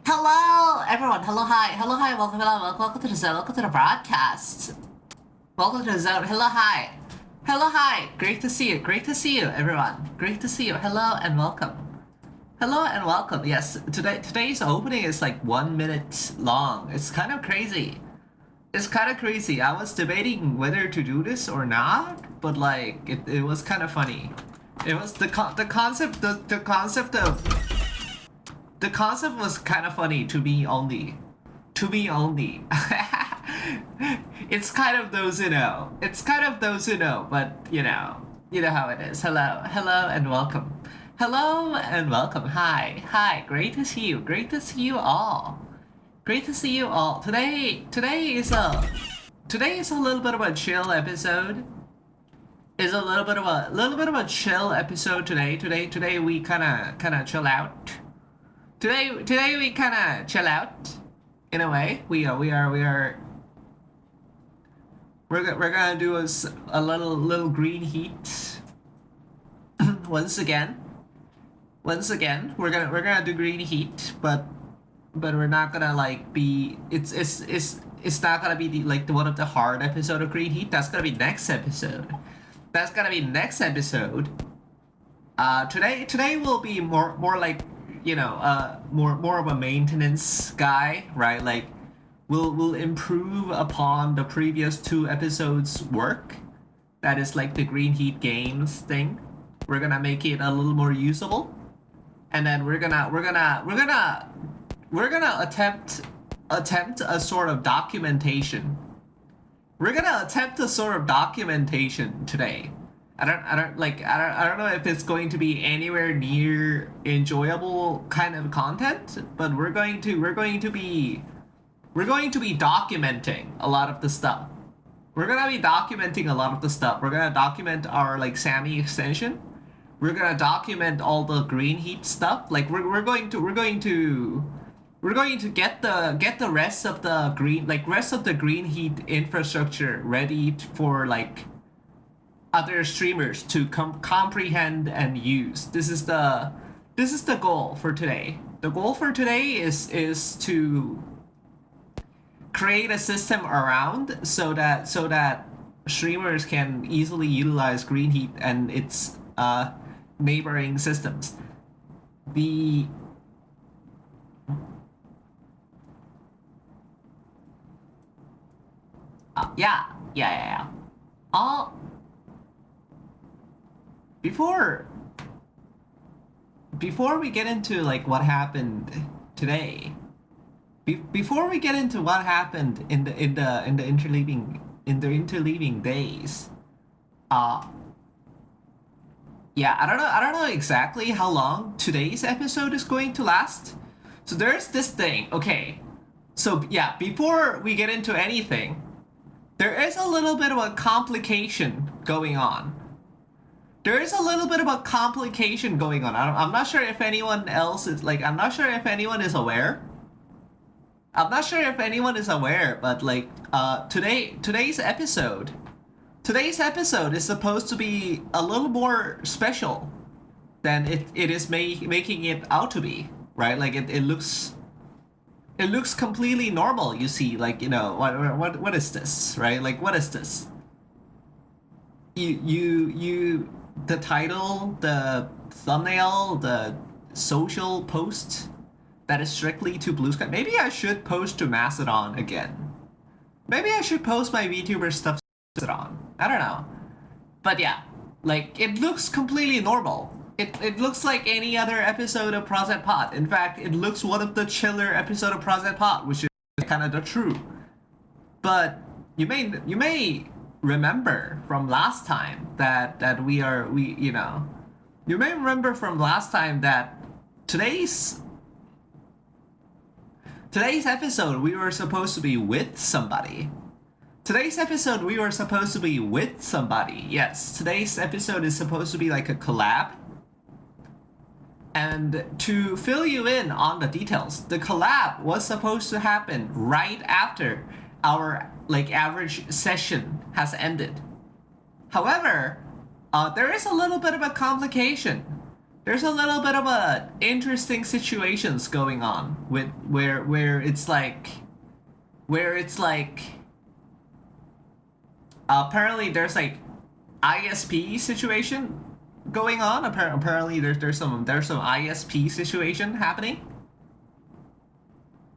Hello, everyone. Hello, hi. Welcome to the zone. Welcome to the broadcast. Welcome to the zone. Hello, hi. Great to see you. Great to see you, everyone. Great to see you. Hello and welcome. Hello and welcome. Yes, today's opening is like 1 minute long. It's kind of crazy. I was debating whether to do this or not, but like it was kind of funny. It was the concept was kind of funny to me only. To me only. It's kind of those who know. But you know how it is. Hello and welcome. Hello and welcome. Hi. Great to see you. Great to see you all. Great to see you all. Today is a little bit of a chill episode. Is a little bit of a chill episode today. Today we kinda chill out. Today we kind of chill out in a way. We're gonna do a little green heat once again. We're gonna do green heat, but we're not gonna like be. It's not gonna be like one of the hard episode of green heat. That's gonna be next episode. Today will be more like more of a maintenance guy, right? Like we'll improve upon the previous two episodes work. That is like the green heat games thing. We're gonna make it a little more usable, and then we're gonna attempt a sort of documentation. We're gonna attempt a sort of documentation today. I don't know if it's going to be anywhere near enjoyable kind of content, but we're going to be documenting a lot of the stuff. We're gonna be documenting a lot of the stuff. We're gonna document our like Sammy extension. We're gonna document all the green heat stuff. Like we're going to get the rest of the green heat infrastructure ready for like other streamers to comprehend and use. This is the goal for today. The goal for today is to create a system around so that streamers can easily utilize green heat and its neighboring systems. The yeah. All before we get into like what happened today, before we get into what happened in the interleaving days, uh yeah, I don't know exactly how long today's episode is going to last. So there's this thing. Okay, so yeah, before we get into anything, there is a little bit of a complication going on. I'm not sure if anyone else is like. I'm not sure if anyone is aware. But like, today's episode is supposed to be a little more special than it is making it out to be, right? Like it looks completely normal. You see, like what is this, right? Like what is this? You the title, the thumbnail, the social post that is strictly to Blue Sky. Maybe I should post to Mastodon again. Maybe I should post my VTuber stuff to Mastodon. I don't know. But yeah, like it looks completely normal. It looks like any other episode of Project Pod. In fact, it looks one of the chiller episode of Project Pod, which is kind of the truth. But you may remember from last time that you may remember from last time that today's episode we were supposed to be with somebody. Yes, today's episode is supposed to be like a collab. And to fill you in on the details, the collab was supposed to happen right after our like average session has ended. However, there is a little bit of a complication there's a little bit of a interesting situations going on with where it's like apparently there's like ISP situation going on. Apparently there's some ISP situation happening,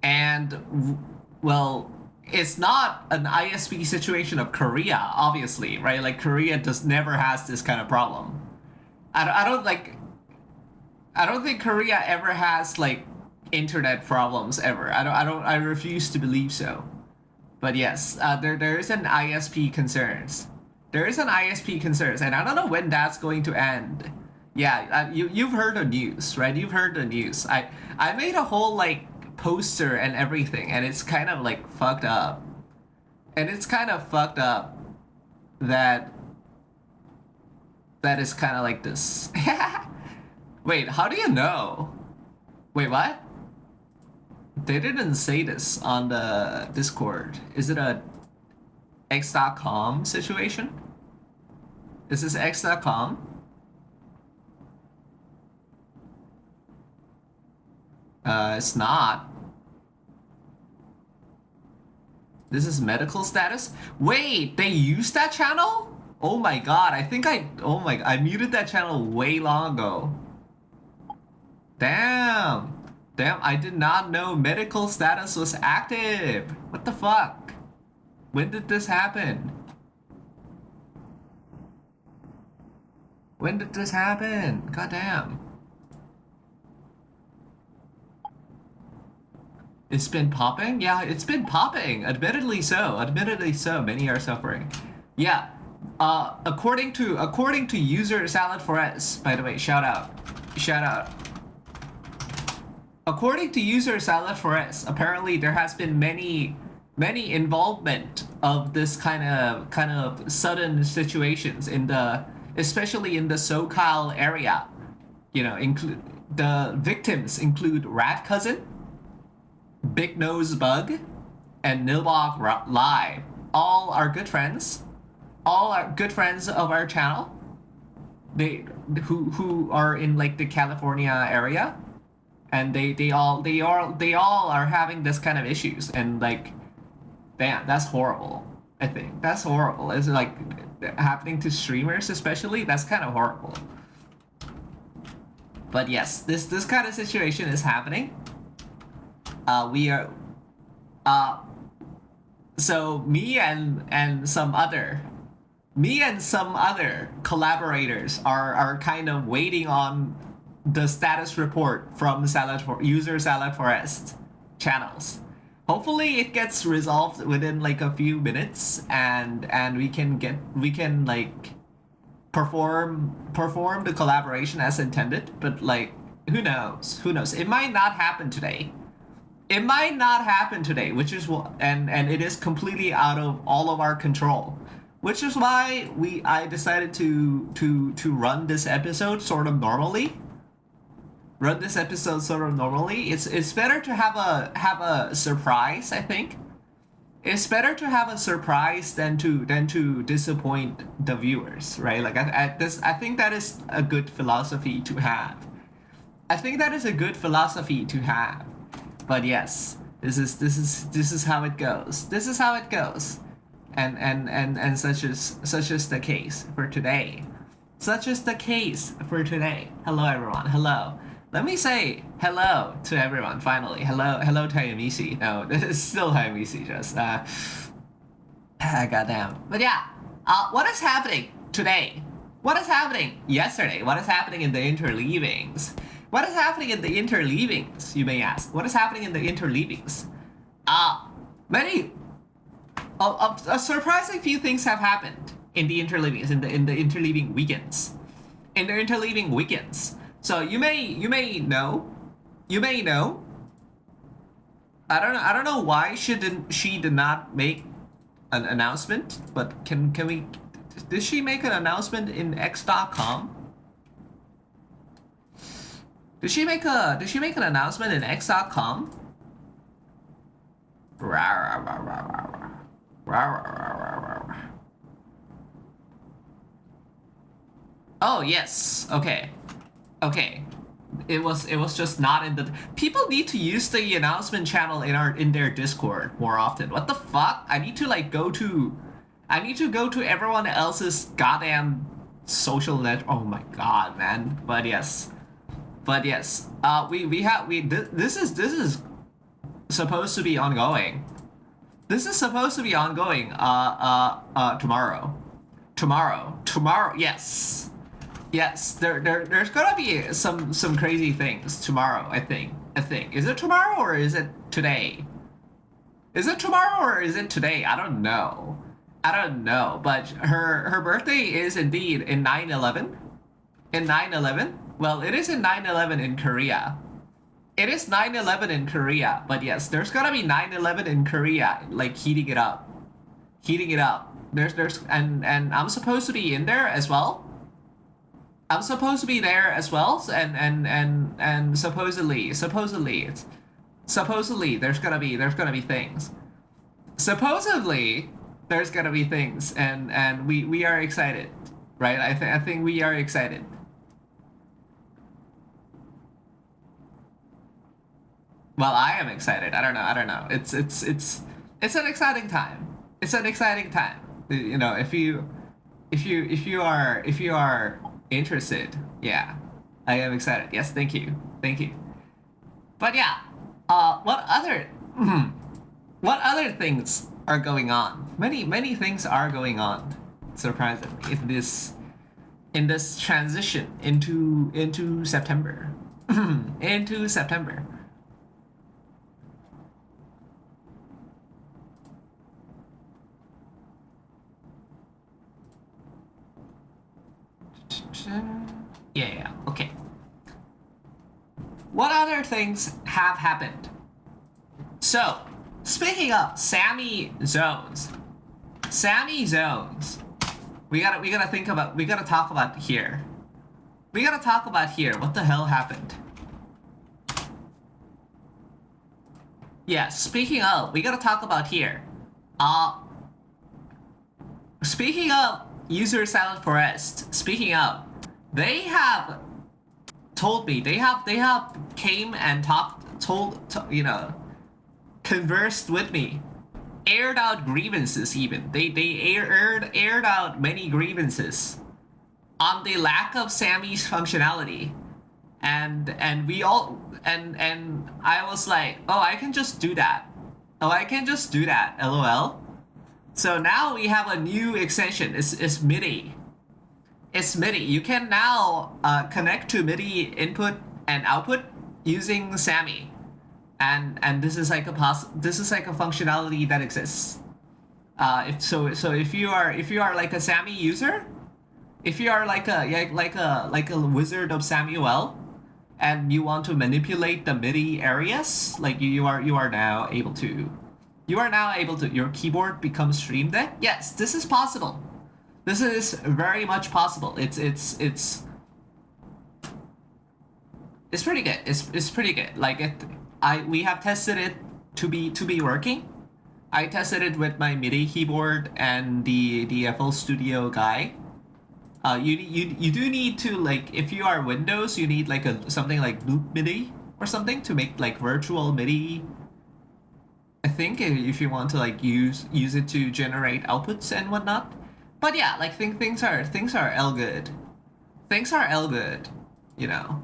and well, it's not an ISP situation of Korea, obviously, right? Like Korea just never has this kind of problem. I don't like. I don't think Korea ever has like internet problems ever. I refuse to believe so. But yes, there is an ISP concerns. There is an ISP concerns, and I don't know when that's going to end. Yeah, you've heard the news, right? You've heard the news. I made a whole like poster and everything, and it's kind of like fucked up. And it's kind of fucked up that is kind of like this. Wait, how do you know? Wait, what? They didn't say this on the Discord. Is it a X.com situation? Is this X.com? It's not. This is medical status? Wait, they used that channel? Oh my god, I muted that channel way long ago. Damn, I did not know medical status was active. What the fuck? When did this happen? When did this happen? God damn. It's been popping? Yeah, it's been popping. Admittedly so. Admittedly so. Many are suffering. Yeah. According to user Salad for S, by the way, shout out. Shout out. According to user Salad for S, apparently there has been many involvement of this kind of sudden situations especially in the SoCal area. You know, the victims include Rat Cousin, Big Nose Bug, and Nilbog Live. All are good friends. All are good friends of our channel. Who are in like the California area, and they all are having this kind of issues, and like, damn, that's horrible. I think that's horrible. It's like happening to streamers, especially. That's kind of horrible. But yes, this kind of situation is happening. We are, so me and some other collaborators are kind of waiting on the status report from user Salad Forest channels. Hopefully it gets resolved within like a few minutes, and we can like perform the collaboration as intended. But like, who knows? It might not happen today. Which is what, and it is completely out of all of our control, which is why I decided to run this episode sort of normally. It's better to have a surprise. I think it's better to have a surprise than to disappoint the viewers, right? Like I think that is a good philosophy to have. But yes, this is how it goes. And such is the case for today. Hello everyone. Hello. Let me say hello to everyone finally. Hello Tayamisi. No, this is still Tayamisi, just goddamn. But yeah, what is happening today? What is happening yesterday? What is happening in the interleavings? What is happening in the interleavings, you may ask? What is happening in the interleavings? A surprising few things have happened in the interleavings, in the interleaving weekends. So you may know. I don't know why she did not make an announcement, but can we? Did she make an announcement in X.com? Did she make an announcement in X.com? Oh yes, okay. Okay. It was just not in the. People need to use the announcement channel in their Discord more often. What the fuck? I need to like go to. I need to go to everyone else's goddamn social net. Oh my god, man. But yes. But yes. We have we this is supposed to be ongoing. This is supposed to be ongoing. Tomorrow. Tomorrow. Yes. Yes, there's gonna be some crazy things tomorrow. I think. Is it tomorrow or is it today? Is it tomorrow or is it today? I don't know. But her birthday is indeed in 9/11. In 9/11. Well, it is in 9/11 in Korea. It is 9/11 in Korea. But yes, there's gonna be 9/11 in Korea, like heating it up. There's and I'm supposed to be in there as well. I'm supposed to be there as well, and supposedly there's gonna be things. Supposedly there's gonna be things, and we are excited, right? I think we are excited. Well, I am excited. I don't know. It's an exciting time. It's an exciting time. You know, if you are interested, yeah, I am excited. Yes, thank you. But yeah, what other what other things are going on? Many things are going on. Surprisingly, in this transition into September, into September. Yeah, okay. What other things have happened? So, speaking of Sammy Zones, we gotta talk about here. We gotta talk about here. What the hell happened? Yeah, speaking of, we gotta talk about here. Speaking of User Silent Forest, speaking of, they have told me they have came and conversed with me, aired out grievances. Even they aired out many grievances on the lack of Sammy's functionality, and we all and I was like, oh, I can just do that. Oh, I can just do that. LOL. So now we have a new extension. It's MIDI. It's MIDI. You can now connect to MIDI input and output using Sammy, and this is like a functionality that exists. If you are like a Sammy user, if you are like a wizard of Samuel, and you want to manipulate the MIDI areas, like you are now able to. Your keyboard becomes Stream Deck. Yes, this is possible. This is very much possible. It's pretty good. It's pretty good. Like we have tested it to be working. I tested it with my MIDI keyboard and the FL Studio guy. You do need to, like, if you are Windows, you need like something like Loop MIDI or something to make like virtual MIDI. I think if you want to like use it to generate outputs and whatnot. But yeah, like things are all good. Things are all good, you know.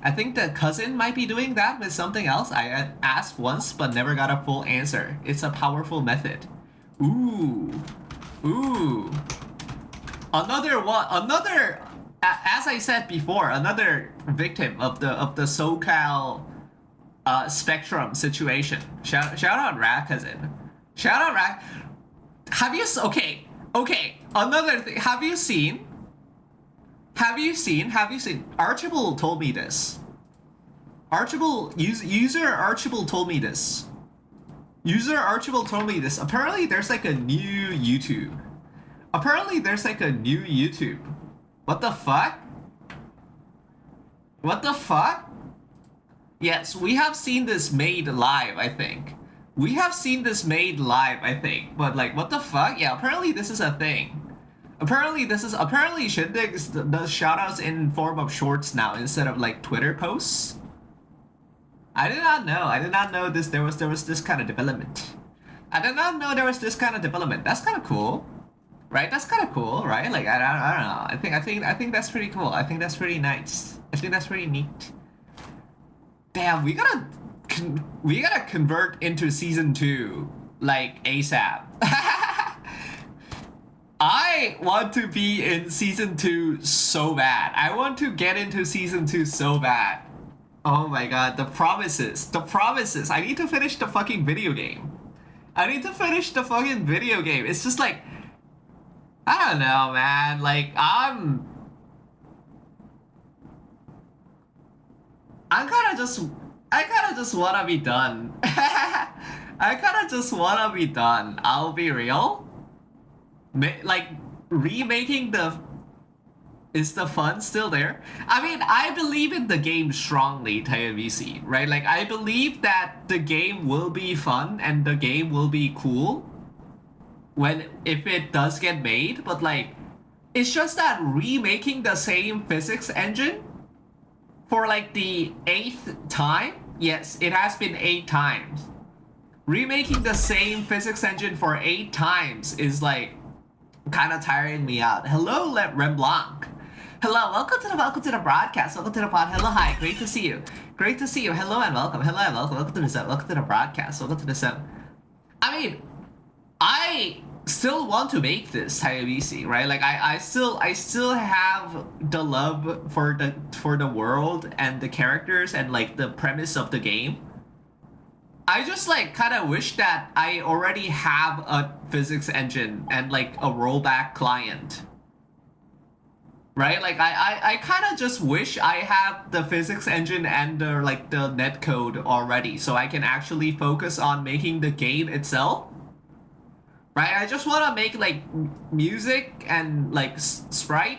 I think the cousin might be doing that with something else. I asked once but never got a full answer. It's a powerful method. Ooh. Another as I said before, another victim of the SoCal Spectrum situation. Shout out Rat Cousin. Shout out Rat. Have you okay? Another thing. Have you seen? Archibald told me this. User Archibald told me this. Apparently, there's like a new YouTube. What the fuck? Yes, we have seen this made live, I think. But like, what the fuck? Yeah, apparently this is a thing. Apparently Shindig does shoutouts in form of shorts now instead of like Twitter posts. I did not know. I did not know this. There was this kind of development. I did not know there was this kind of development. That's kind of cool, right? That's kind of cool, right? Like I don't know. I think that's pretty cool. I think that's pretty nice. I think that's pretty neat. Damn, we gotta convert into season 2 like ASAP. I want to be in season 2 so bad. I want to get into season 2 so bad. Oh my god, the promises. The promises. I need to finish the fucking video game. I need to finish the fucking video game. It's just like, I don't know, man. Like, I kind of just wanna be done. I kind of just wanna be done. I'll be real. Like, remaking the is the fun still there? I mean, I believe in the game strongly, THEYRE, right? Like, I believe that the game will be fun and the game will be cool if it does get made, but like, it's just that remaking the same physics engine for like the 8th time. Yes, it has been 8 times. Remaking the same physics engine for 8 times is like kind of tiring me out. Hello, Remblanc. Hello, welcome to the broadcast. Welcome to the pod. Hello, hi, great to see you. Great to see you. Hello and welcome. Hello and welcome. Welcome to the set. Welcome to the broadcast. Welcome to the set. I mean, I still want to make this THEYRE, right? Like I still have the love for the world and the characters and like the premise of the game. I just like kind of wish that I already have a physics engine and like a rollback client. Right? Like I kind of just wish I have the physics engine and the like the netcode already so I can actually focus on making the game itself. Right? I just want to make like music and like sprite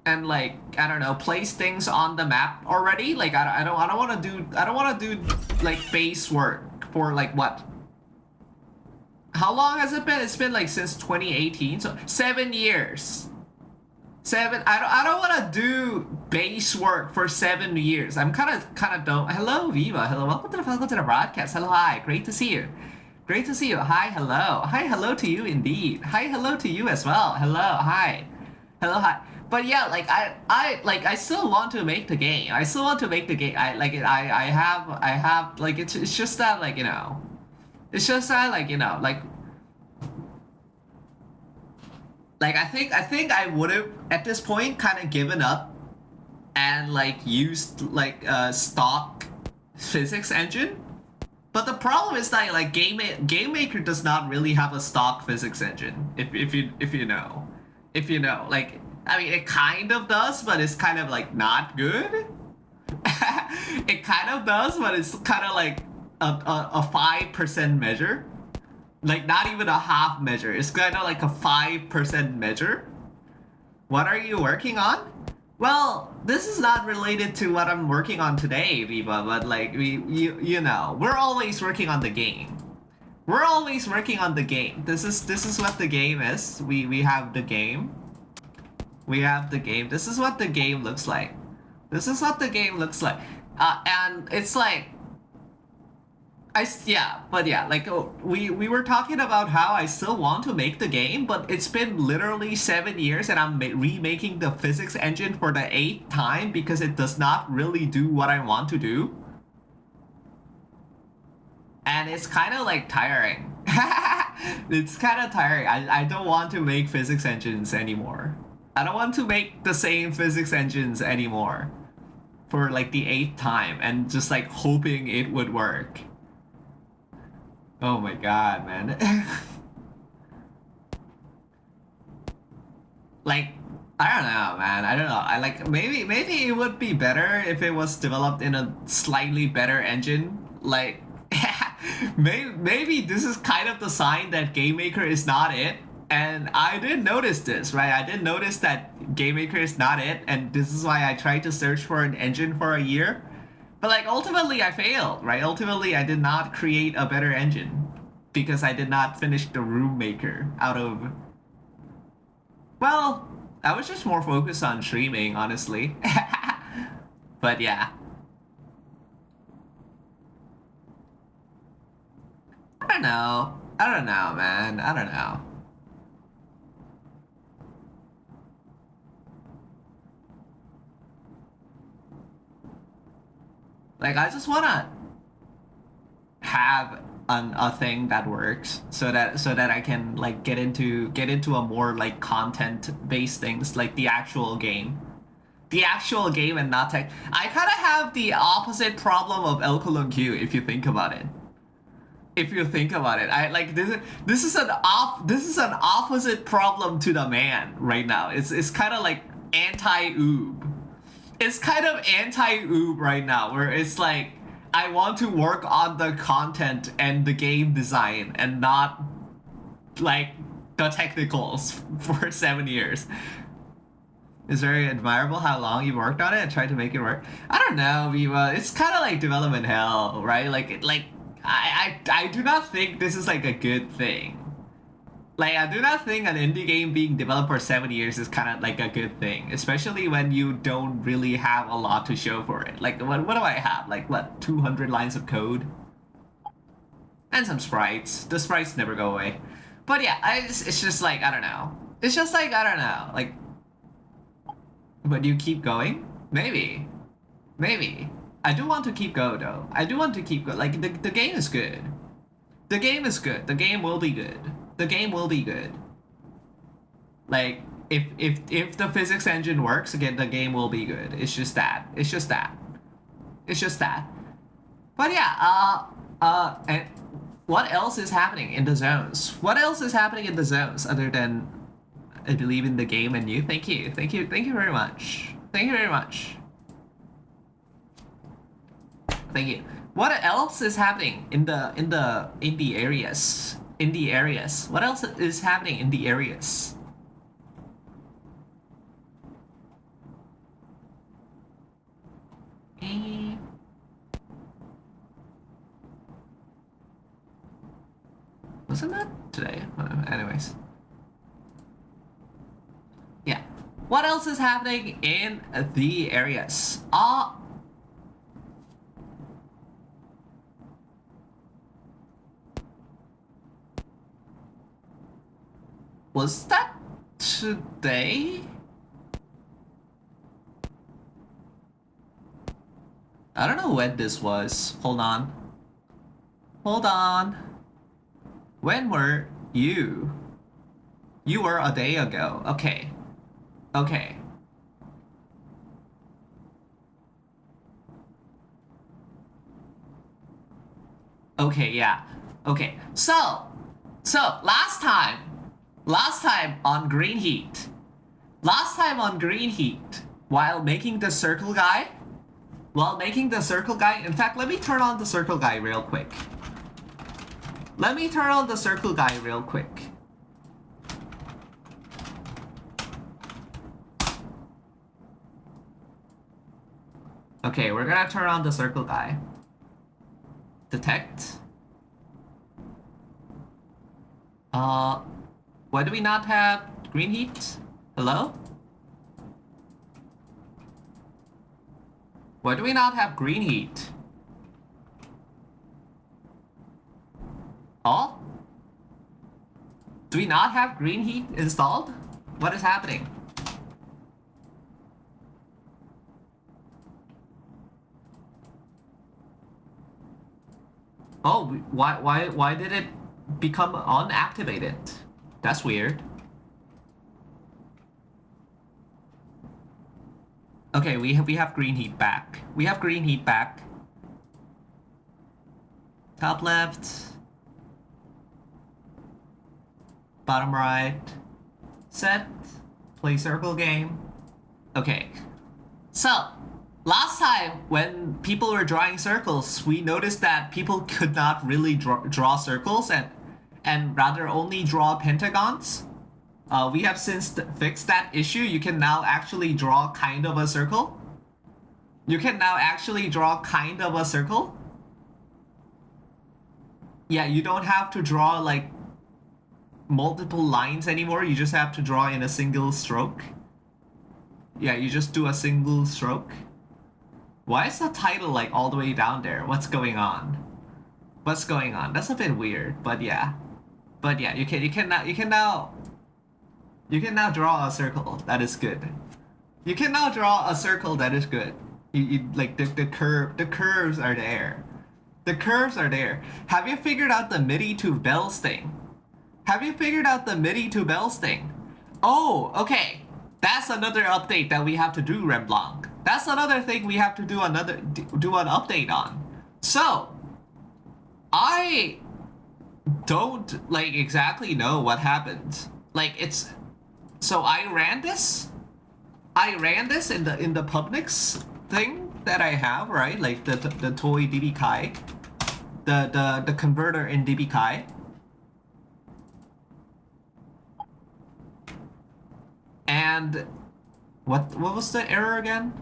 and like I don't know, place things on the map already. Like I don't want to do like base work for like what? How long has it been? It's been like since 2018, so 7 years. I don't want to do base work for 7 years. I'm kind of don't. Hello, Viva. Hello, welcome to the broadcast. Hello, hi. Great to see you. Great to see you. Hi, hello. Hi, hello to you indeed. Hi, hello to you as well. Hello, hi. Hello, hi. But yeah, like I still want to make the game. I still want to make the game. I have like it's just that like, you know. It's just that like, you know, like I think I would have at this point kind of given up and like used like a stock physics engine. But the problem is that like Game Maker does not really have a stock physics engine. If you know. Like I mean it kind of does, but it's kind of like not good. It kind of does, but it's kind of like a 5% measure. Like not even a half measure. It's kind of like a 5% measure. What are you working on? Well, this is not related to what I'm working on today, Viva, but like you know, we're always working on the game. We're always working on the game. This is what the game is. We have the game. We have the game. This is what the game looks like. This is what the game looks like. And it's like like we were talking about how I still want to make the game, but it's been literally 7 years and I'm remaking the physics engine for the 8th time because it does not really do what I want to do. And it's kind of like tiring. It's kind of tiring. I don't want to make physics engines anymore. I don't want to make the same physics engines anymore for like the 8th time and just like hoping it would work. Oh my god, man. Like, I don't know, man. I don't know. I like maybe it would be better if it was developed in a slightly better engine. Like, maybe this is kind of the sign that Game Maker is not it. And I didn't notice this, right? I didn't notice that Game Maker is not it, and this is why I tried to search for an engine for a year. But like ultimately I failed, right? Ultimately I did not create a better engine because I did not finish the Room Maker out of Well, I was just more focused on streaming, honestly. But yeah, I don't know. I don't know, man. I don't know. Like, I just wanna have a thing that works so that I can like get into a more like content based things like the actual game and not tech. I kind of have the opposite problem of El Colon Q if you think about it. If you think about it, I like this is an opposite problem to the man right now. It's kind of like anti-oob. It's kind of anti-oob right now, where it's like I want to work on the content and the game design and not like the technicals for 7 years. It's very admirable how long you worked on it and tried to make it work. I don't know, Viva. It's kind of like development hell, right? I do not think this is like a good thing. Like, I do not think an indie game being developed for 7 years is kind of like a good thing, especially when you don't really have a lot to show for it. Like, what do I have? Like, what, 200 lines of code? And some sprites. The sprites never go away. But yeah, it's just like, I don't know. It's just like, I don't know. Like, but you keep going? Maybe. Maybe. I do want to keep going, though. I do want to keep going. Like, the game is good. The game is good. The game will be good. The game will be good. Like, if the physics engine works, again, the game will be good. It's just that. It's just that. It's just that. But yeah, and what else is happening in the zones? What else is happening in the zones other than I believe in the game and you? Thank you. Thank you. Thank you very much. Thank you very much. Thank you. What else is happening in the areas? In the areas. What else is happening in the areas? Eh. Wasn't that today? Anyways. Yeah. What else is happening in the areas? Was that today? I don't know when this was. Hold on. Hold on. When were you? You were a day ago. Okay. Okay. Okay, yeah. Okay. So last time on Green Heat. Last time on Green Heat, while making the circle guy, in fact, let me turn on the circle guy real quick. Let me turn on the circle guy real quick. Okay, we're gonna turn on the circle guy. Detect. Why do we not have green heat? Hello? Why do we not have green heat? Oh? Do we not have green heat installed? What is happening? Oh, why did it become unactivated? That's weird. Okay, we have green heat back. We have green heat back. Top left. Bottom right. Set. Play circle game. Okay. So, last time when people were drawing circles, we noticed that people could not really draw circles and rather only draw pentagons. We have since fixed that issue. You can now actually draw kind of a circle. You can now actually draw kind of a circle. Yeah, you don't have to draw like multiple lines anymore. You just have to draw in a single stroke. Yeah, you just do a single stroke. Why is the title like all the way down there? What's going on? What's going on? That's a bit weird, but yeah. But yeah, you can now draw a circle. That is good. You can now draw a circle that is good. You like the curves are there. The curves are there. Have you figured out the MIDI to bells thing? Have you figured out the MIDI to bells thing? Oh, okay. That's another update that we have to do, Remblanc. That's another thing we have to do an update on. So, I don't like exactly know what happened. Like it's so I ran this in the Publix thing that I have, right? Like the toy DB Kai, the converter in DB Kai. And what was the error again?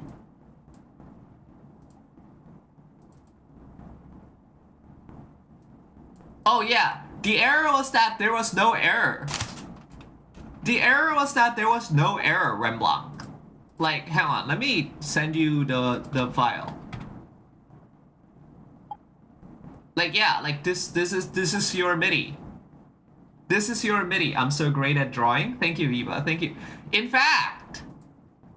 Oh yeah, the error was that there was no error. The error was that there was no error, Remblanc. Like, hang on, let me send you the file. Like, yeah, like this is your MIDI. This is your MIDI. I'm so great at drawing. Thank you, Viva. Thank you. In fact,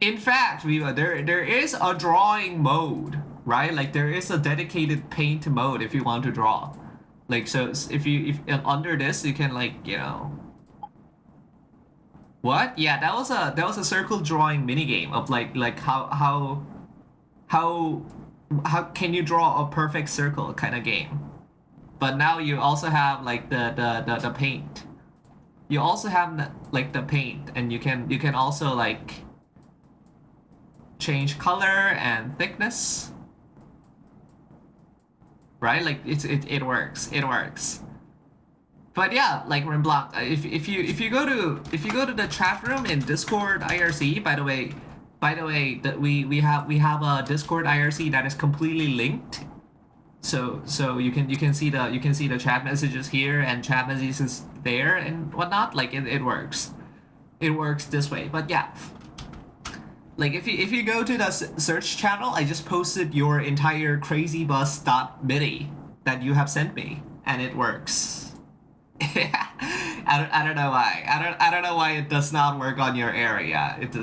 Viva, there is a drawing mode, right? Like there is a dedicated paint mode if you want to draw. Like so, if under this you can like what? Yeah, that was a circle drawing minigame of like how can you draw a perfect circle kind of game. But now you also have like the paint. You also have like the paint, and you can also like change color and thickness. Right? Like it works. It works. But yeah, like Remblanc, if you go to the chat room in Discord IRC, by the way, that we have a Discord IRC that is completely linked. So you can see the chat messages here and chat messages there and whatnot. Like it works. It works this way. But yeah. Like if you go to the search channel, I just posted your entire crazybus.midi that you have sent me, and it works. I don't know why. I don't know why it does not work on your area. It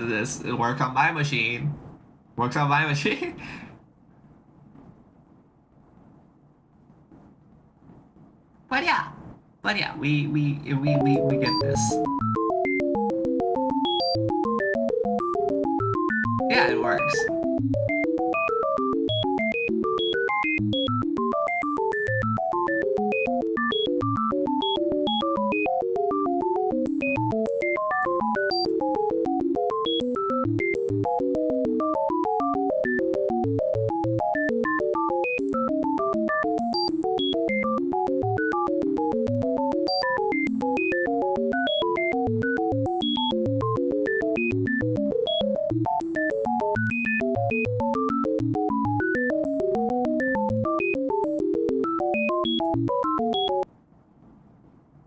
works on my machine. Works on my machine. But yeah, we get this. Yeah, it works.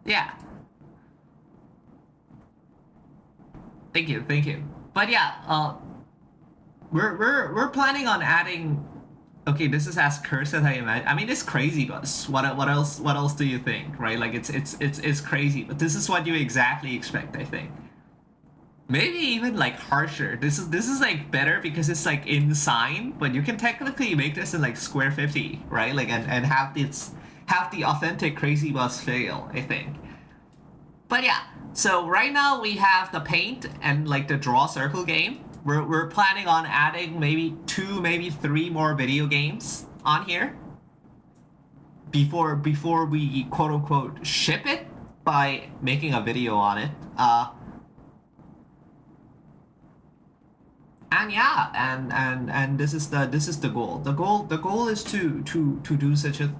Yeah. Thank you. But yeah, we're planning on adding. Okay, this is as cursed as I imagine. I mean, it's crazy, but what else do you think, right? Like it's crazy, but this is what you exactly expect, I think. Maybe even like harsher. This is like better because it's like in sign, but you can technically make this in like square 50, right? Like and have the authentic crazy bus fail, I think. But yeah, so right now we have the paint and like the draw circle game. We're planning on adding maybe 2, maybe 3 more video games on here before we quote unquote ship it by making a video on it. And yeah, and this is the goal. The goal is to do such a.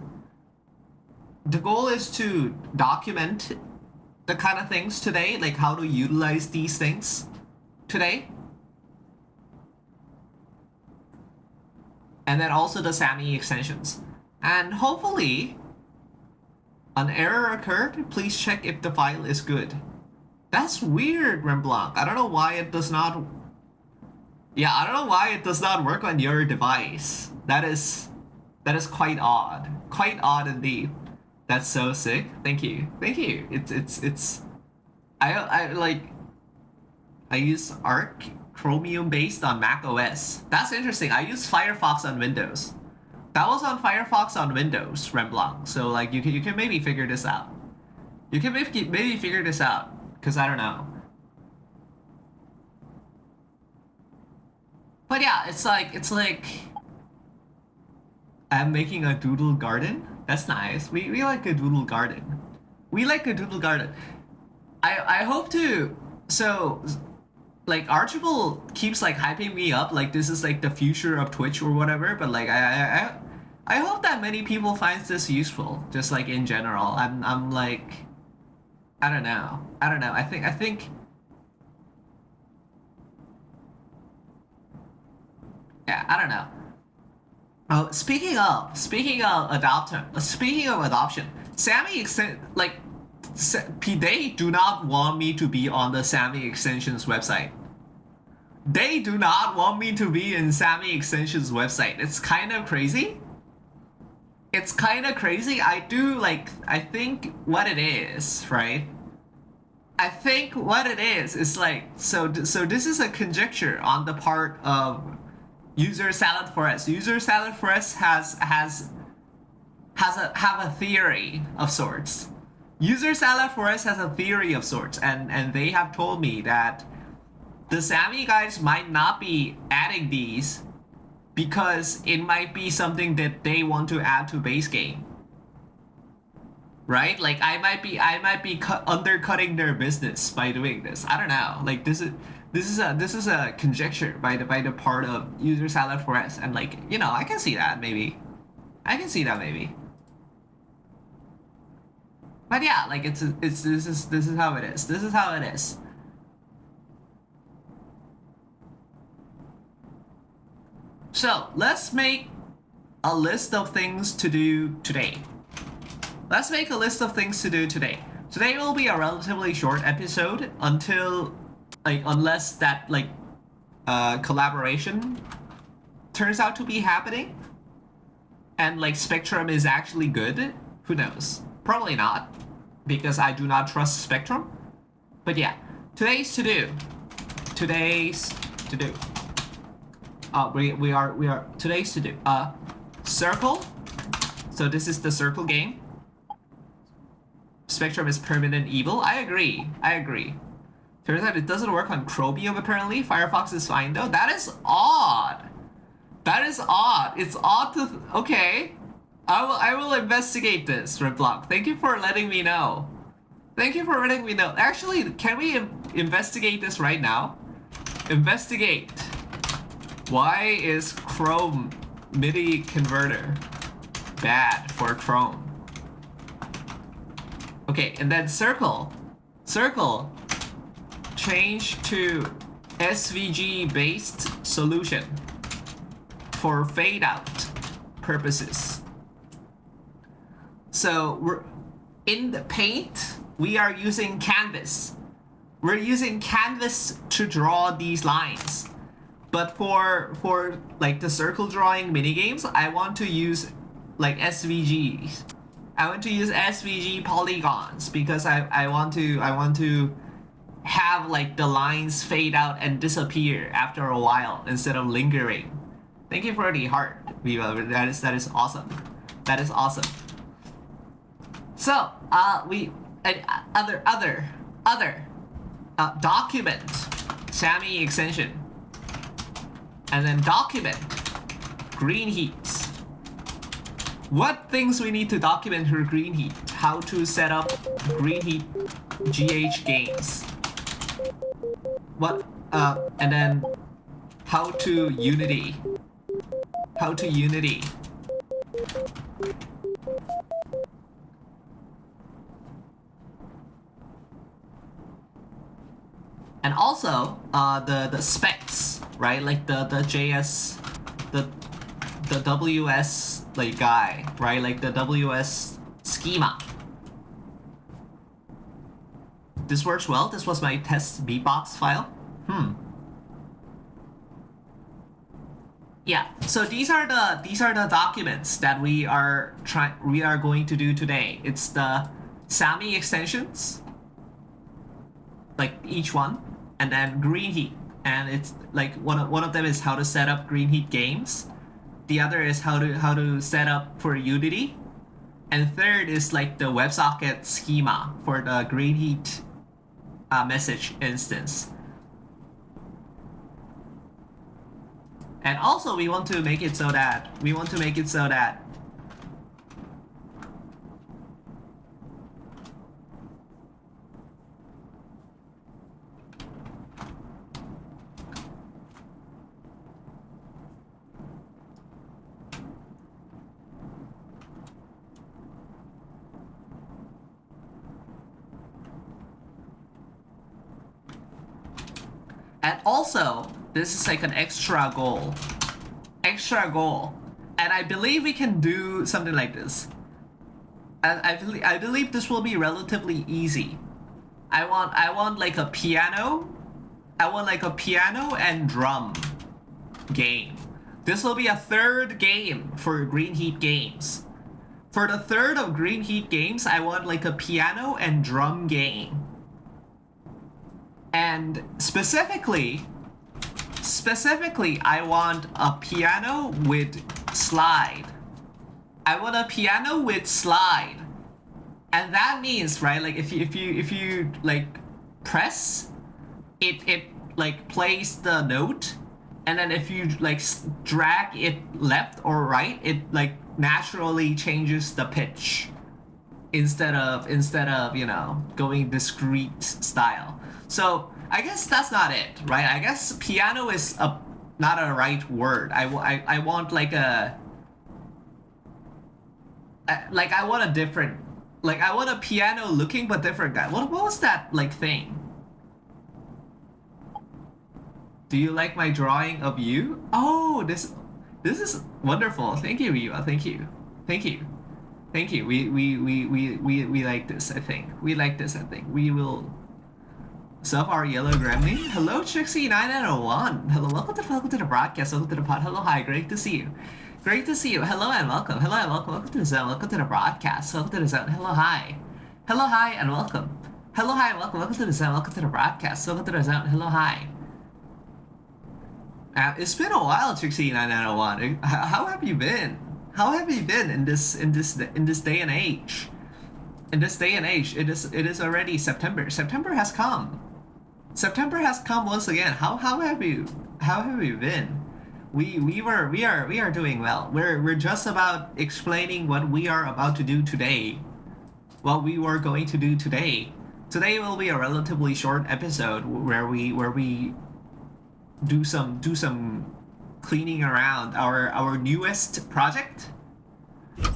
The goal is to document the kind of things today, like how to utilize these things today. And then also the SAMI extensions. And hopefully, An error occurred. Please check if the file is good. That's weird, Remblanc. I don't know why it does not. Yeah, I don't know why it does not work on your device. That is quite odd. Quite odd indeed. That's so sick. Thank you. Thank you. It's. I use Arc Chromium based on Mac OS. That's interesting. I use Firefox on Windows. That was on Firefox on Windows, Remblanc. So like you can maybe figure this out. You can maybe figure this out, because I don't know. But yeah, it's like I'm making a doodle garden. That's nice. We like a doodle garden. We like a doodle garden. I hope to. So like Archibald keeps like hyping me up like this is like the future of Twitch or whatever, but like I hope that many people finds this useful, just like in general. I'm like I don't know. I think yeah, I don't know. Oh, speaking of adoption, Sammy they do not want me to be on the Sammy Extensions website. They do not want me to be in Sammy Extensions website. It's kind of crazy. It's kind of crazy. I think what it is, right? I think what it is like, so this is a conjecture on the part of User Salad Forest. User Salad Forest have a theory of sorts. User Salad Forest has a theory of sorts, and they have told me that the Sammy guys might not be adding these because it might be something that they want to add to base game. Right? Like I might be undercutting their business by doing this. I don't know. Like this is a conjecture by the part of User Salad Forest, and like, you know, I can see that maybe. But yeah, like this is how it is. This is how it is. So let's make a list of things to do today. Today will be a relatively short episode until unless that collaboration turns out to be happening and like Spectrum is actually good. Who knows? Probably not, because I do not trust Spectrum. But yeah, today's to do. We are today's to do. Circle. So this is the circle game. Spectrum is permanent evil. I agree. Turns out it doesn't work on Chromium apparently. Firefox is fine though. That is odd. It's odd to. Okay. I will investigate this, Reblock. Thank you for letting me know. Actually, can we investigate this right now? Investigate. Why is Chrome MIDI converter bad for Chrome? Okay, and then circle. Change to SVG based solution for fade out purposes. So we're in the paint, we are using canvas. We're using canvas to draw these lines. But for like the circle drawing mini games, I want to use like SVGs. I want to use SVG polygons because I want to have like the lines fade out and disappear after a while instead of lingering. Thank you for the heart, Viva. That is awesome. So document Sammy extension, and then document green heats. What things we need to document for green heat? How to set up green heat GH games. And then how to Unity. And also the specs, right? Like the JS, the WS like guy, right? Like the WS schema This works well. This was my test beatbox file. Yeah. So these are the documents that we are going to do today. It's the Sammy extensions, like each one, and then Green Heat. And it's like one of them is how to set up Green Heat games. The other is how to set up for Unity. And third is like the WebSocket schema for the Green Heat message instance. And also we want to make it so that and also this is like an extra goal. And I believe we can do something like this. And I believe this will be relatively easy. I want like a piano. I want like a piano and drum game. This will be a third game for Green Heat games. For the third of Green Heat games, I want like a piano and drum game. And specifically, I want a piano with slide. I want a piano with slide. And that means, right, like if you like press, it like plays the note, and then if you like drag it left or right, it like naturally changes the pitch instead of you know, going discrete style. So I guess that's not it, right? I guess piano is not a right word. I want like a I want a different, like I want a piano looking but different guy. What was that like thing? Do you like my drawing of you? Oh, this is wonderful. Thank you, Riva. Thank you. We like this. I think we like this. I think we will. Sup, our yellow gremlin. Hello, Trixie9901. Hello, welcome to the broadcast. Welcome to the pod. Hello, hi. Great to see you. Hello and welcome. Welcome to the zone. Welcome to the broadcast. Welcome to the zone. Hello, hi and welcome. Welcome to the zone. Welcome to the broadcast. Welcome to the zone. Hello, hi. It's been a while, Trixie9901. How have you been? How have you been in this day and age? In this day and age, it is already September. September has come once again. How have you been? We are doing well. We're just about explaining what we are about to do today. What we were going to do today. Today will be a relatively short episode where we do some cleaning around our newest project.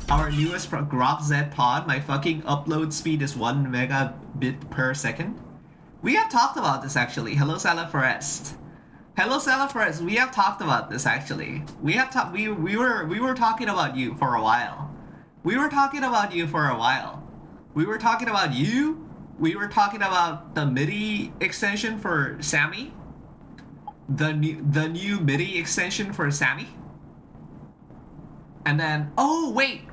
Our newest GrapZ pod. My fucking upload speed is 1 megabit per second. We have talked about this actually. Hello, Salaforest. We have talked about this actually. We were talking about you for a while. We were talking about you. We were talking about the MIDI extension for Sammy. The new MIDI extension for Sammy. And then, oh, wait.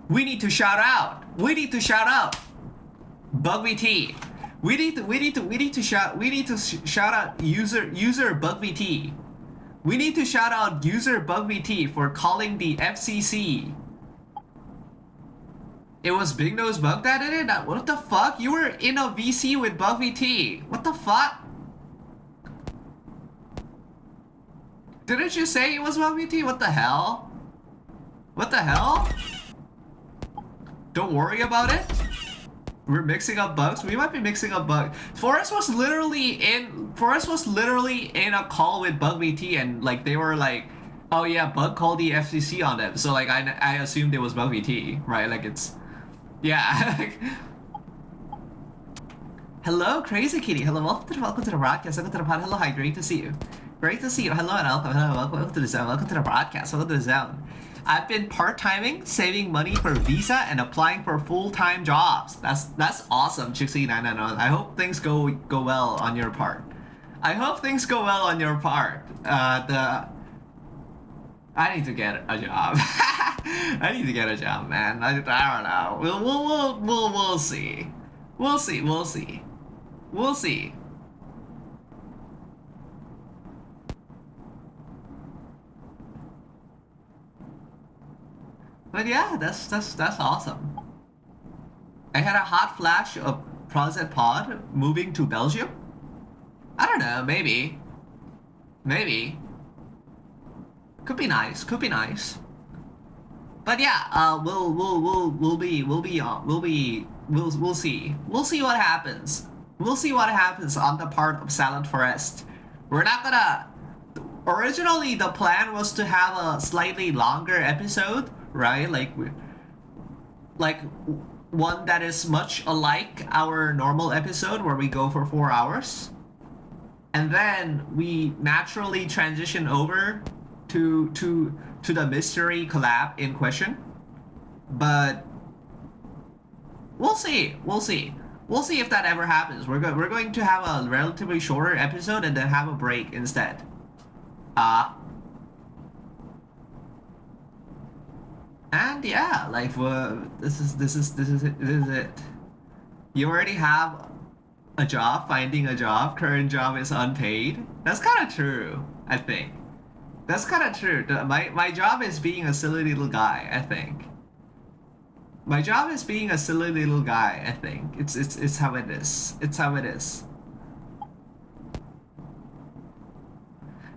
We need to shout out. BugVT. We need to shout out user BugVT. We need to shout out user BugVT for calling the FCC. It was Big Nose Bug that did it? What the fuck? You were in a VC with BugVT. What the fuck? Didn't you say it was BugVT? What the hell? Don't worry about it. We're mixing up bugs. We might be mixing up bugs. Forrest was literally in a call with BugVT, and like they were like, oh yeah, Bug called the FCC on them. So like I assumed it was BugVT, right? Like it's, yeah. Hello, Crazy Kitty. Hello, welcome to the broadcast. Welcome to the pod. Hello, hi, great to see you. Great to see you. Hello and welcome. Hello, welcome to the zone. Welcome to the broadcast. Welcome to the zone. I've been part-timing, saving money for visa, and applying for full-time jobs. That's awesome, Chixie991. I hope things go well on your part. I hope things go well on your part. I need to get a job. I need to get a job, man. I don't know. We'll see. We'll see. We'll see. We'll see. But yeah, that's awesome. I had a hot flash of Proset Pod moving to Belgium. I don't know, maybe. Maybe. Could be nice. Could be nice. But yeah, we'll see. We'll see what happens. We'll see what happens on the part of Silent Forest. We're not gonna. Originally, the plan was to have a slightly longer episode, right? Like one that is much alike our normal episode where we go for 4 hours, and then we naturally transition over to the mystery collab in question. But we'll see. We'll see. We'll see if that ever happens. We're going to have a relatively shorter episode and then have a break instead. And yeah, like this is it. You already have a job, finding a job. Current job is unpaid. That's kind of true, I think. That's kind of true. My job is being a silly little guy, I think. My job is being a silly little guy, I think. It's how it is. It's how it is.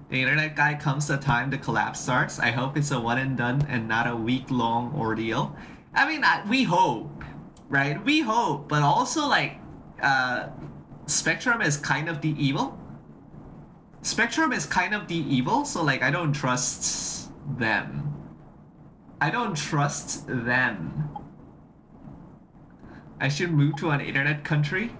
The internet guy comes the time the collapse starts. I hope it's a one and done and not a week-long ordeal. I mean, we hope, right? We hope, but also like, Spectrum is kind of the evil. Spectrum is kind of the evil, so like I don't trust them. I don't trust them. I should move to an internet country.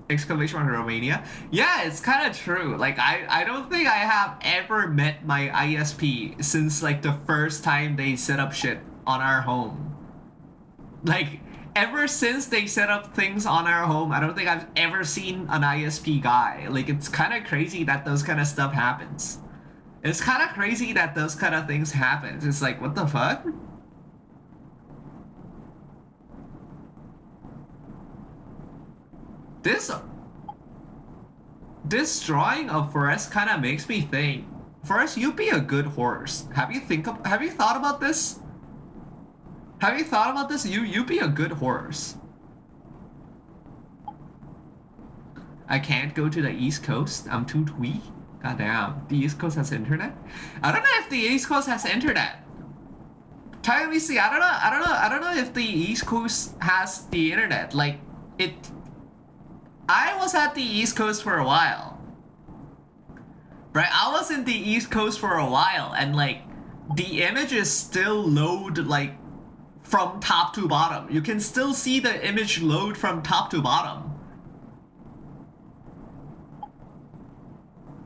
Exclamation mark Romania. Yeah, it's kind of true. Like I don't think I have ever met my ISP since like the first time they set up shit on our home. Like ever since they set up things on our home, I don't think I've ever seen an ISP guy. Like it's kind of crazy that those kind of stuff happens. It's kind of crazy that those kind of things happen. It's like, what the fuck? This drawing of Forest kind of makes me think. Forest, you'd be a good horse. Have you thought about this? Have you thought about this? You'd be a good horse. I can't go to the East Coast. I'm too twee. Goddamn. The East Coast has internet? I don't know if the East Coast has internet. Tell me, see, I don't know if the East Coast has the internet. Like, I was at the East Coast for a while. Right? I was in the East Coast for a while, and like, the images still load, like, from top to bottom. You can still see the image load from top to bottom.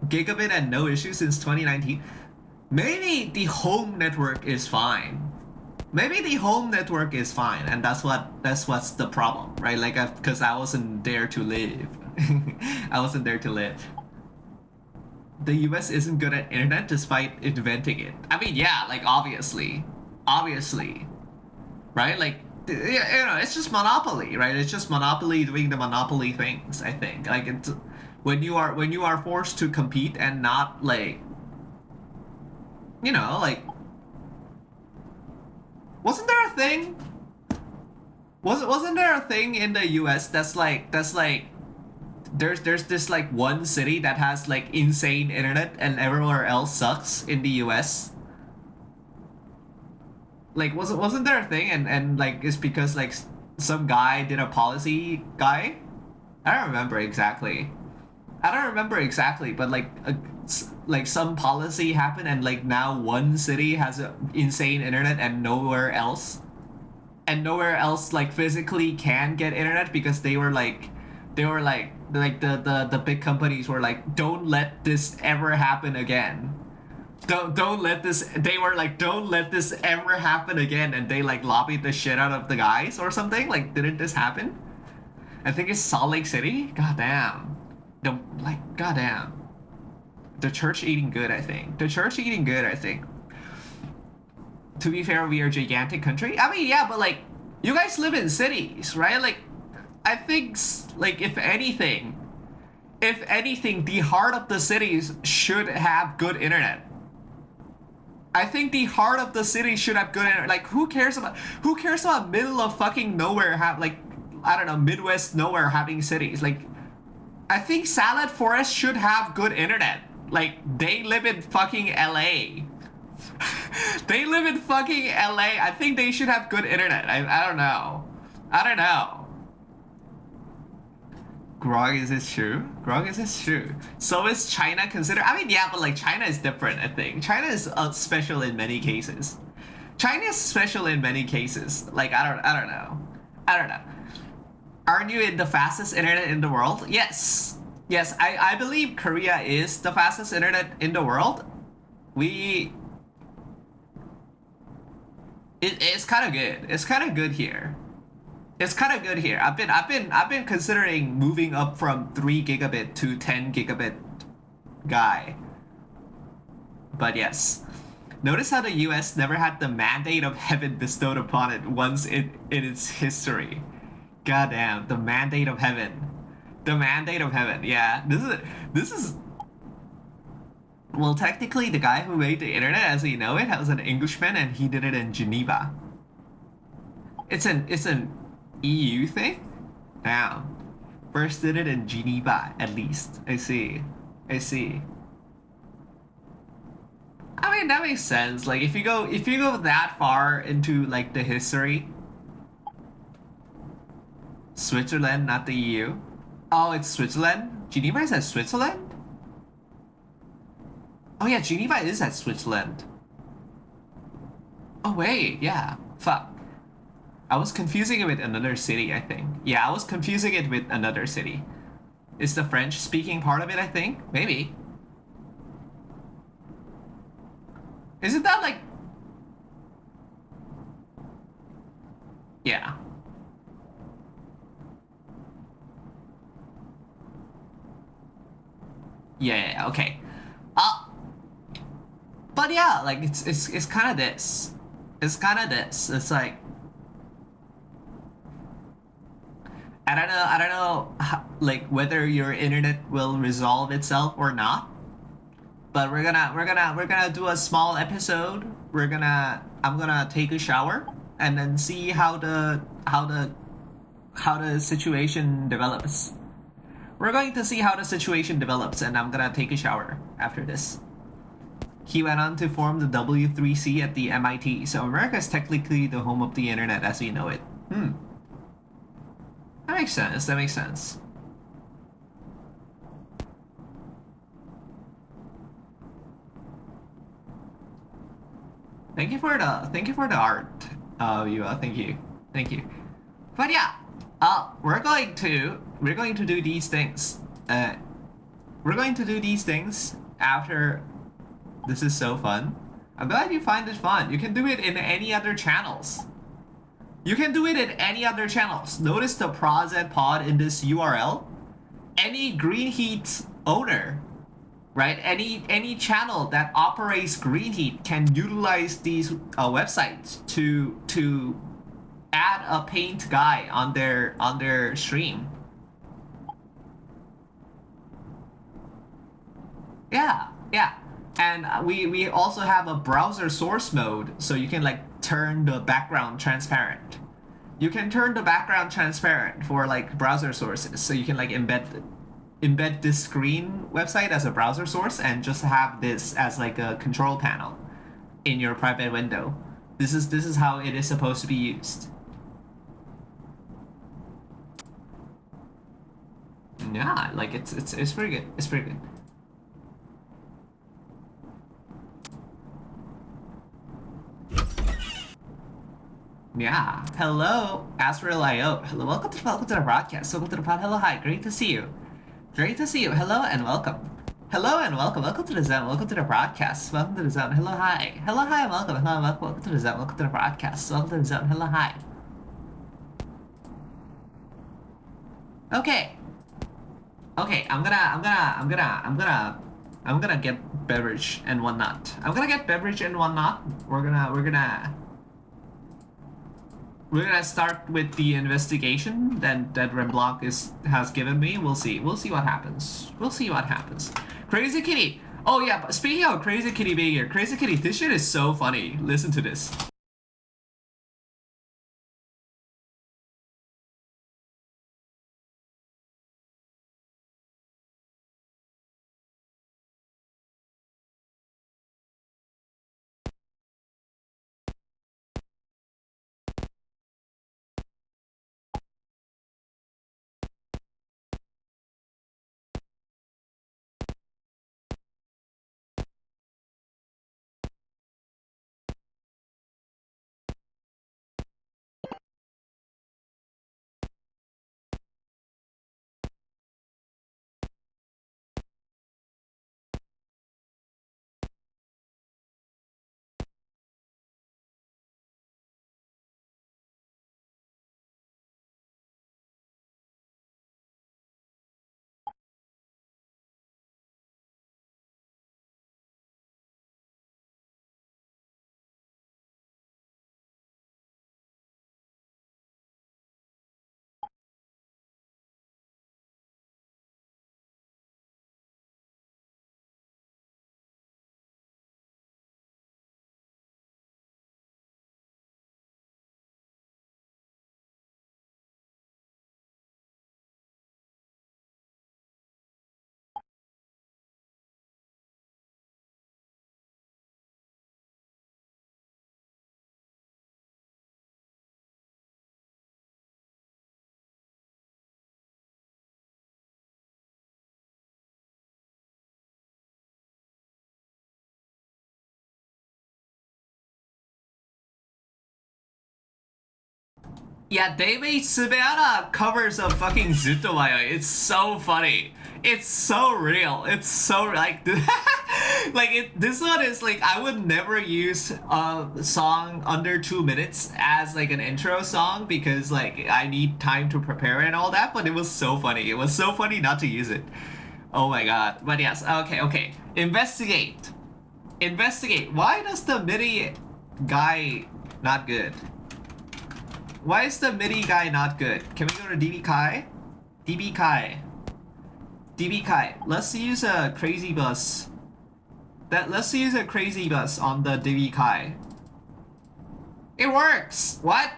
Gigabit and no issue since 2019. Maybe the home network is fine. Maybe the home network is fine, and that's what's the problem, right? Like, because I wasn't there to live. I wasn't there to live. The US isn't good at internet despite inventing it. I mean, yeah, like obviously, right? Like, you know, it's just monopoly, right? It's just monopoly doing the monopoly things. I think like it's when you are forced to compete and not like, you know, like. Wasn't there a thing? Wasn't there a thing in the US that's like there's this like one city that has like insane internet and everywhere else sucks in the US? Like wasn't there a thing and like it's because like some guy did a policy guy? I don't remember exactly. But like some policy happened and like now one city has a insane internet and nowhere else like physically can get internet because they They were like the big companies were like, don't let this ever happen again. Don't let this. They were like, don't let this ever happen again, and they like lobbied the shit out of the guys or something. Like, didn't this happen? I think it's Salt Lake City. Goddamn. Goddamn. The church eating good, I think. The church eating good, I think. To be fair, we are a gigantic country. I mean, yeah, but like, you guys live in cities, right? Like, I think, like, if anything, the heart of the cities should have good internet. I think the heart of the city should have good internet. Like, who cares about middle of fucking nowhere I don't know, Midwest nowhere having cities? Like, I think Salad Forest should have good internet. Like, they live in fucking LA. They live in fucking LA. I think they should have good internet. I don't know. I don't know. Grog, is this true? Grog, is this true? So is China considered? I mean, yeah, but like China is different, I think. China is special in many cases. China is special in many cases. Like, I don't know. I don't know. Aren't you in the fastest internet in the world? Yes. Yes, I believe Korea is the fastest internet in the world. It's kind of good. It's kind of good here. It's kind of good here. I've been considering moving up from 3 gigabit to 10 gigabit guy. But yes. Notice how the US never had the mandate of heaven bestowed upon it once in its history. Goddamn, the mandate of heaven. The mandate of heaven. Yeah, this is well, technically the guy who made the internet as we know it was an Englishman, and he did it in Geneva. It's an EU thing? Damn. First did it in Geneva, at least. I see. I mean, that makes sense. Like, if you go that far into like the history, Switzerland, not the EU. Oh, it's Switzerland? Geneva is at Switzerland? Oh yeah, Geneva is at Switzerland. Oh wait, yeah. Fuck. I was confusing it with another city, I think. Yeah, I was confusing it with another city. It's the French speaking part of it, I think? Maybe. Isn't that like... Yeah. Yeah, okay. But yeah, like it's kind of this. It's kind of this. It's like I don't know how, like whether your internet will resolve itself or not. But we're gonna do a small episode. I'm gonna take a shower and then see how the situation develops. We're going to see how the situation develops, and I'm gonna take a shower after this. He went on to form the W3C at the MIT, so America is technically the home of the internet as we know it. That makes sense, that makes sense. Thank you for the art, Yua. Thank you. But yeah, we're going to do these things. We're going to do these things after. This is so fun. I'm glad you find it fun. You can do it in any other channels. Notice the Prozed pod in this URL. Any Green Heat owner, right? Any channel that operates Green Heat can utilize these websites to add a paint guy on their stream. Yeah. And we also have a browser source mode, so you can like turn the background transparent. You can turn the background transparent for like browser sources, so you can like embed this screen website as a browser source and just have this as like a control panel in your private window. This is how it is supposed to be used. Yeah, like it's pretty good. It's pretty good. Yeah. Hello, Astral.io. Hello, welcome to the broadcast. Welcome to the pod. Hello, hi. Great to see you. Great to see you. Hello and welcome. Hello and welcome. Welcome to the zone. Welcome to the broadcast. Welcome to the zone. Hello, hi. Hello, hi, and welcome. Hello, and welcome. Welcome to the zone. Welcome to the broadcast. Welcome to the zone. Hello, hi. Okay. Okay, I'm gonna get beverage and whatnot. I'm gonna get beverage and whatnot. We're gonna start with the investigation that Remblanc has given me. We'll see. We'll see what happens. We'll see what happens. Crazy Kitty. Oh yeah, but speaking of Crazy Kitty being here, Crazy Kitty, this shit is so funny. Listen to this. Yeah, they made Subeara covers of fucking Zutowayo. It's so funny. It's so real. It's so like like this one is like I would never use a song under 2 minutes as like an intro song because like I need time to prepare and all that, but it was so funny. It was so funny not to use it. Oh my god. But yes, okay. Investigate. Investigate. Why does the MIDI guy not good? Why is the MIDI guy not good? Can we go to DB Kai? DB Kai. DB Kai. Let's use a crazy bus. Let's use a crazy bus on the DB Kai. It works! What?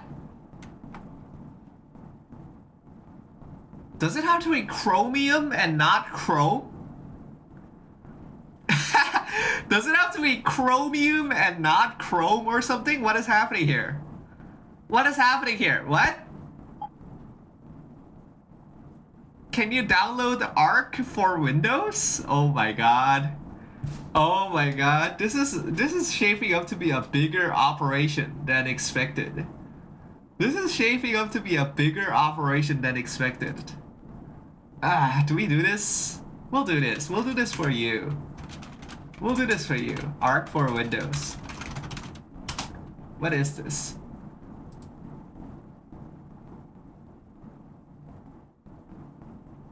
Does it have to be chromium and not chrome? Does it have to be chromium and not chrome or something? What is happening here? What is happening here? What? Can you download Arc for Windows? Oh my god. Oh my god. This is shaping up to be a bigger operation than expected. This is shaping up to be a bigger operation than expected. Ah, do we do this? We'll do this. We'll do this for you. We'll do this for you. Arc for Windows. What is this?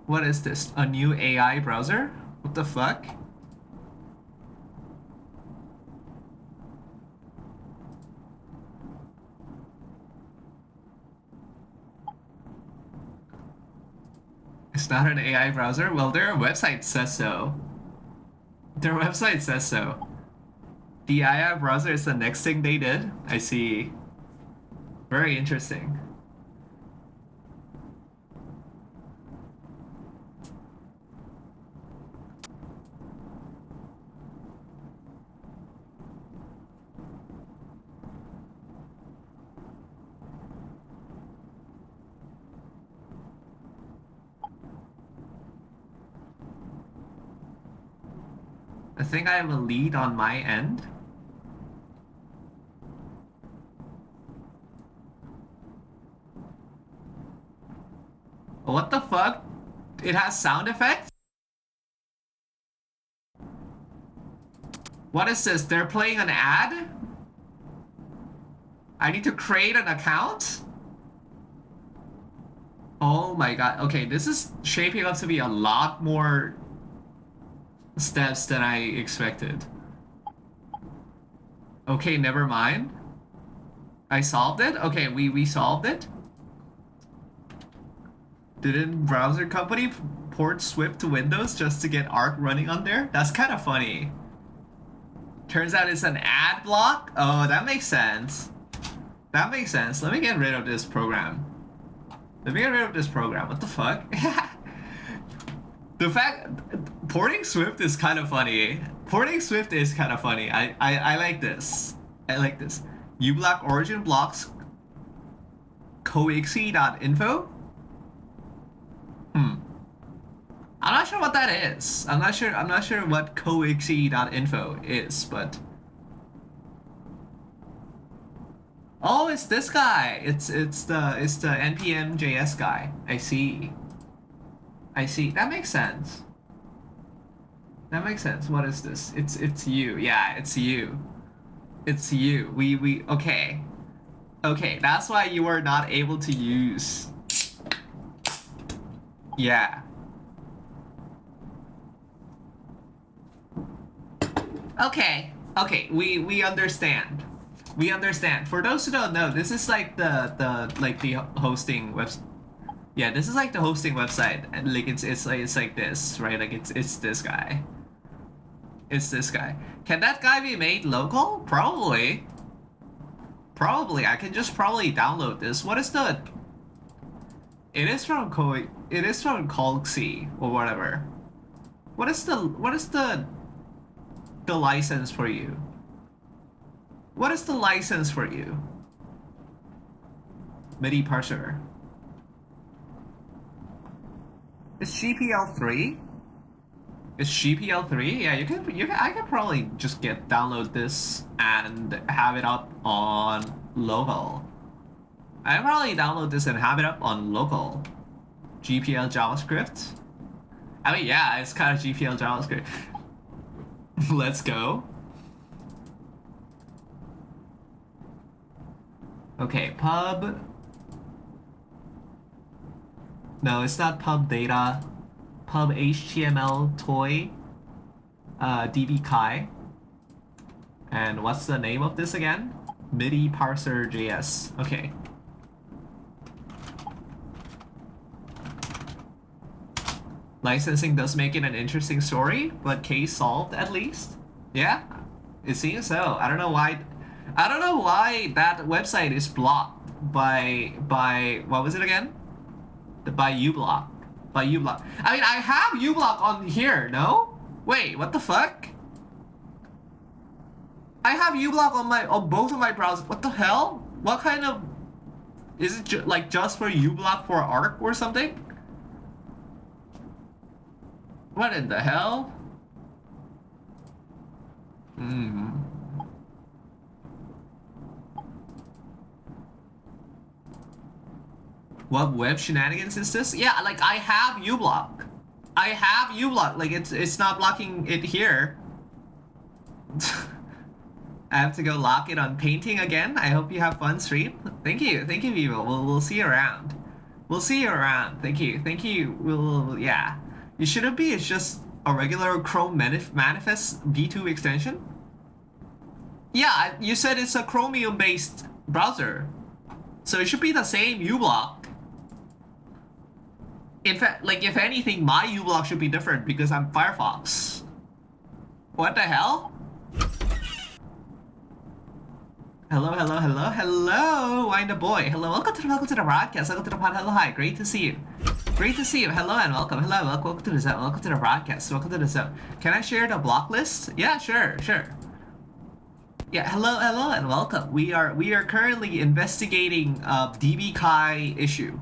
What is this? A new AI browser? What the fuck? It's not an AI browser? Well, their website says so. Their website says so. The AI browser is the next thing they did? I see. Very interesting. I think I have a lead on my end. What the fuck? It has sound effects? What is this? They're playing an ad? I need to create an account? Oh my god. Okay, this is shaping up to be a lot more steps than I expected. Okay, never mind. I solved it? Okay, we solved it. Didn't browser company port Swift to Windows just to get Arc running on there? That's kind of funny. Turns out it's an ad block? Oh, that makes sense. That makes sense. Let me get rid of this program. Let me get rid of this program. What the fuck? The fact... Porting Swift is kind of funny. Porting Swift is kind of funny. I like this. I like this. ublock origin blocks coexe.info? I'm not sure what that is. I'm not sure what coexe.info is, but... Oh, it's this guy. It's the npm JS guy. I see. That makes sense. That makes sense. What is this? It's you. Yeah, it's you. It's you. We okay. Okay, that's why you were not able to use. Yeah. Okay. Okay, we understand. We understand. For those who don't know, this is like the hosting website. Yeah, this is like the hosting website, and like it's like this, right? Like it's this guy. It's this guy. Can that guy be made local? Probably. Probably. I can just probably download this. What is the? It is from Colxy or whatever. What is the license for you? What is the license for you? MIDI parser. Is GPL3? Is GPL3? Yeah, you can. I can probably just download this and have it up on local. I can probably download this and have it up on local. GPL JavaScript. I mean, yeah, it's kind of GPL JavaScript. Let's go. Okay, pub. No, it's not pub data. Pub HTML toy. DB Kai. And what's the name of this again? MIDI parser JS. Okay. Licensing does make it an interesting story, but case solved at least. Yeah, it seems so. I don't know why that website is blocked by what was it again? By ublock. By ublock. I mean, I have ublock on here, no? Wait, what the fuck? I have ublock on both of my browsers. What the hell? What kind of... Is it like just for ublock for Arc or something? What in the hell? What web shenanigans is this? Yeah, like I have ublock. I have ublock. Like it's not blocking it here. I have to go lock it on painting again. I hope you have fun stream. Thank you, people. We'll see you around. We'll see you around. Thank you. Yeah. It shouldn't be. It's just a regular Chrome manifest v2 extension. Yeah, you said it's a Chromium-based browser, so it should be the same ublock. In fact, like if anything, my ublock should be different because I'm Firefox. What the hell? Hello, Wind Up Boy. Hello, welcome to the broadcast. Welcome to the pod. Hello, hi, great to see you. Great to see you. Hello and welcome. Hello, welcome to the zone. Welcome to the broadcast. Welcome to the zone. Can I share the block list? Yeah, sure. Yeah, hello and welcome. We are currently investigating a DB Kai issue.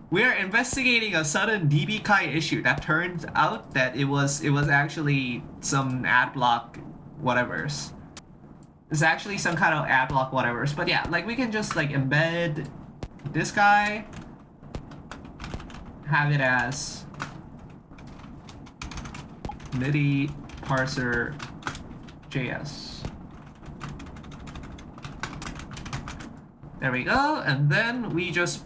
We are investigating a sudden DB Kai issue that turns out that it was actually some ad block whatevers. It's actually some kind of ad block whatevers. But yeah, like we can just like embed this guy. have it as MIDI parser JS. There we go, and then we just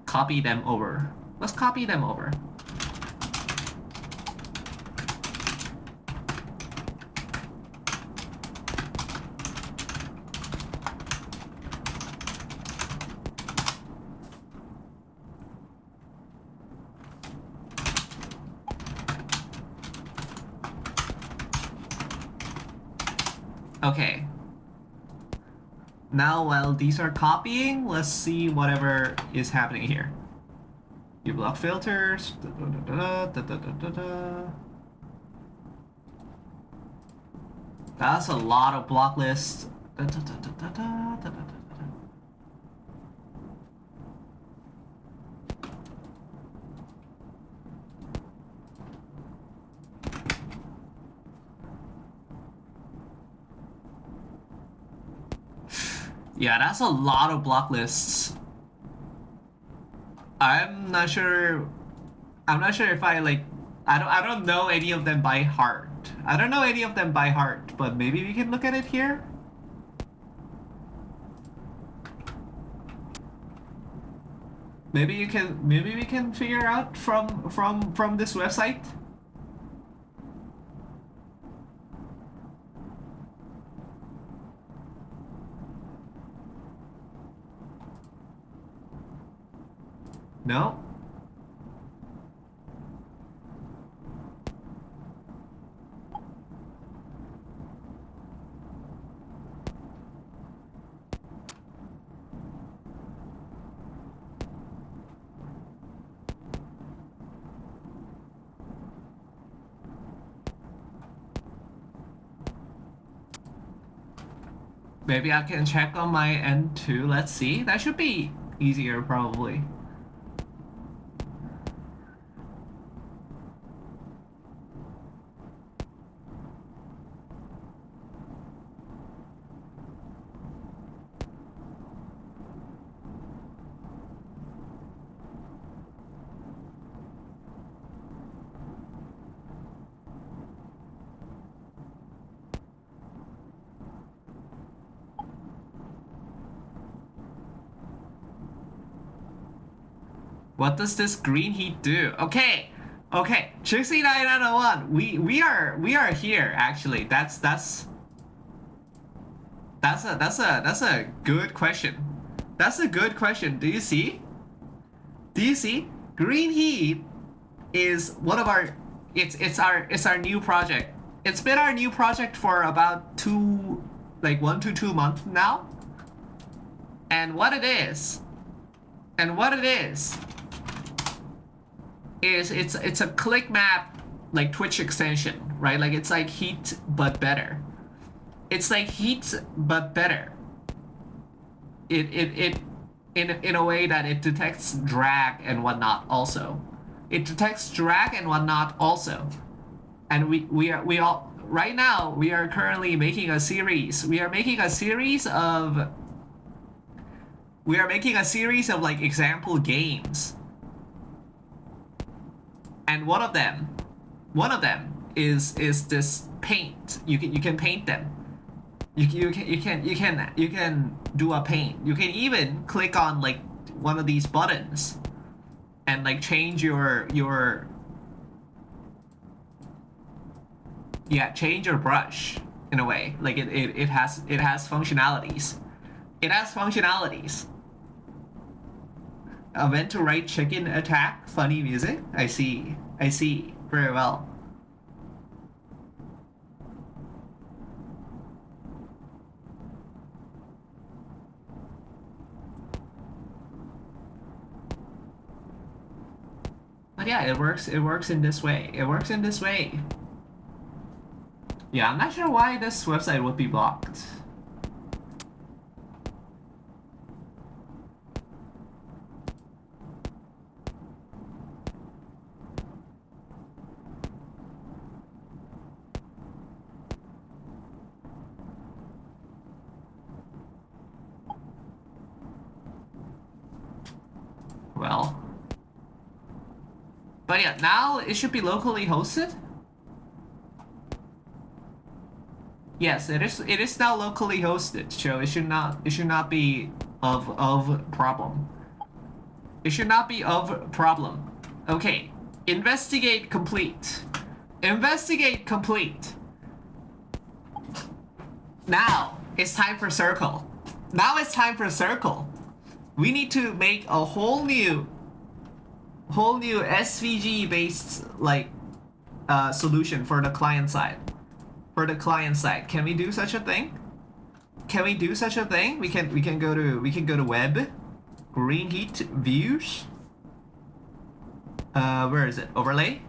copy them over. Let's copy them over. Okay. Now, while these are copying, let's see whatever is happening here. You block filters. That's a lot of block lists. Yeah, that's a lot of block lists. I'm not sure if I like I don't know any of them by heart. I don't know any of them by heart, but maybe we can look at it here. Maybe we can figure out from this website. No? Maybe I can check on my end too. Let's see. That should be easier probably. What does this green heat do? Okay, okay, Trixie 9901. We are here actually. That's a good question. That's a good question. Do you see? Do you see? Green heat is one of our. It's our new project. It's been our new project for about 1 to 2 months now. And what it is it's a click map like Twitch extension, right? Like it's like Heat but better. It's like Heat but better. It in a way that it detects drag and whatnot also. It detects drag and whatnot also. And we all right now we are currently making a series. We are making a series of like example games. And one of them is this paint. You can paint them. You can do a paint. You can even click on like one of these buttons and like change your change your brush in a way. Like it has functionalities. It has functionalities. Event to right chicken attack, funny music. I see. Very well. But yeah, it works in this way. Yeah, I'm not sure why this website would be blocked. But yeah, now it should be locally hosted. Yes, it is. It is now locally hosted, so it should not be of problem. It should not be of problem. Okay, investigate complete. Investigate complete. Now it's time for circle. Now it's time for circle. We need to make a whole new SVG based like solution for the client side. For the client side, can we do such a thing? Can we do such a thing? We can go to web, green heat views. Where is it? Overlay.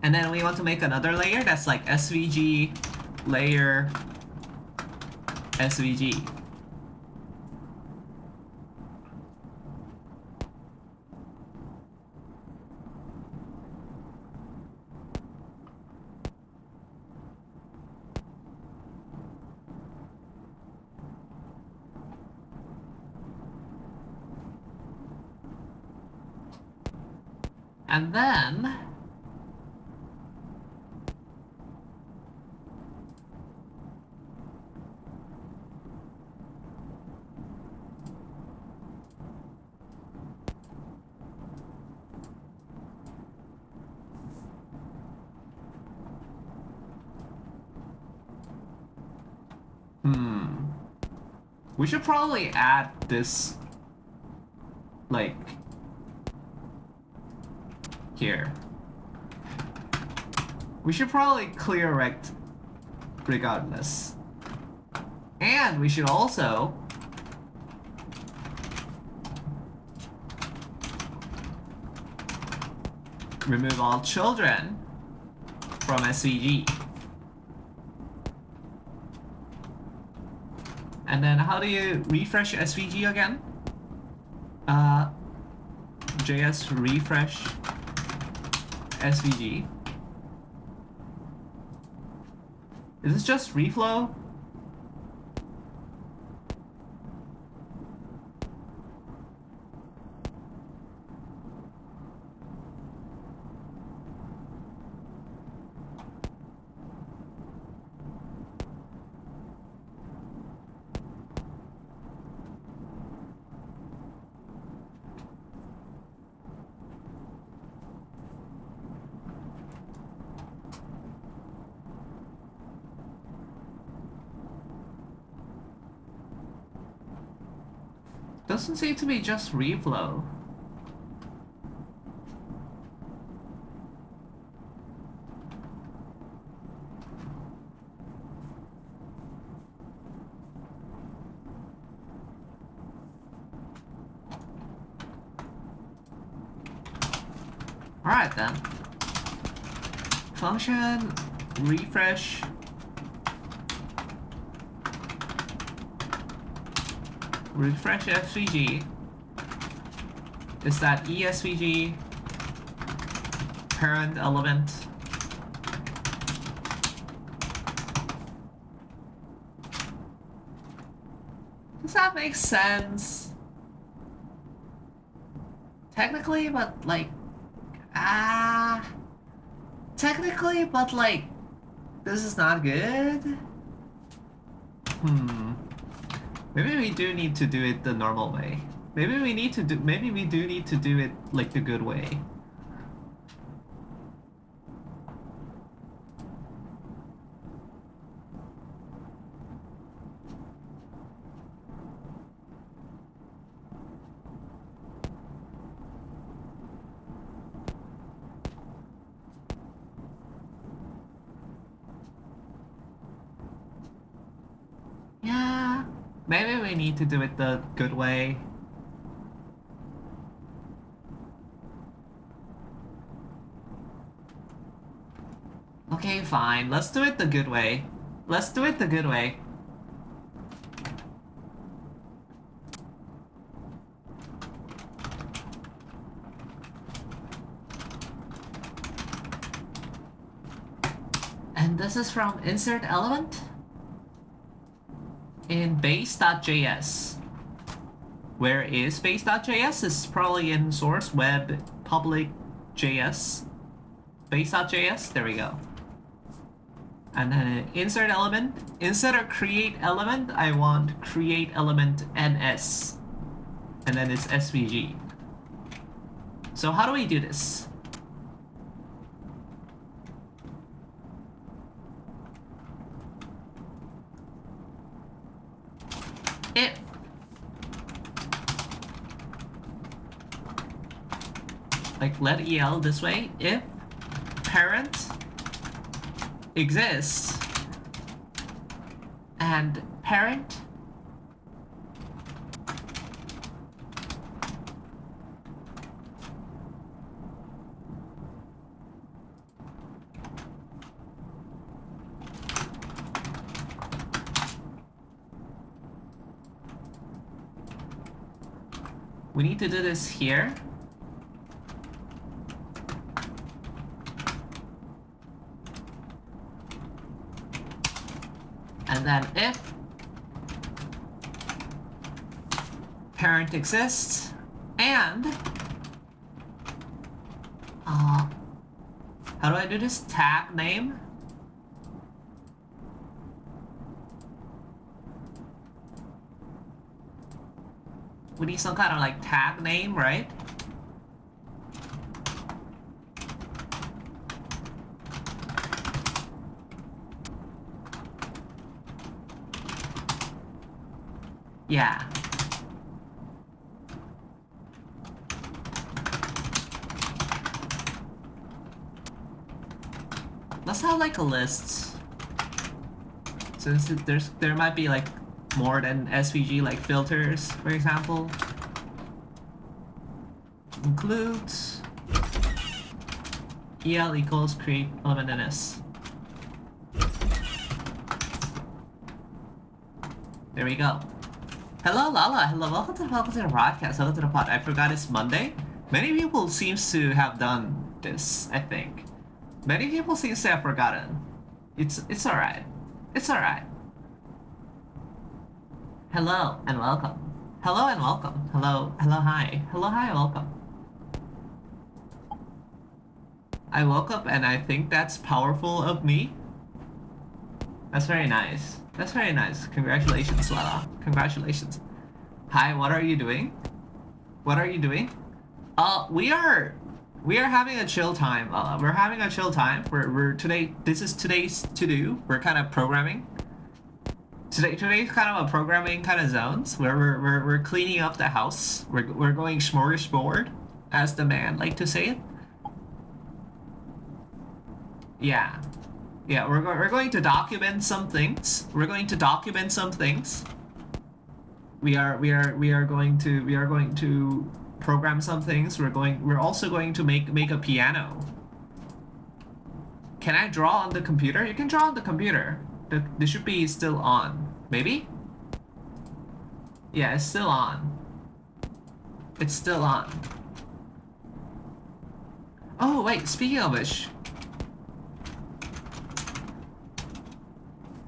And then we want to make another layer that's like SVG layer SVG. And then we should probably add this like here. We should probably clear rect regardless. And we should also remove all children from SVG. And then how do you refresh SVG again? JS refresh SVG. Is this just reflow? Doesn't seem to be just reflow. Alright then. Function refresh SVG. Is that ESVG parent element? Does that make sense? Technically, but like, technically, but like, this is not good. Maybe we do need to do it the normal way. Maybe we do need to do it like the good way. Yeah, maybe we need to do it the good way. Okay, fine. Let's do it the good way. Let's do it the good way. And this is from insert element in base.js. Where is base.js? It's probably in source web public JS. Base.js, there we go. And then insert element. Instead of create element, I want create element ns. And then it's SVG. So how do we do this? If like let EL this way, if parent exists and parent we need to do this here. And then if parent exists and how do I do this? Tag name. We need some kind of like tag name, right? Yeah. Let's have like a list. Since there might be like more than SVG, like filters, for example. Includes EL equals create element ns. There we go. Hello Lala, hello, welcome to the podcast, welcome to the pod. I forgot it's Monday. Many people seems to have done this, I think. Many people seems to have forgotten. It's alright. It's alright. Hello and welcome. Hello and welcome. Hello, hi. Hello, hi, welcome. I woke up and I think that's powerful of me. That's very nice. That's very nice. Congratulations, Lala. Congratulations. Hi, what are you doing? What are you doing? We are having a chill time. We're having a chill time. This is today's to-do. We're kind of programming. Today's kind of a programming kind of zones where we're cleaning up the house. We're going smorgasbord, as the man like to say it. Yeah. Yeah, we're going to document some things. We're going to document some things. We are going to program some things. We're also going to make a piano. Can I draw on the computer? You can draw on the computer. This should be still on. Maybe? Yeah, it's still on. It's still on. Oh wait, speaking of which,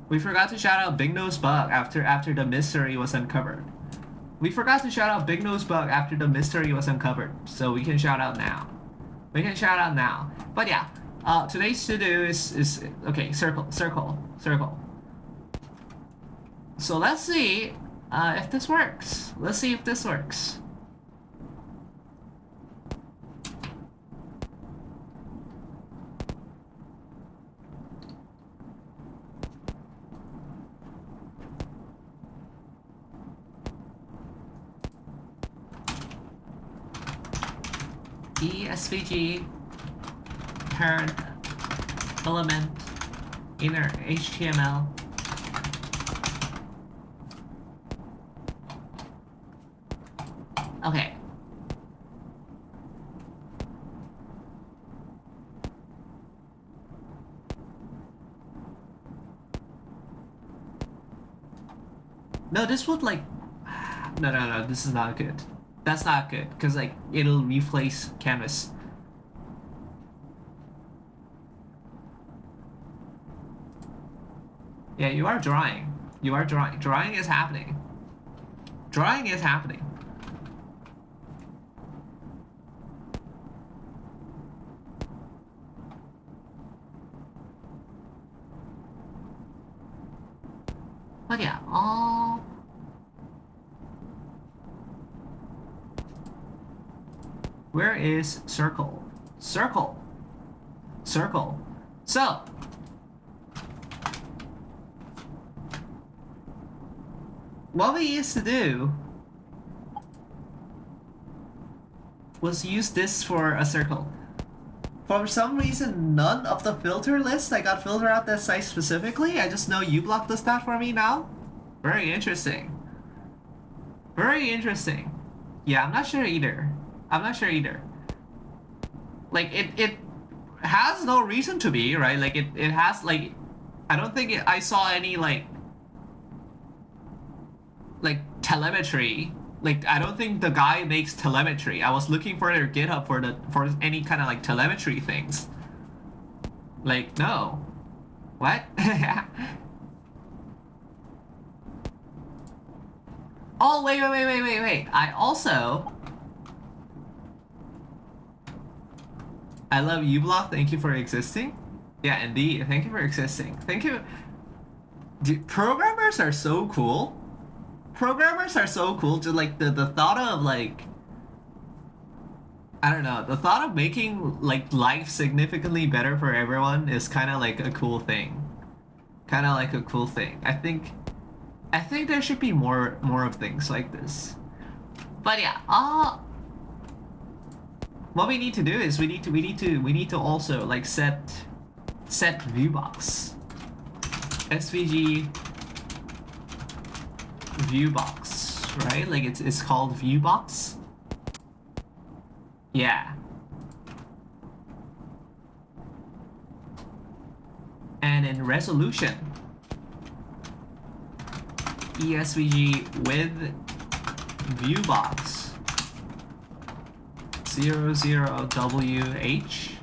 we forgot to shout out Big Nose Bug after the mystery was uncovered. We forgot to shout out Big Nose Bug after the mystery was uncovered, so we can shout out now. We can shout out now. But yeah, today's to-do is okay. Circle. So let's see if this works. Let's see if this works. SVG parent element inner HTML. Okay. No, this would like no, this is not good. That's not good, because like it'll replace canvas. Yeah, you are drawing. You are drawing. Drawing is happening. Drawing is happening. But yeah, all. Where is circle? Circle. Circle. So. What we used to do was use this for a circle. For some reason, none of the filter lists I got filtered out that site specifically. I just know uBlock does that for me now. Very interesting. Very interesting. Yeah, I'm not sure either. I'm not sure either. Like, it has no reason to be, right? Like, it has, like, I don't think I saw any, like telemetry. Like, I don't think the guy makes telemetry. I was looking for their GitHub for any kind of like telemetry things. Like, no. What? Oh, wait. I love uBlock. Thank you for existing. Yeah, indeed. Thank you for existing. Thank you. Dude, programmers are so cool. Programmers are so cool. Just like the thought of like, I don't know, the thought of making like life significantly better for everyone is kind of like a cool thing. Kind of like a cool thing. I think there should be more of things like this. But yeah, what we need to do is we need to also like set viewbox. SVG viewbox, right? Like it's called viewbox. Yeah. And in resolution, ESVG with viewbox 00WH.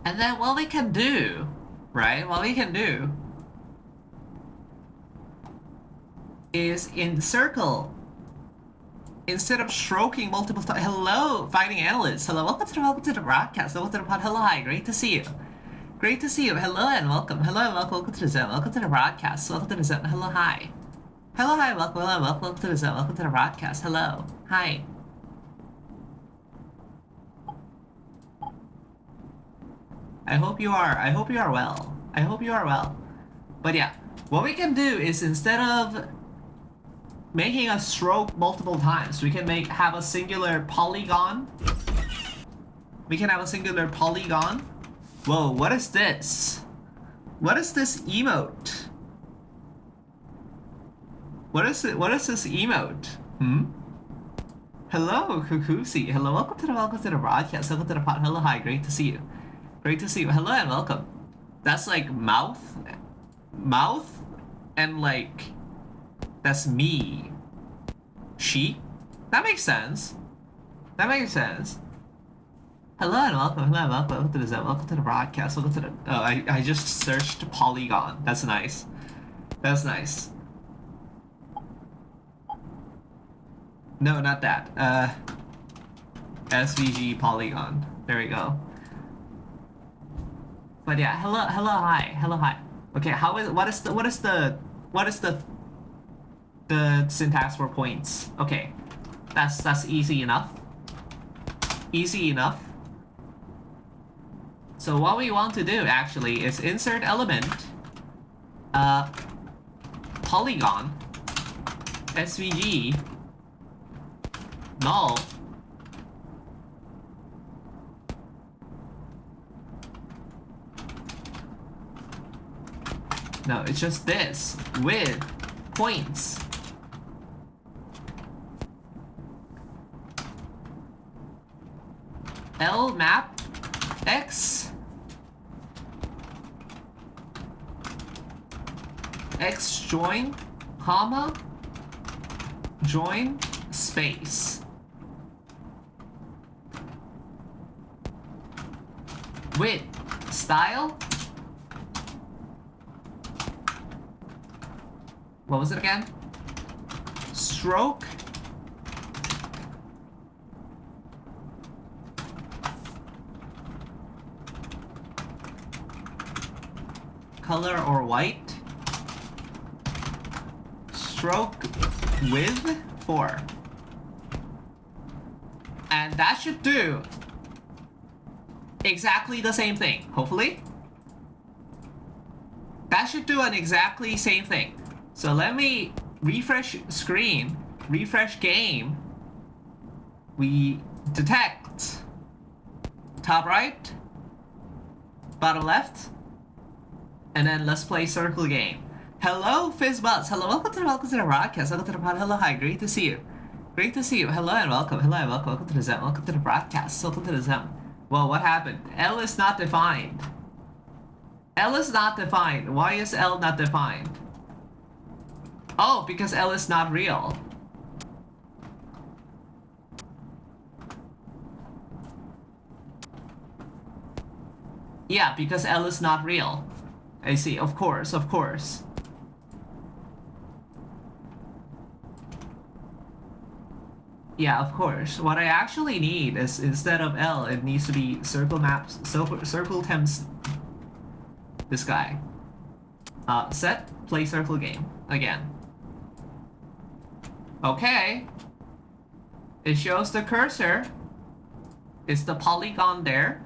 And then what we can do, right? What we can do is in circle, instead of stroking multiple times. Hello, fighting analysts. Hello, welcome to the broadcast. Welcome to the pod. Hello, hi, great to see you. Great to see you. Hello and welcome. Hello and welcome. Welcome to the zone. Welcome to the broadcast. Welcome to the zone. Hello, hi. Hello, hi, welcome. Hello, welcome to the zone. Welcome to the broadcast. Hello, hi. I hope you are well. I hope you are well. But yeah, what we can do is instead of making a stroke multiple times, we can have a singular polygon. We can have a singular polygon. Whoa, what is this? What is this emote? What is it? What is this emote? Hello, Kukusi. Hello, welcome to the broadcast. Welcome to the pod. Hello, hi, great to see you. Great to see you. Hello and welcome. That's like mouth, and like that's me. She. That makes sense. That makes sense. Hello and welcome. Hello and welcome. Welcome to the zone. Welcome to the broadcast. Welcome to the. Oh, I just searched polygon. That's nice. That's nice. No, not that. SVG polygon. There we go. But yeah, hello, hi. Okay, what is the syntax for points? Okay, that's easy enough. Easy enough. So what we want to do actually is insert element, polygon, SVG, null. No, it's just this with points. L map X join, comma, join, space. Width, style. What was it again? Stroke. Color or white. Stroke width 4. And that should do exactly the same thing, hopefully. That should do an exactly same thing. So let me refresh screen, refresh game. We detect top right, bottom left, and then let's play circle game. Hello, Fizzbutts. Hello, welcome to the broadcast. Welcome to the pod. Hello, hi, great to see you. Great to see you. Hello and welcome. Hello and welcome. Welcome to the zone. Welcome to the broadcast. Welcome to the zone. Well, what happened? L is not defined. L is not defined. Why is L not defined? Oh, because L is not real. Yeah, because L is not real. I see, of course, of course. Yeah, of course. What I actually need is, instead of L, it needs to be circle maps, circle temps this guy. Set, play circle game, again. Okay. It shows the cursor. Is the polygon there?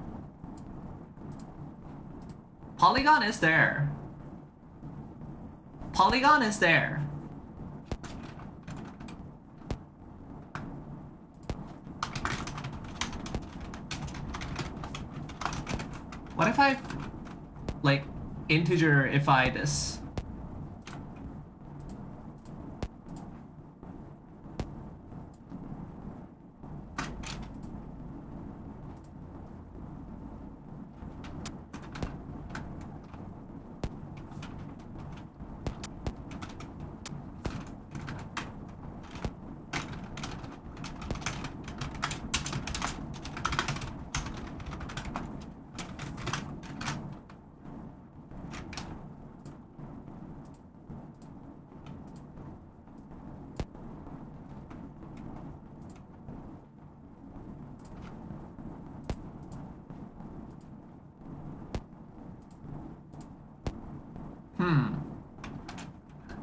Polygon is there. Polygon is there. What if I, like, integerify this?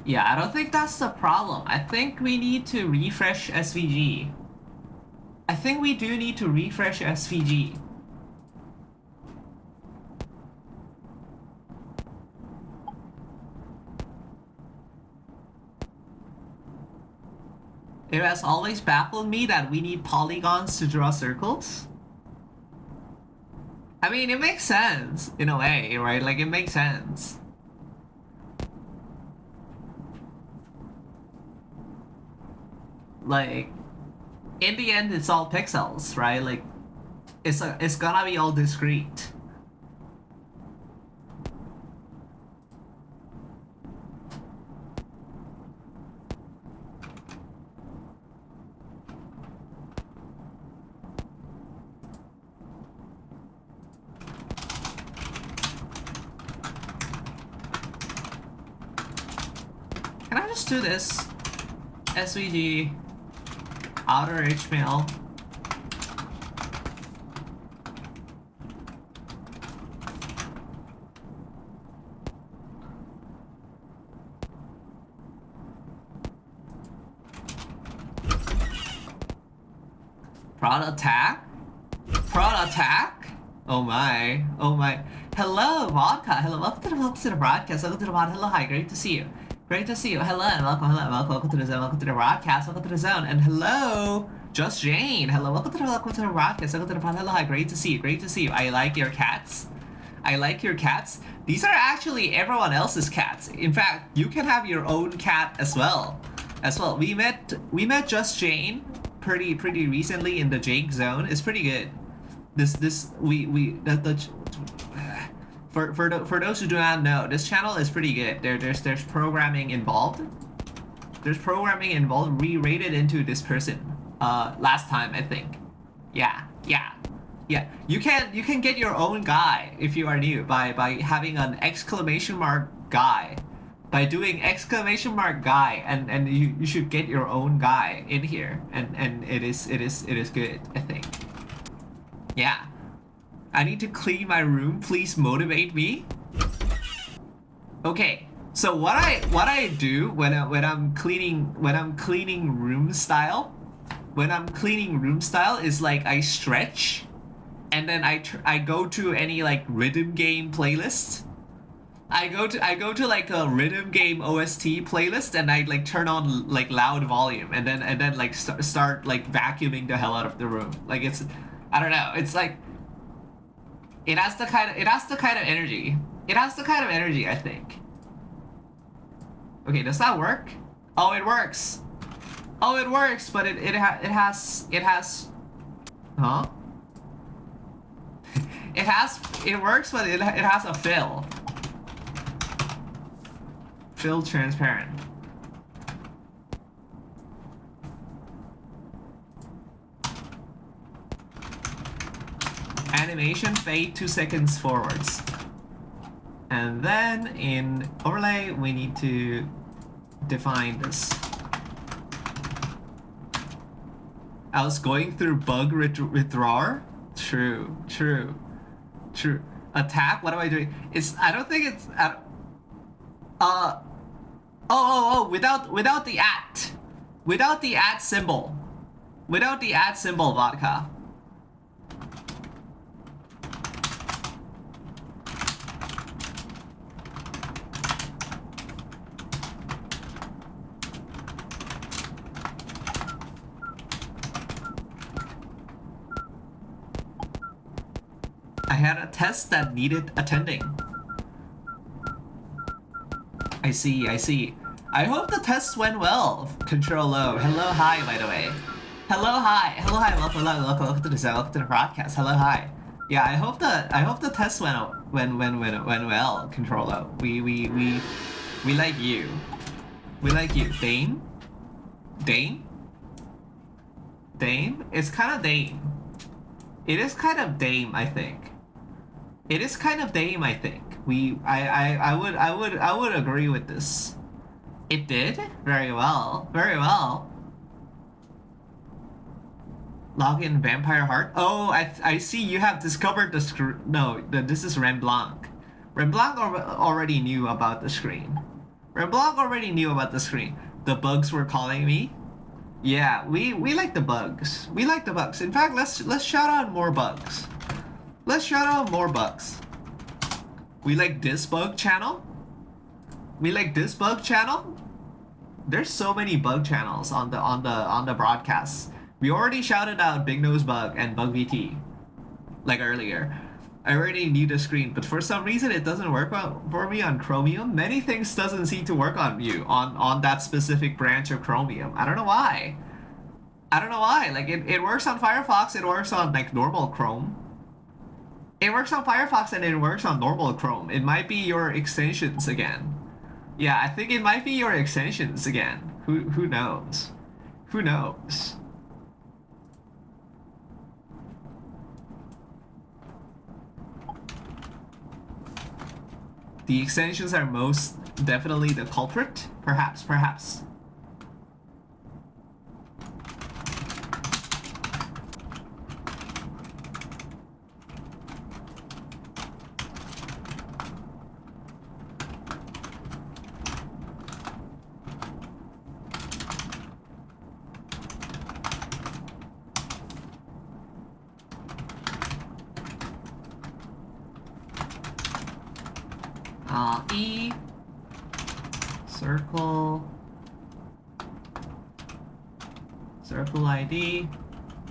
Yeah, I don't think that's the problem. I think we need to refresh SVG. I think we do need to refresh SVG. It has always baffled me that we need polygons to draw circles. I mean, it makes sense in a way, right? Like, it makes sense. Like, in the end, it's all pixels, right? Like, it's gonna be all discrete. Can I just do this? SVG outer HTML. Prod attack? Prod attack? Oh my. Oh my. Hello, Vodka. Hello, welcome to the broadcast. Welcome to the pod. Hello, hi, great to see you. Great to see you. Hello and welcome, welcome to the zone, welcome to the broadcast, welcome to the zone, and hello, Just Jane. Hello, welcome to the broadcast, welcome to the pod. Hello, hi, great to see you, great to see you. I like your cats. I like your cats. These are actually everyone else's cats. In fact, you can have your own cat as well. We met Just Jane pretty recently in the Jake zone. It's pretty good. For those who do not know, this channel is pretty good. There's programming involved. There's programming involved. We rated into this person last time, I think. Yeah. You can get your own guy if you are new by having an exclamation mark guy. By doing exclamation mark guy, and you should get your own guy in here, and it is good, I think. Yeah. I need to clean my room. Please motivate me. Okay. So what I do when I'm cleaning room style, is like I stretch, and then I go to any like rhythm game playlist. I go to like a rhythm game OST playlist, and I like turn on like loud volume, and then like start like vacuuming the hell out of the room. Like it's, I don't know. It's like it has the kind of energy. It has the kind of energy, I think. Okay, does that work? Oh, it works. Oh, it works, but it has huh? It works, but it has a fill. Fill transparent. Animation fade 2 seconds forwards. And then in overlay, we need to define this. I was going through bug withdrawer. True. Attack. What am I doing? I don't think it's. Without the at. Without the at symbol. Without the at symbol, vodka. I had a test that needed attending. I see. I hope the test went well. Control O. Hello, hi, by the way. Hello, hi. Welcome to the broadcast. Hello, hi. Yeah, I hope the test went well. Control O. We like you. We like you. Dame? It's kind of Dame. It is kind of Dame, I think. I would agree with this. It did? Very well. Login Vampire Heart. Oh, I see you have discovered the screen. No, this is Remblanc. Remblanc already knew about the screen. The bugs were calling me. Yeah, we like the bugs. In fact, let's shout out more bugs. We like this bug channel. There's so many bug channels on the broadcast. We already shouted out Big Nose Bug and Bug VT, like earlier. I already knew the screen, but for some reason it doesn't work for me on Chromium. Many things doesn't seem to work on you on that specific branch of Chromium. I don't know why. Like it works on Firefox. It works on like normal Chrome. It works on Firefox and it works on normal Chrome. It might be your extensions again. Yeah, I think it might be your extensions again. Who knows? The extensions are most definitely the culprit? Perhaps. E, circle ID.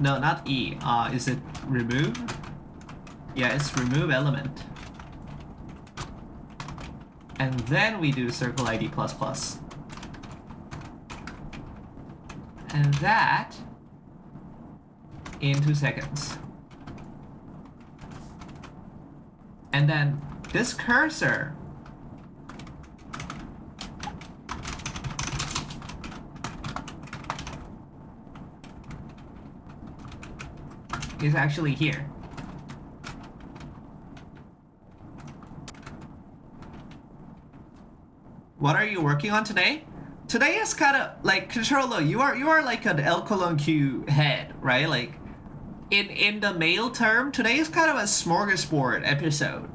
No, not E. Is it remove? Yeah, it's remove element. And then we do circle ID plus plus. And that in 2 seconds. And then this cursor is actually here. What are you working on today? Today is kind of like Controller. You are like an El Colon Q head, right? Like in the male term, today is kind of a smorgasbord episode.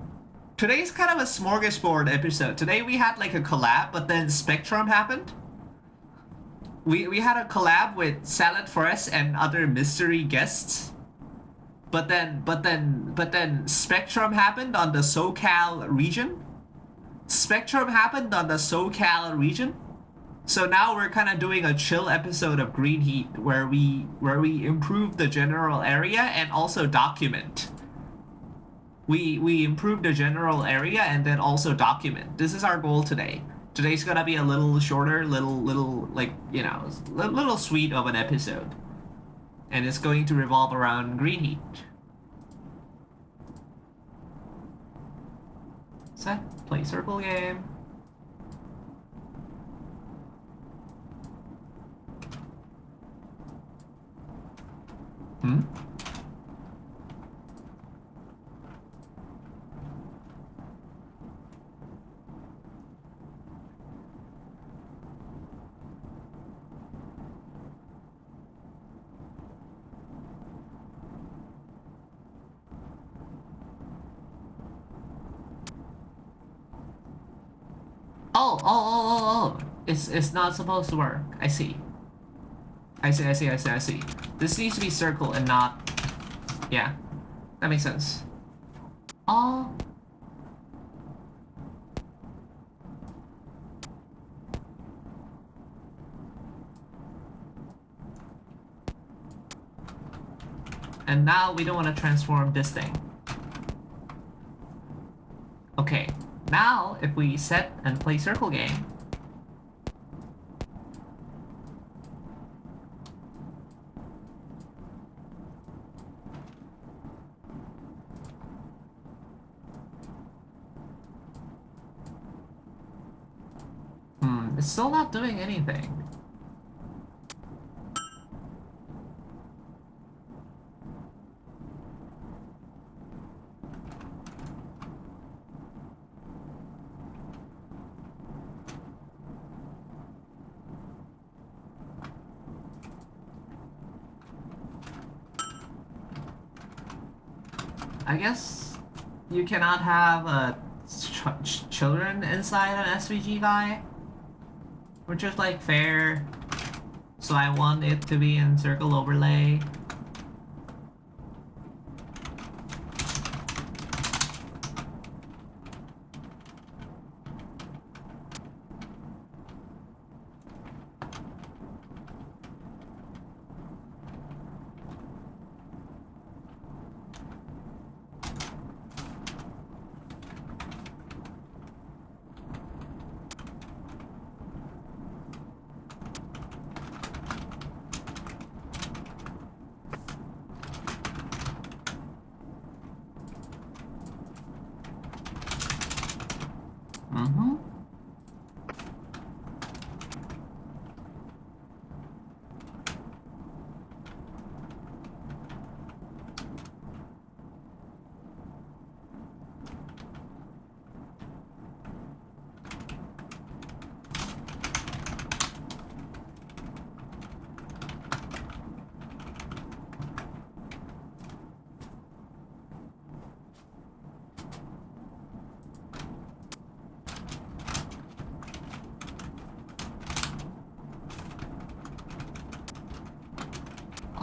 Today's kind of a smorgasbord episode. Today we had like a collab, but then Spectrum happened. We had a collab with Salad Forest and other mystery guests. But then Spectrum happened on the SoCal region. Spectrum happened on the SoCal region. So now we're kind of doing a chill episode of Green Heat where we improve the general area and also document. We improve the general area and then also document. This is our goal today. Today's gonna be a little shorter, little like, you know, little sweet of an episode. And it's going to revolve around Green Heat. Set, play circle game. Oh. It's not supposed to work. I see. I see. This needs to be circle and not... Yeah. That makes sense. Oh. And now we don't want to transform this thing. Okay. Now, if we set and play circle game, it's still not doing anything. I guess you cannot have children inside an SVG guy. We're just like fair. So I want it to be in circle overlay.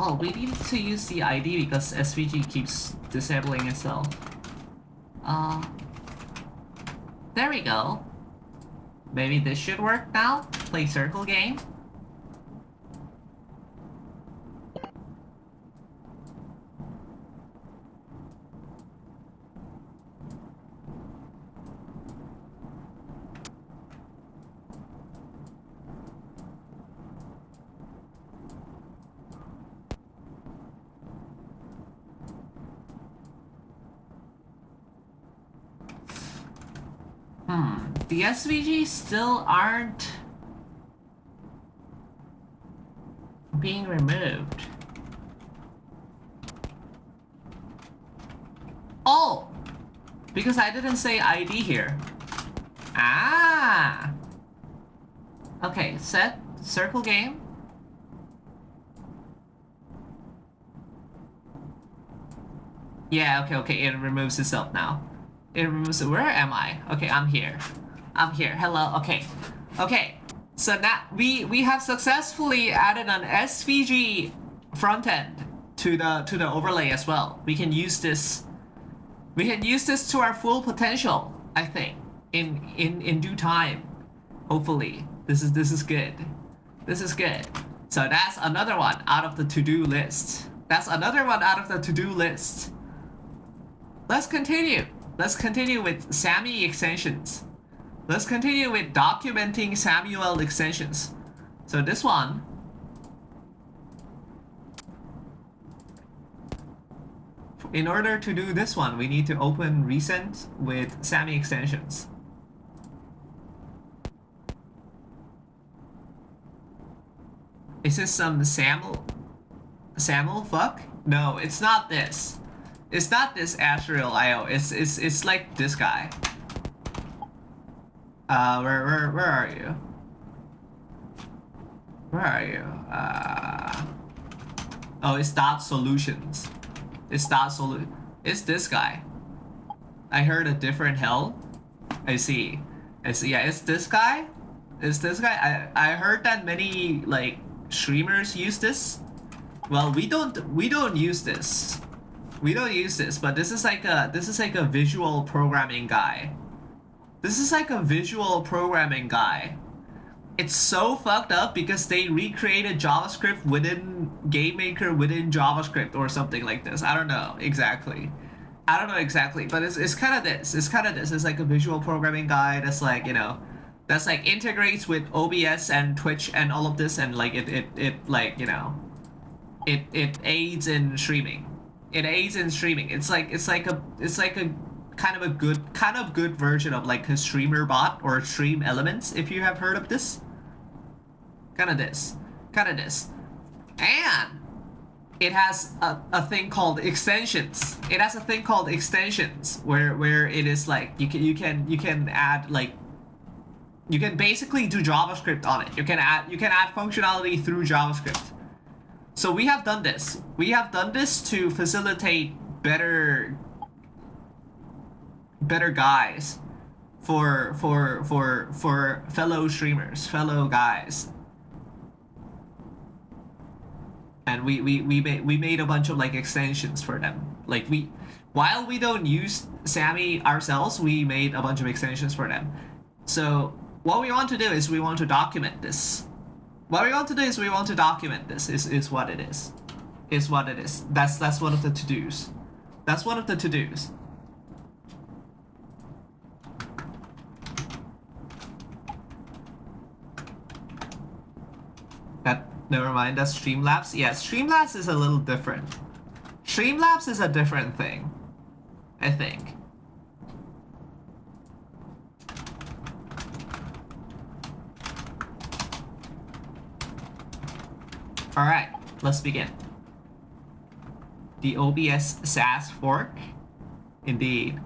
Oh, we need to use the ID because SVG keeps disabling itself. There we go. Maybe this should work now? Play circle game? The SVG still aren't being removed. Oh! Because I didn't say ID here. Ah! Okay, set, circle game. Yeah, okay, it removes itself now. It removes it. Where am I? Okay, I'm here. I'm here. Hello, okay. Okay, so now we have successfully added an SVG front end to the overlay as well. We can use this. We can use this to our full potential, I think, in due time. Hopefully, this is good. This is good. So that's another one out of the to-do list. That's another one out of the to-do list. Let's continue. Let's continue with SAMI extensions. Let's continue with documenting Samuel extensions. So this one. In order to do this one, we need to open recent with SAMI extensions. Is this some SAML fuck? No, it's not this. It's not this Astral IO. It's like this guy. Where are you? Where are you? Oh, it's dot solutions. It's dot solution. It's this guy. I heard a different hell. I see. Yeah, it's this guy. It's this guy. I heard that many like streamers use this. Well, we don't use this. We don't use this, but this is like a visual programming guy. This is like a visual programming guy. It's so fucked up because they recreated JavaScript within GameMaker within JavaScript or something like this. I don't know exactly. But it's kind of this. It's kind of this. It's like a visual programming guy that's like, you know, that's like integrates with OBS and Twitch and all of this, and like it like, you know, it aids in streaming. It aids in streaming. It's like a kind of good version of like a streamer bot or stream elements, if you have heard of this. Kind of this. And it has a thing called extensions. It has a thing called extensions where it is like you can add like, you can basically do JavaScript on it. You can add functionality through JavaScript. So we have done this. We have done this to facilitate better guys for fellow streamers, fellow guys. And we made a bunch of like extensions for them. Like while we don't use SAMI ourselves, we made a bunch of extensions for them. So what we want to do is we want to document this. What we want to do is we want to document this. Is what it is. Is what it is. That's one of the to-dos. That's one of the to-dos. Never mind, that's Streamlabs. Yeah, Streamlabs is a little different. Streamlabs is a different thing, I think. Alright, let's begin. The OBS SAS fork. Indeed.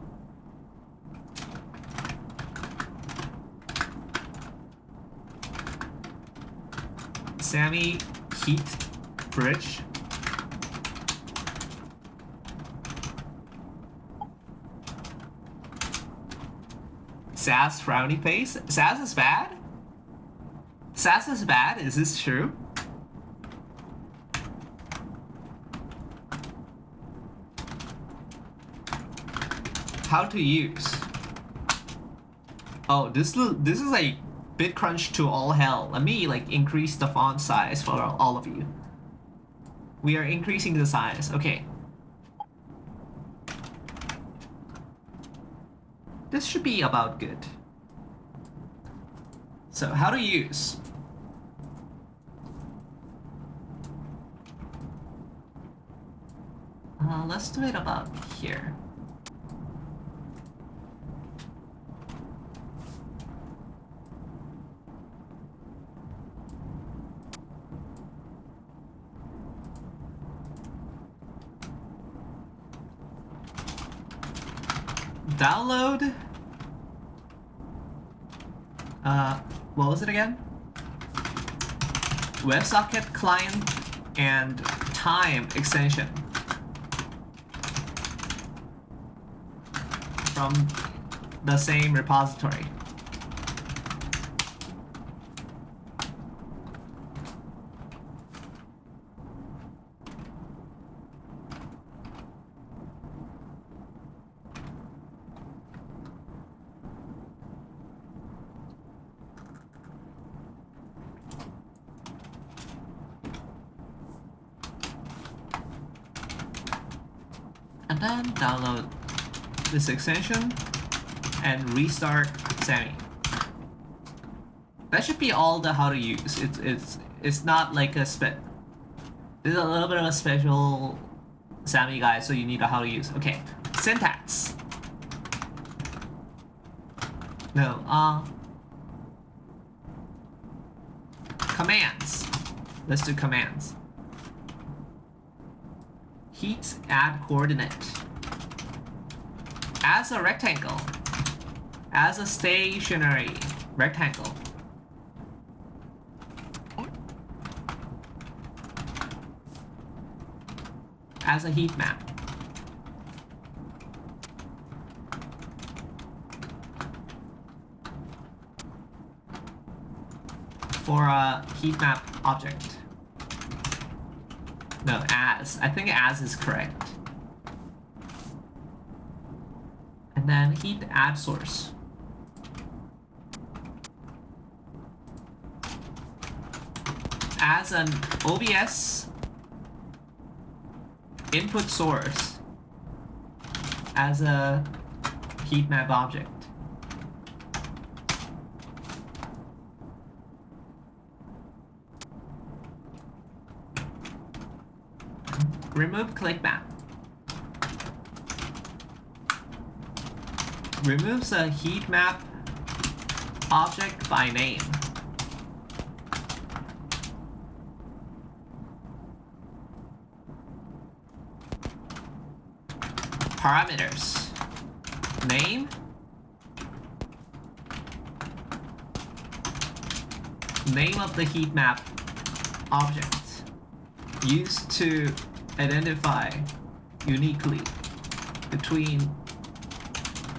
SAMI heat bridge. SAS frowny face. SAS is bad? SAS is bad? Is this true? How to use? Oh, this is like bit crunch to all hell. Let me like increase the font size for all of you. We are increasing the size. Okay. This should be about good. So how to use? Let's do it about here. download. What was it again? WebSocket client and time extension from the same repository. And then download this extension and restart Sammy. That should be all the how to use. It's not like a spec. There's a little bit of a special Sammy guide, so you need a how to use. Okay, syntax. No, commands. Let's do commands. Heat add coordinate. As a rectangle. As a stationary rectangle. As a heat map. For a heat map object. No, as. I think as is correct. And then heat add source. As an OBS input source. As a heat map object. Remove click map. Removes a heat map object by name. Parameters. Name. Name of the heat map object. Used to identify uniquely between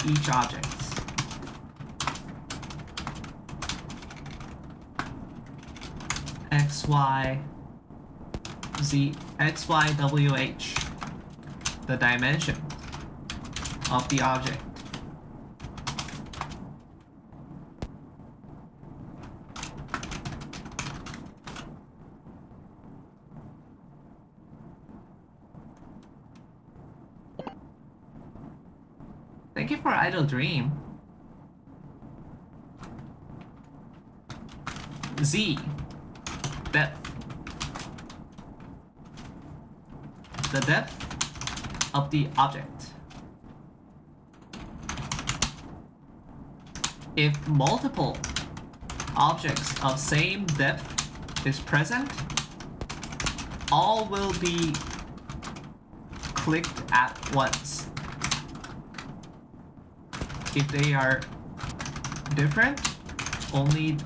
each object. X, Y, Z, X, Y, W, H. The dimension of the object. Thank you for Idle Dream. Z. Depth. The depth of the object. If multiple objects of same depth is present, all will be clicked at once. If they are different, only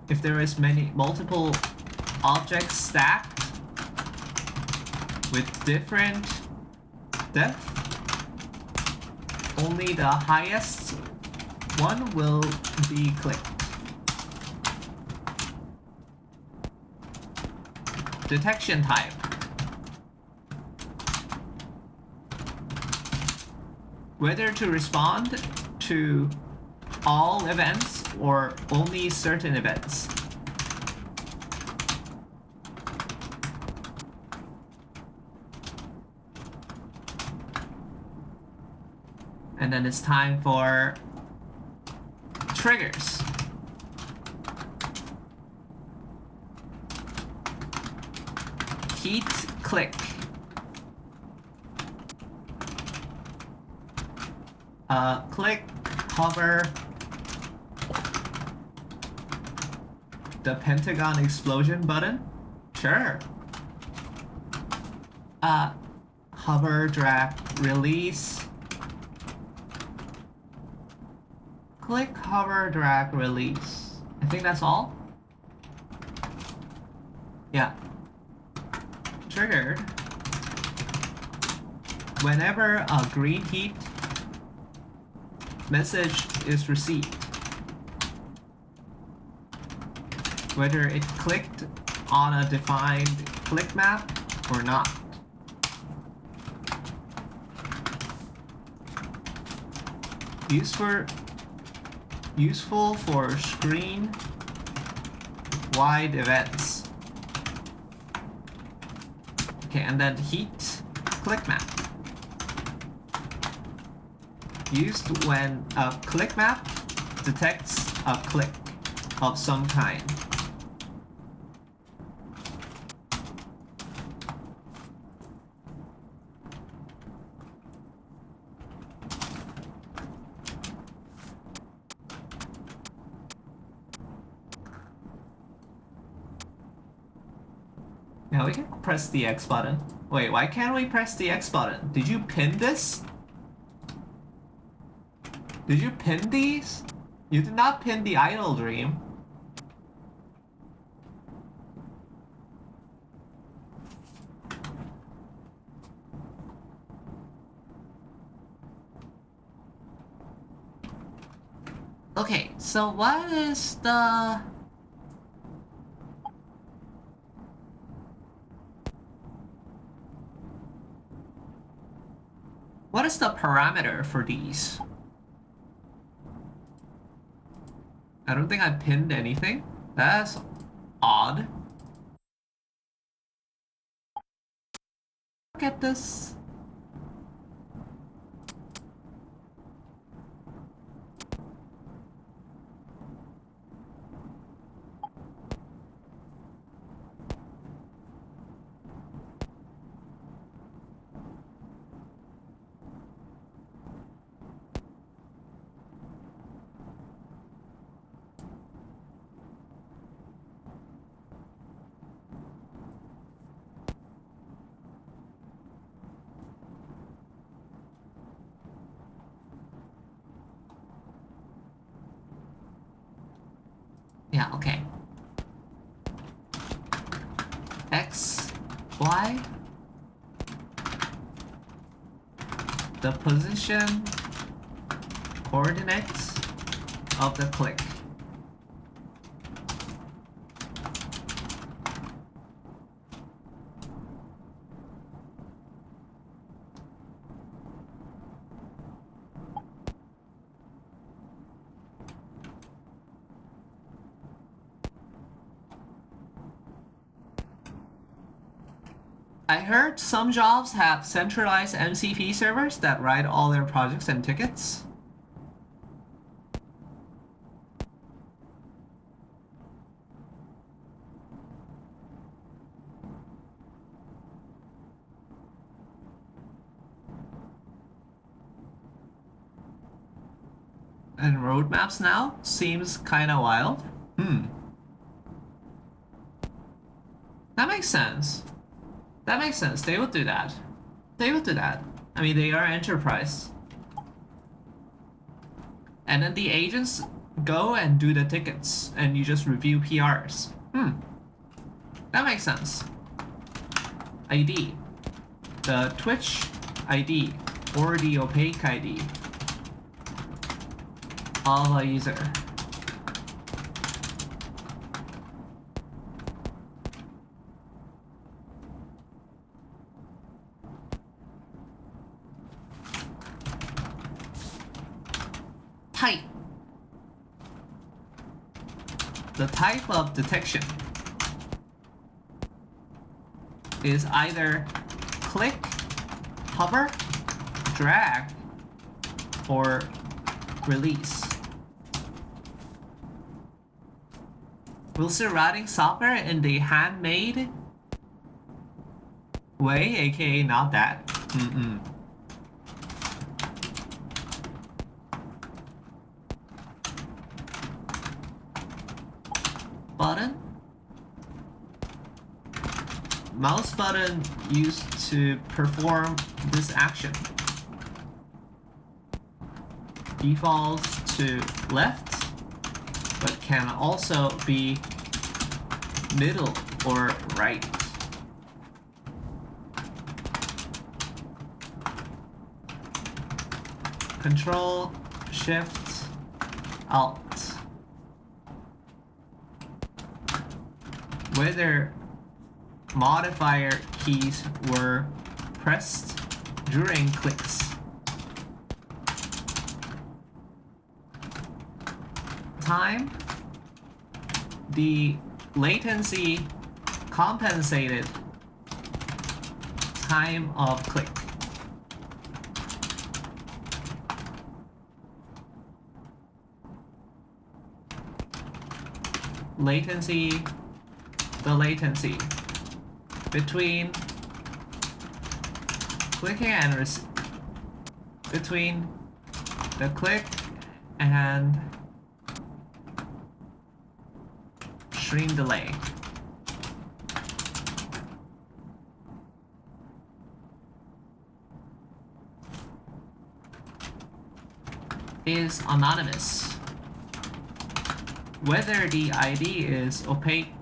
if there is multiple objects stacked with different depth, only the highest one will be clicked. Detection type. Whether to respond to all events or only certain events. And then it's time for triggers. Heat click. Click, hover, the pentagon explosion button. Sure. Hover, drag, release, click, hover, drag, release. I think that's all. Yeah. Triggered whenever a green heat message is received, whether it clicked on a defined click map or not. Useful for screen-wide events. Okay, and then heat click map. Used when a click map detects a click of some kind. Now we can press the X button. Wait, why can't we press the X button? Did you pin this? Did you pin these? You did not pin the idle dream. Okay, so what is the... What is the parameter for these? I don't think I pinned anything. That's odd. Look at this. Yeah, okay. X, Y. The position coordinates of the click. I heard some jobs have centralized MCP servers that write all their projects and tickets. And roadmaps now? Seems kinda wild. That makes sense. That makes sense. They would do that. They would do that. I mean, they are enterprise. And then the agents go and do the tickets, and you just review PRs. That makes sense. ID. The Twitch ID, or the opaque ID of a user. Type. The type of detection is either click, hover, drag, or release. We'll see routing software in the handmade way, aka not that. Button. Mouse button used to perform this action. Defaults to left, but can also be middle or right. Control, Shift, Alt. Whether modifier keys were pressed during clicks. Time, the latency compensated time of click. Latency, the latency between clicking and between the click and stream delay. Is anonymous. Whether the ID is opaque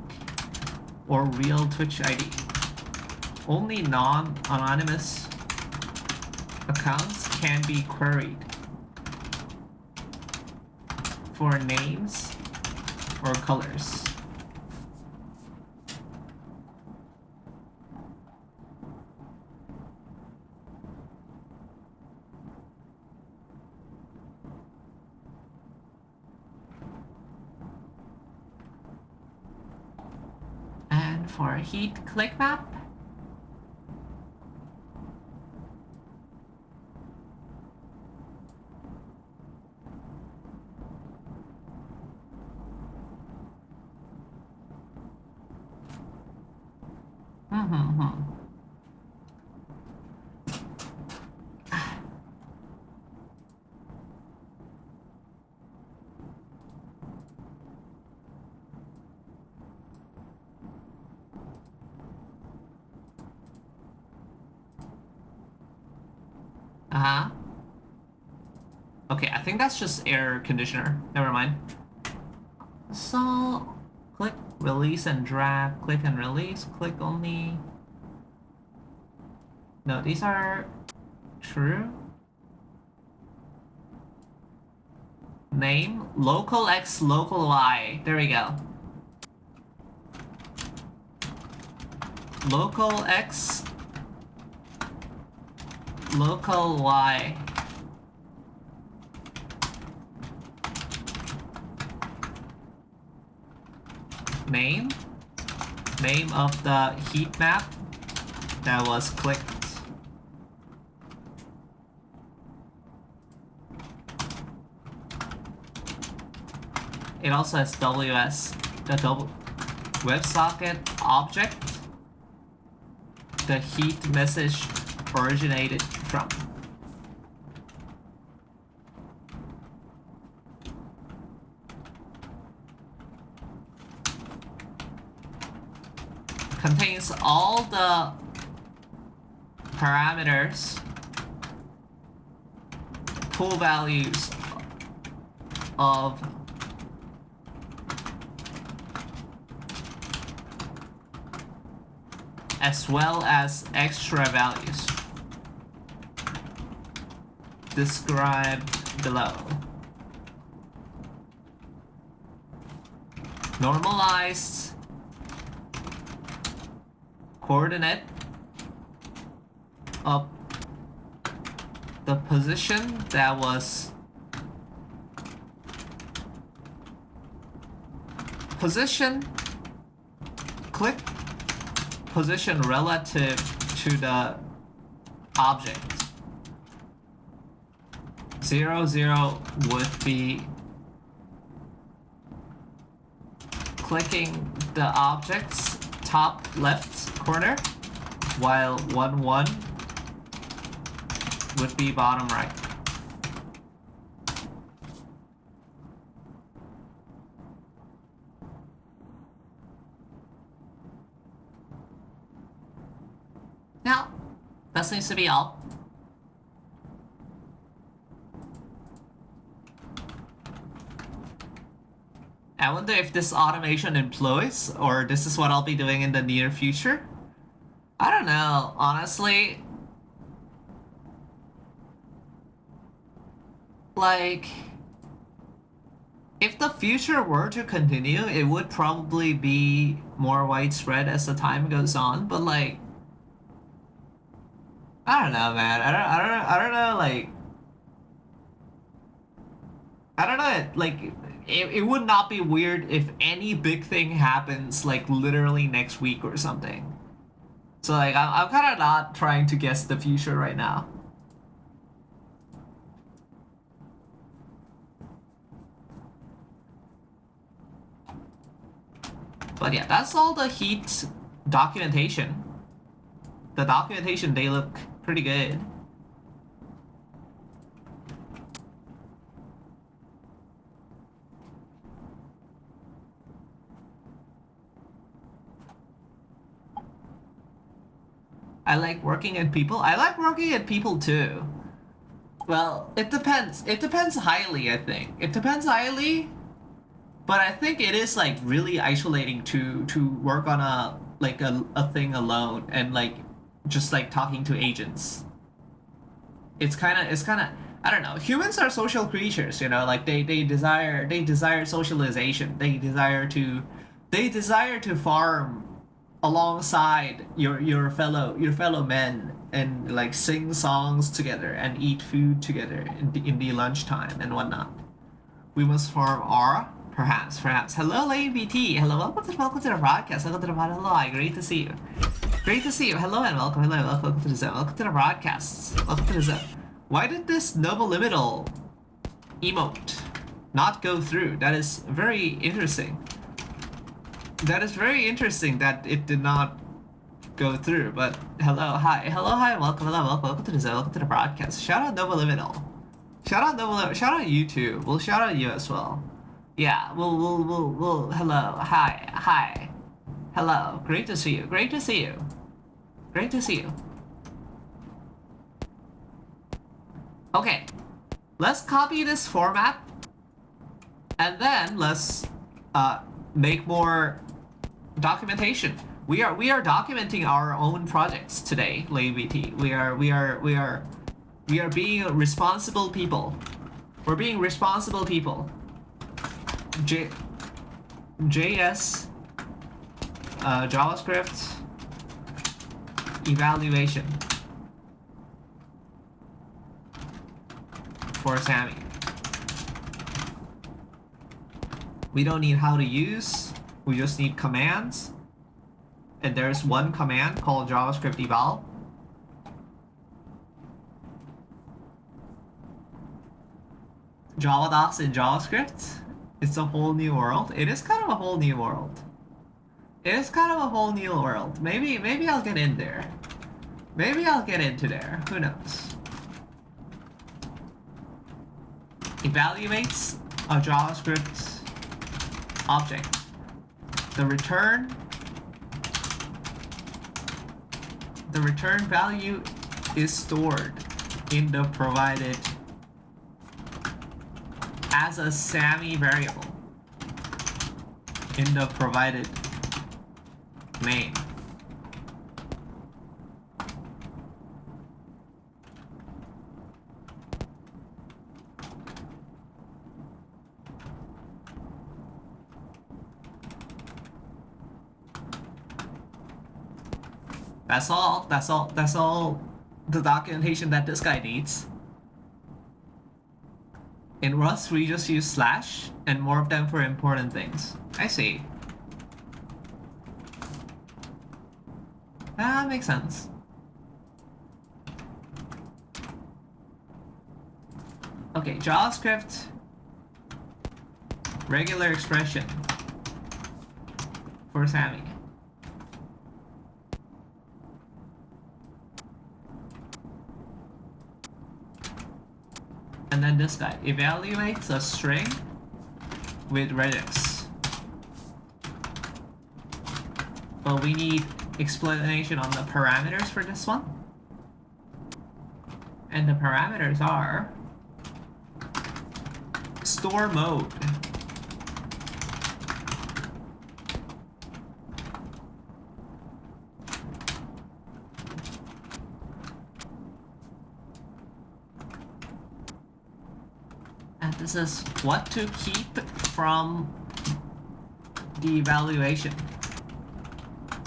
or real Twitch ID. Only non-anonymous accounts can be queried for names or colors. And for a heat click map, okay, I think that's just air conditioner. Never mind. So, click, release and drag, click and release, click only. No, these are true. Name, local X, local Y. There we go. Local X, local Y. Name of the heat map that was clicked. It also has WS, the WebSocket object the heat message originated from. Contains all the parameters, pool values of as well as extra values described below. Normalized coordinate of the position that was click position relative to the object. 0, 0 would be clicking the object's top left corner, while 1, 1 would be bottom right. Now, that seems to be all. I wonder if this automation employs, or this is what I'll be doing in the near future. I don't know, honestly. Like, if the future were to continue, it would probably be more widespread as the time goes on. But like, I don't know, man. I don't know. Like, I don't know. Like, it would not be weird if any big thing happens like literally next week or something. So like, I'm kind of not trying to guess the future right now. But yeah, that's all the Heat documentation. The documentation, they look pretty good. I like working at people. I like working at people too. Well, it depends. It depends highly, I think. It depends highly, but I think it is like really isolating to work on a like a thing alone and like just like talking to agents. It's kind of I don't know. Humans are social creatures, you know, like they desire socialization. They desire to farm alongside your fellow men and like sing songs together and eat food together in the lunchtime and whatnot. We must farm aura, perhaps. Hello, Lady BT. Hello, welcome to the broadcast. Welcome to the pod. Hello, great to see you. Great to see you. Hello and welcome. Hello, welcome to the zone. Welcome to the broadcasts. Welcome to the zone. Why did this Noble Liminal emote not go through? That is very interesting. That is very interesting that it did not go through. But hello, hi, welcome, welcome to the zone. Welcome to the broadcast. Shout out Noble Liminal. Shout out you too. We'll shout out you as well. Yeah, we'll hello, hi. Hello, great to see you. Great to see you. Okay, let's copy this format and then let's make more documentation. We are documenting our own projects today, LadyBT. We are being responsible people. We're being responsible people. JS JavaScript evaluation for Sammy. We don't need how to use, we just need commands. And there's one command called JavaScript eval. Java docs in JavaScript. It's a whole new world. It is kind of a whole new world. Maybe I'll get in there. Maybe I'll get into there. Who knows? Evaluates a JavaScript object. The return value is stored in the provided as a Sammy variable in the provided main. That's all the documentation that this guy needs. In Rust, we just use slash and more of them for important things. I see. That makes sense. Okay, JavaScript regular expression for Sammy. And then this guy evaluates a string with regex. But we need explanation on the parameters for this one. And the parameters are store mode And this is what to keep from the evaluation.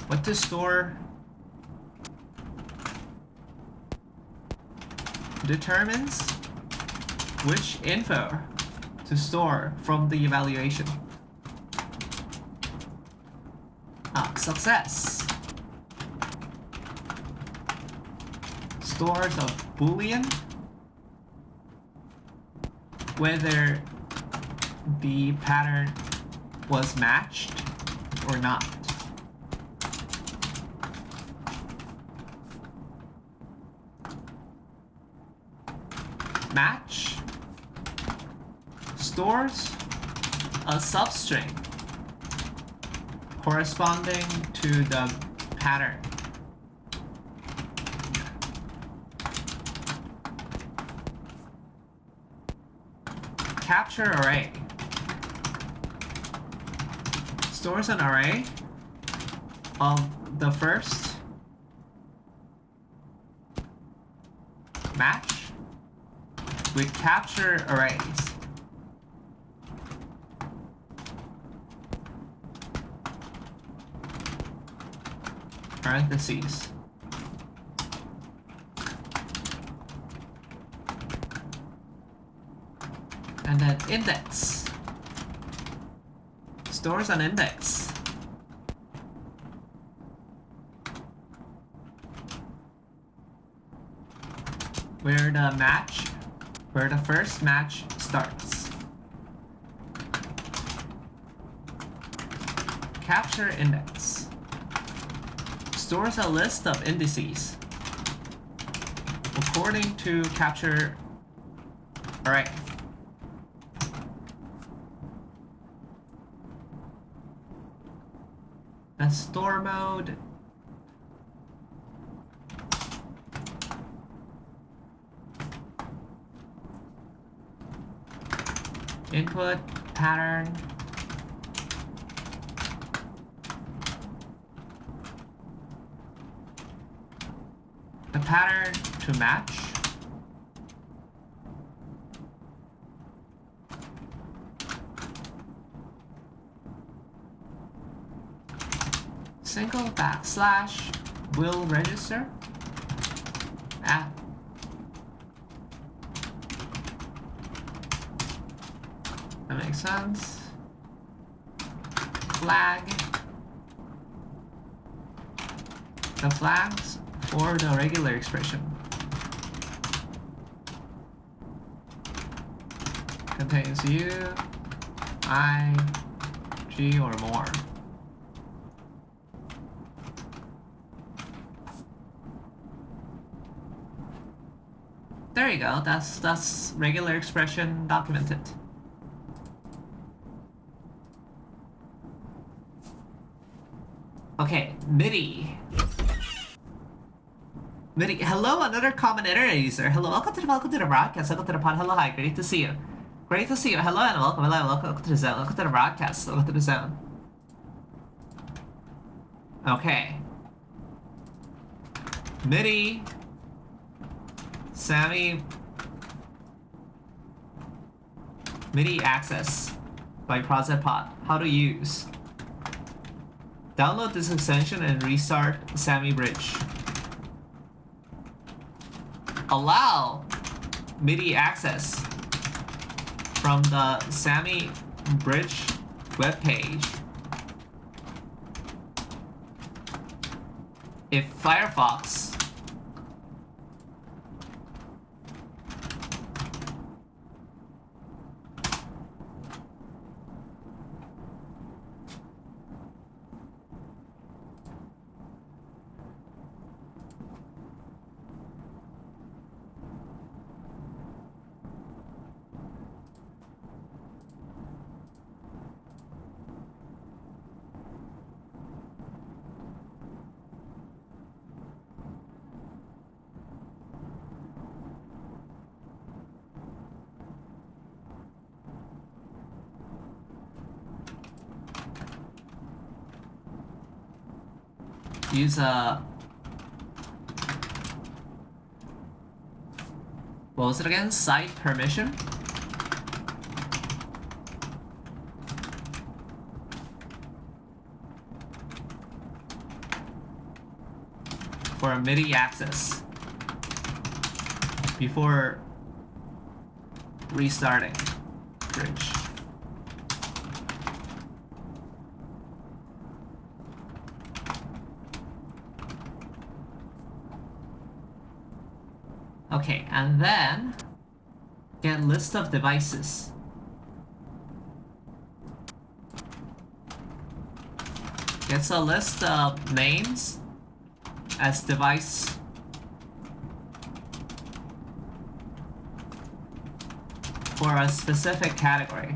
What to store determines which info to store from the evaluation. Success. Stores of Boolean, whether the pattern was matched or not. Match stores a substring corresponding to the pattern. Capture array stores an array of the first match with capture arrays. Parentheses. And then index stores an index where the first match starts. Capture index stores a list of indices according to capture array. The store mode input pattern the pattern to match single backslash will register at that makes sense. Flag the flags for the regular expression contains U, I, G, or more. There you go. That's regular expression documented. Okay, MIDI. MIDI. Hello, another commentator user. Hello, welcome to the broadcast. Welcome to the pod. Hello, hi. Great to see you. Great to see you. Hello and welcome. Hello, welcome to the zone. Welcome to the broadcast. Welcome to the zone. Okay. MIDI. Sammy. MIDI access by Project Pod. How to use. Download this extension and restart Sammy Bridge. Allow MIDI access from the Sammy Bridge webpage if Firefox use a what was it again? Site permission for MIDI access before restarting bridge. Okay, and then get list of devices. Gets a list of names as device for a specific category.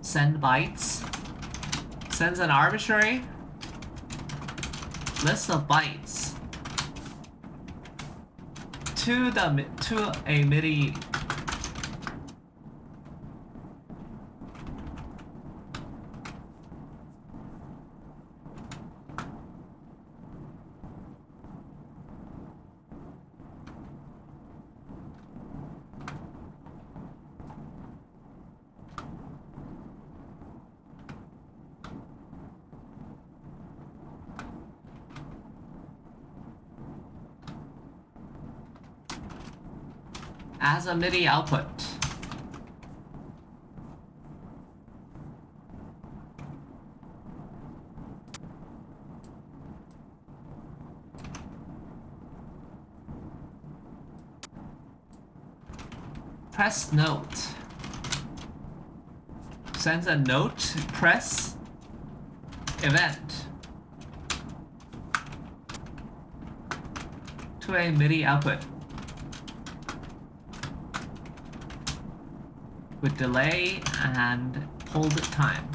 Send bytes. Sends an arbitrary list of bytes to a MIDI as a MIDI output. Press note. Sends a note press event to a MIDI output with delay and hold time.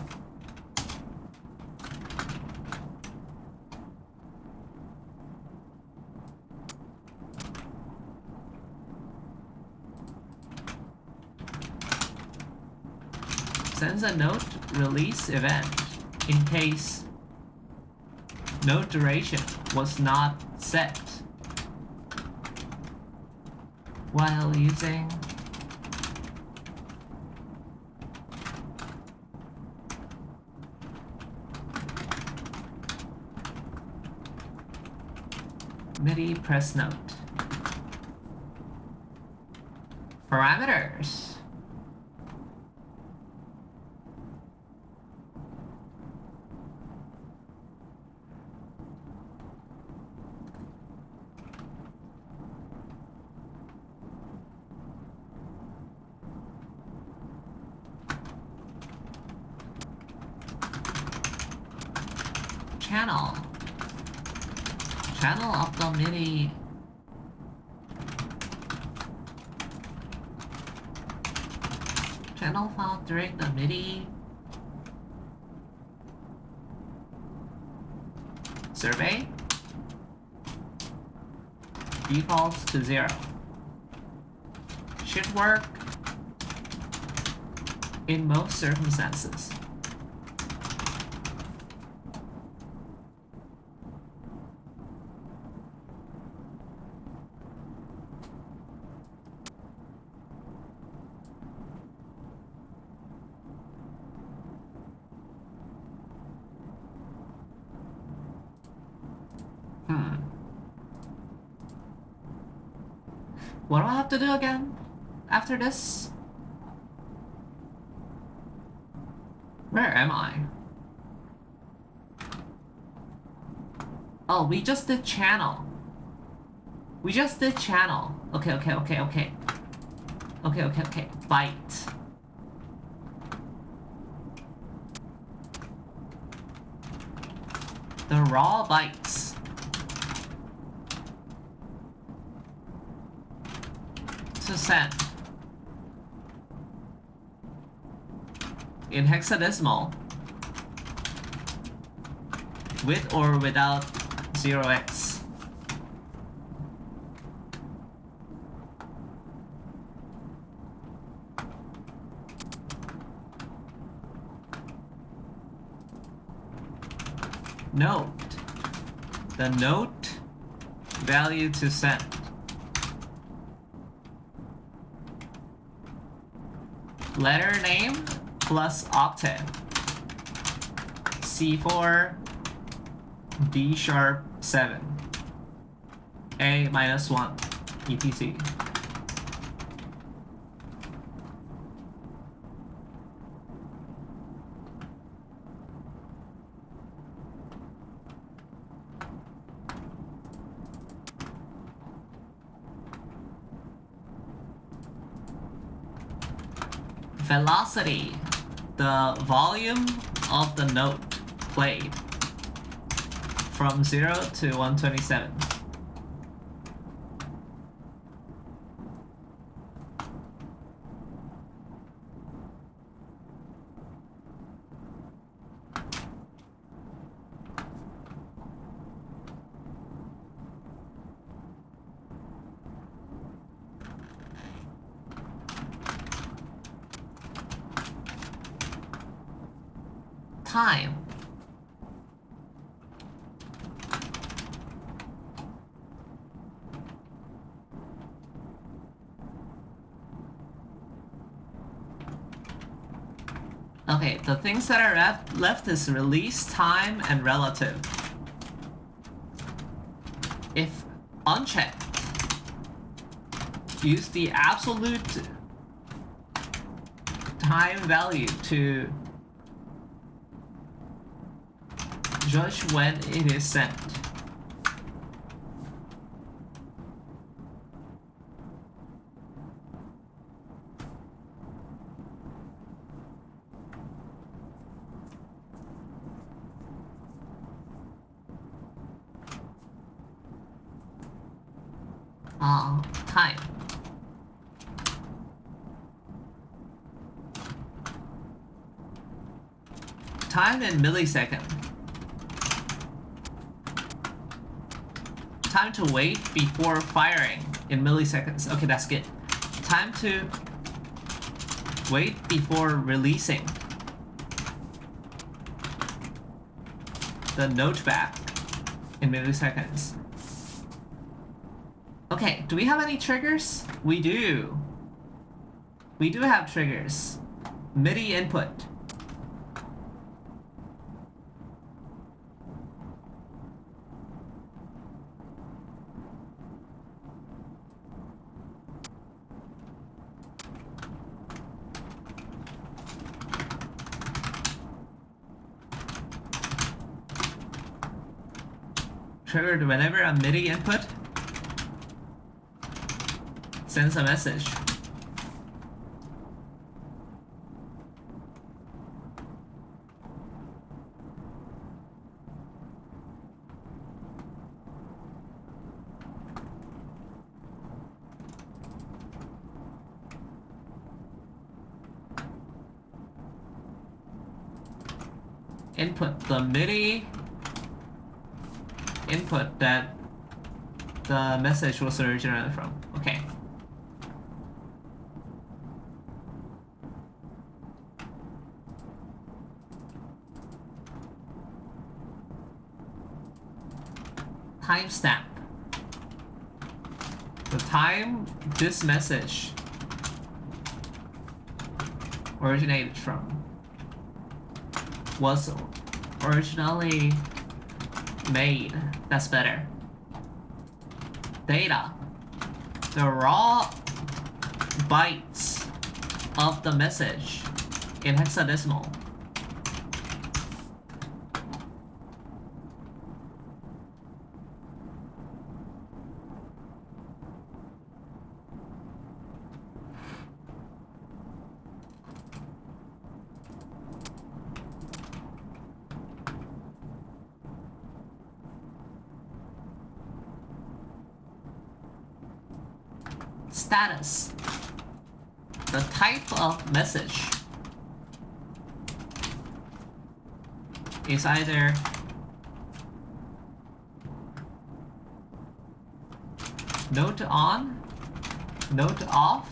Sends a note release event in case note duration was not set while using MIDI press note. Parameters. Channel. Channel of the MIDI. Channel file during the MIDI survey defaults to 0. Should work in most circumstances. What do I have to do again after this? Where am I? Oh, we just did channel. We just did channel. Okay. Byte. The raw bytes. To send in hexadecimal with or without 0x. Note. The note value to send letter name plus octave. C4, D sharp 7, A minus 1, etc. Velocity, the volume of the note played from 0 to 127. Time. Okay, the things that are left is release time and relative. If unchecked, use the absolute time value to judge when it is sent. Time. Time in millisecond. Time to wait before firing in milliseconds. Okay, that's good. Time to wait before releasing the note back in milliseconds. Okay, do we have any triggers? We do. We do have triggers. MIDI input. Triggered whenever a MIDI input sends a message. Input the MIDI input that the message was originally from. Okay. Timestamp. The time this message originated from was originally made. That's better. Data. The raw bytes of the message in hexadecimal. Status. The type of message is either note on, note off,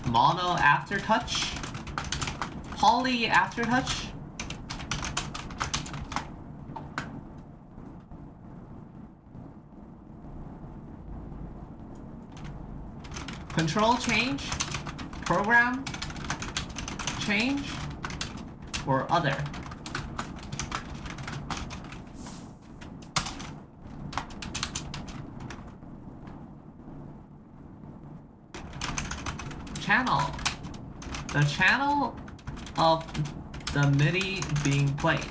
mono aftertouch, poly aftertouch, Control change, program change, or other. Channel. The channel of the MIDI being played.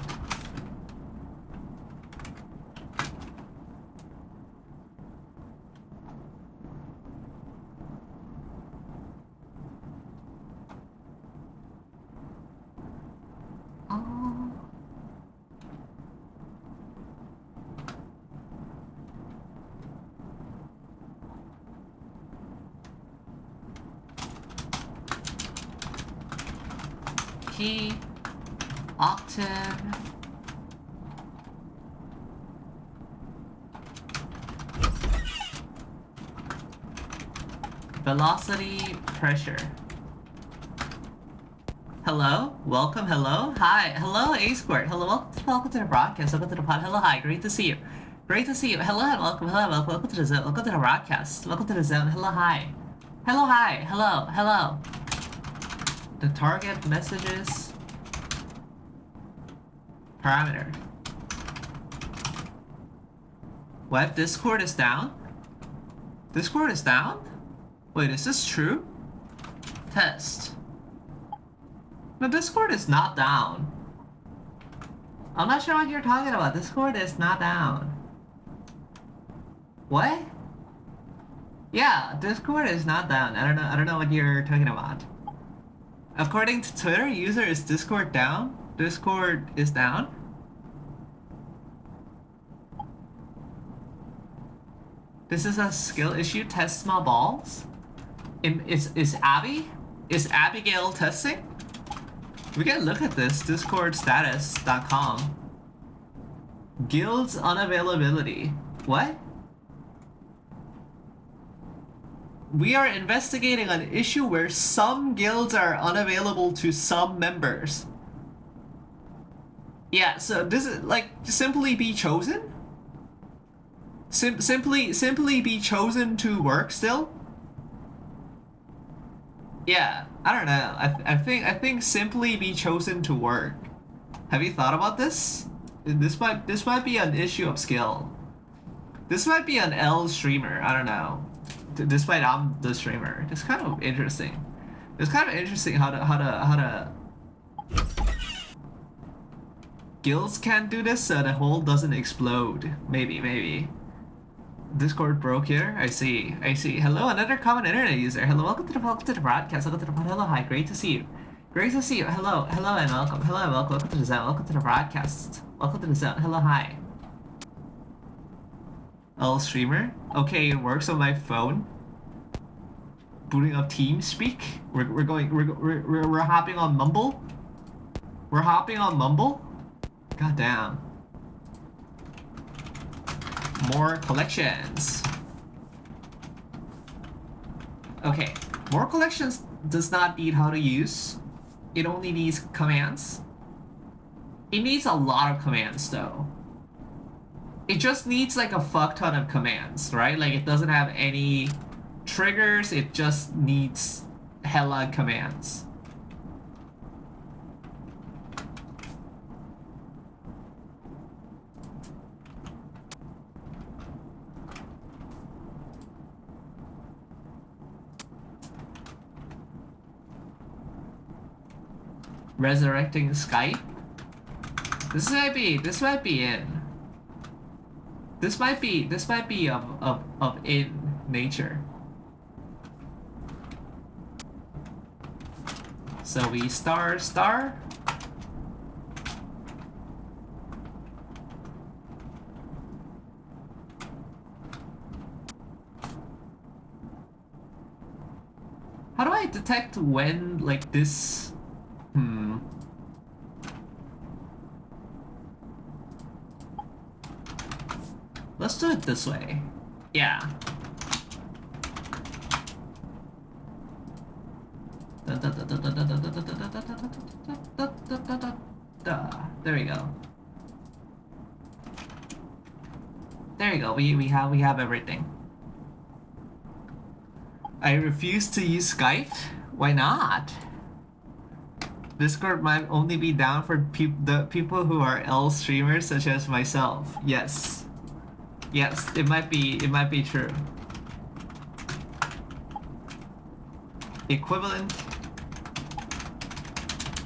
Key, octave, velocity, pressure. Hello, welcome, hello, hi, hello, A Squared, hello, welcome to the broadcast, welcome to the pod, hello, hi, great to see you, hello, and welcome, welcome to the zone, welcome to the broadcast, welcome to the zone, hello, hi, hello. The target messages parameter. What? Discord is down? Discord is down? Wait, is this true? Test. No, Discord is not down. I'm not sure what you're talking about. Discord is not down. What? Yeah, Discord is not down. I don't know what you're talking about. According to Twitter, user is Discord down? Discord is down? This is a skill issue. Test small balls? Is Abby? Is Abigail testing? We can look at this. Discordstatus.com. Guilds unavailability. What? We are investigating an issue where some guilds are unavailable to some members. Yeah, so this is like simply be chosen? Simply be chosen to work still? Yeah, I don't know. I think simply be chosen to work. Have you thought about this? This might be an issue of skill. This might be an L streamer. I don't know. Despite I'm the streamer, it's kind of interesting. It's kind of interesting how to guilds can't do this so the hole doesn't explode. Maybe. Discord broke here. I see. Hello, another common internet user. Hello, welcome to the broadcast. Welcome to the pod. Hello, hi, great to see you. Hello, and welcome. Hello, and welcome. Welcome to the zone. Welcome to the broadcast. Welcome to the zone. Hello, hi. L streamer. Okay, it works on my phone. Booting up TeamSpeak. We're hopping on Mumble. We're hopping on Mumble. God damn. More collections. Okay, more collections does not need how to use. It only needs commands. It needs a lot of commands though. It just needs like a fuck ton of commands, right? Like it doesn't have any triggers, it just needs hella commands. Resurrecting Skype. This might be in. This might be of in nature. So we star. How do I detect when like this? Let's do it this way. Yeah. There we go. There you go. We have everything. I refuse to use Skype. Why not? Discord might only be down for the people who are L streamers such as myself. Yes. Yes, it might be true. Equivalent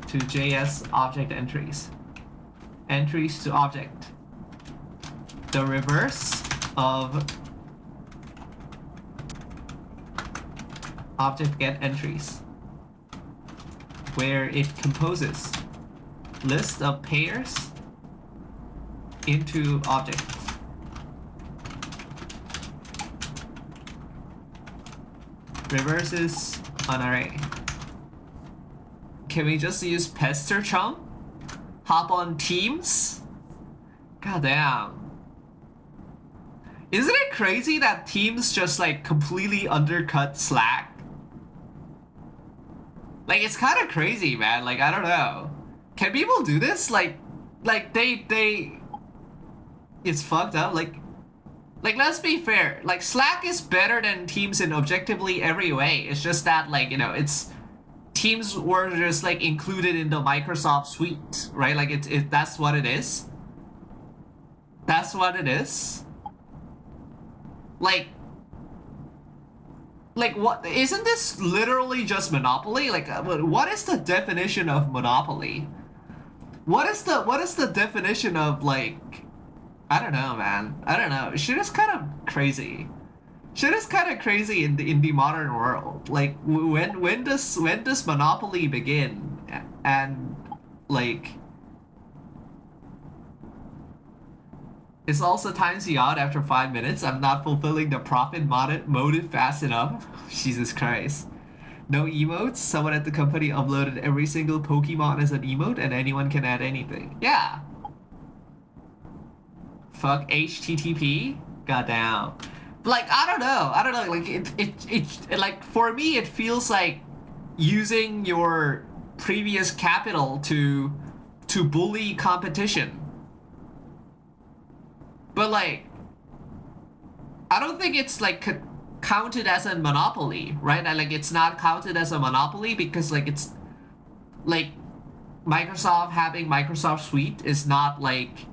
to JS object entries. Entries to object. The reverse of object get entries, where it composes list of pairs into objects. Reverses an array. Can we just use pester chunk? Hop on Teams? God damn. Isn't it crazy that Teams just like completely undercut Slack? Like, it's kind of crazy, man. Like, I don't know. Can people do this? Like they it's fucked up. Like let's be fair. Like, Slack is better than Teams in objectively every way. It's just that, like, you know, it's Teams were just like included in the Microsoft suite, right? Like, that's what it is. That's what it is. Like what? Isn't this literally just monopoly? Like, what is the definition of monopoly? What is the definition of, like, I don't know, man. I don't know. Shit is kind of crazy. Shit is kind of crazy in the modern world. Like, when does monopoly begin? And like, it's also times you out after 5 minutes. I'm not fulfilling the profit motive fast enough. Jesus Christ. No emotes. Someone at the company uploaded every single Pokemon as an emote, and anyone can add anything. Yeah. Fuck HTTP. Goddamn. Like, I don't know. Like, it like, for me, it feels like using your previous capital to bully competition. But, like, I don't think it's, like, counted as a monopoly, right? Like, it's not counted as a monopoly because, like, it's, like, Microsoft having Microsoft Suite is not, like,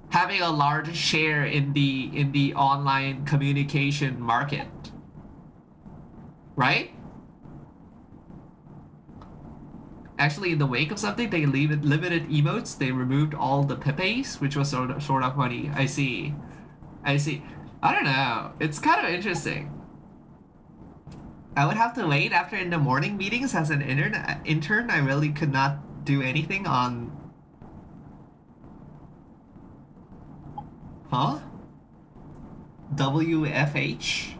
having a large share in the online communication market, right? Actually, in the wake of something, they limited emotes. They removed all the Pepes, which was sort of funny. I see. I don't know. It's kind of interesting. I would have to wait after in the morning meetings as an intern. I really could not do anything on. Huh? WFH?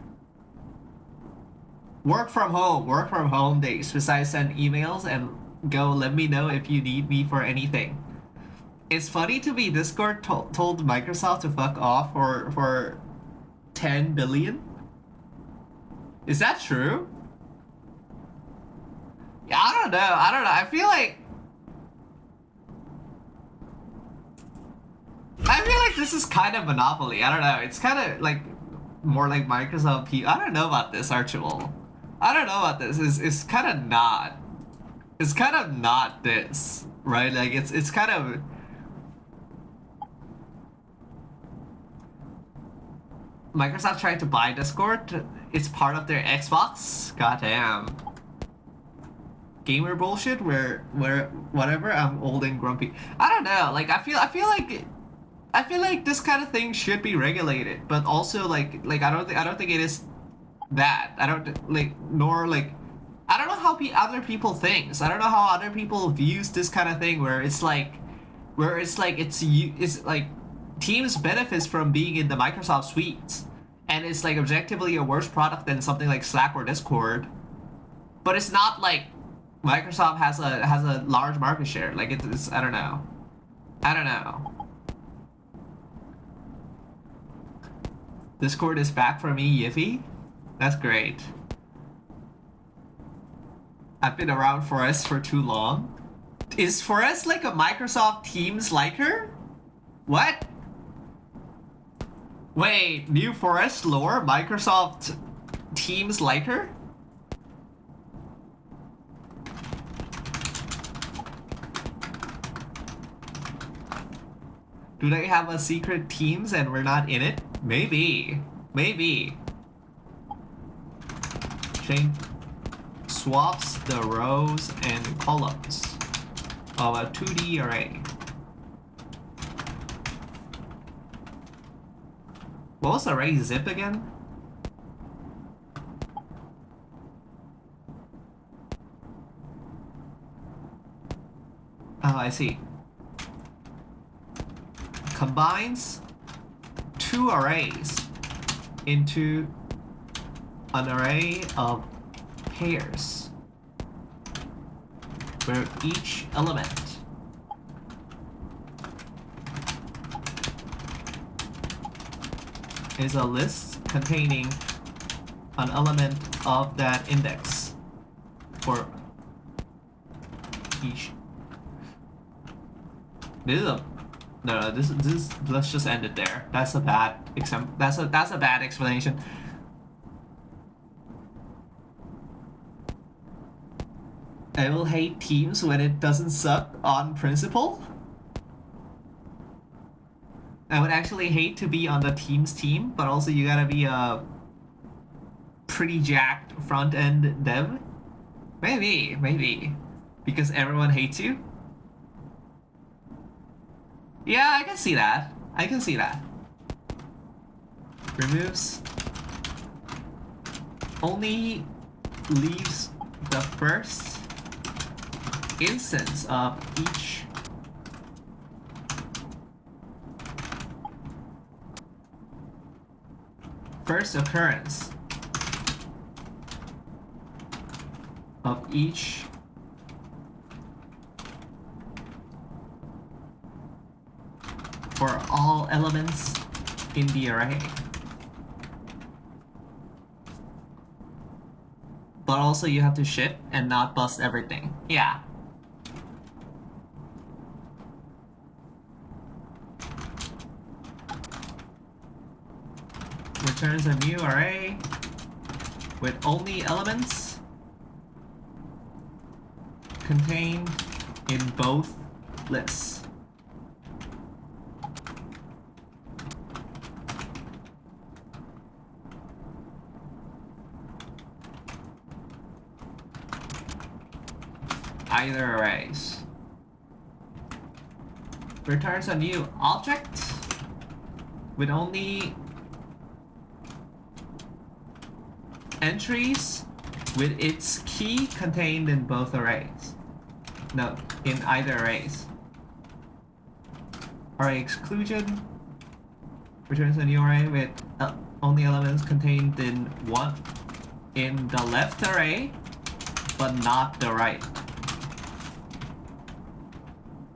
Work from home days. Besides send emails and go, let me know if you need me for anything. It's funny to me, Discord told Microsoft to fuck off for 10 billion. Is that true? Yeah, I don't know. I feel like this is kind of monopoly. I don't know. It's kind of like more like Microsoft P. I don't know about this, Archibald. I don't know about this. It's kind of not. It's kind of not this, right? Like, it's kind of. Microsoft tried to buy Discord. It's part of their Xbox. Goddamn. Gamer bullshit. Where whatever. I'm old and grumpy. I don't know. Like, I feel like this kind of thing should be regulated, but also like I don't think it is that. I don't like, nor like, I don't know how other people think. I don't know how other people views this kind of thing where it's like it's like Teams benefits from being in the Microsoft suite, and it's like objectively a worse product than something like Slack or Discord, but it's not like Microsoft has a large market share. Like, it's I don't know. Discord is back for me, Yiffy. That's great. I've been around Forest for too long. Is Forest like a Microsoft Teams liker? What? Wait, new Forest lore? Microsoft teams like her? Do they have a secret teams and we're not in it? Maybe. Maybe. Change swaps the rows and columns of a 2D array. What was array zip again? Oh, I see. Combines two arrays into an array of pairs where each element is a list containing an element of that index for each. This is a no. This. Let's just end it there. That's a bad example. That's a bad explanation. I will hate teams when it doesn't suck on principle. I would actually hate to be on the team's team, but also you gotta be a pretty jacked front-end dev. Maybe. Because everyone hates you. Yeah, I can see that. Removes. Only leaves the first instance of each first occurrence of each for all elements in the array. But also you have to ship and not bust everything. Yeah. Returns a new array with only elements contained in both lists. Either arrays. Returns a new object with only entries with its key contained in both arrays. No, in either arrays. Array exclusion returns a new array with only elements contained in the left array, but not the right.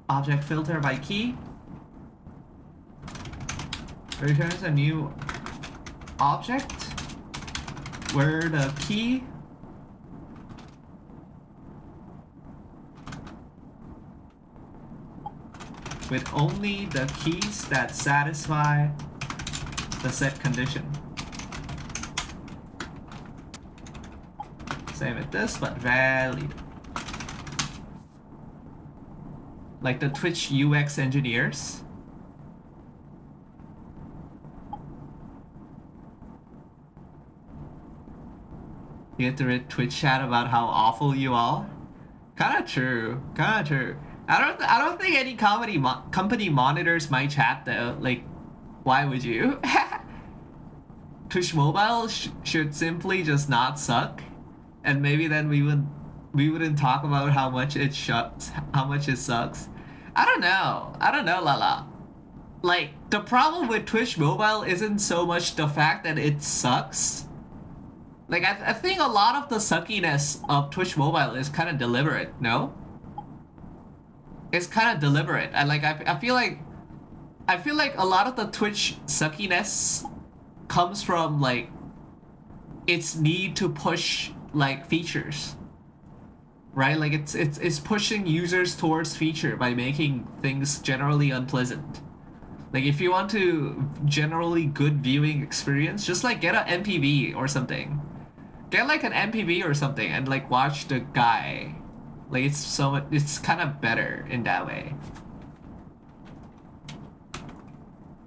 Object filter by key returns a new object where the key with only the keys that satisfy the set condition. Same with this, but valid. Like the Twitch UX engineers. You get to read Twitch chat about how awful you are. Kinda true. I don't think any company monitors my chat though. Like, why would you? Twitch Mobile should simply just not suck, and maybe then we wouldn't talk about how much it sucks. I don't know, Lala. Like, the problem with Twitch Mobile isn't so much the fact that it sucks. Like, I think a lot of the suckiness of Twitch Mobile is kind of deliberate, no? It's kind of deliberate. I feel like a lot of the Twitch suckiness comes from, like, its need to push, like, features. Right? Like, it's pushing users towards feature by making things generally unpleasant. Like, if you want to generally good viewing experience, just, like, get a MPV or something. Get like an MPV or something and like watch the guy. Like it's kind of better in that way.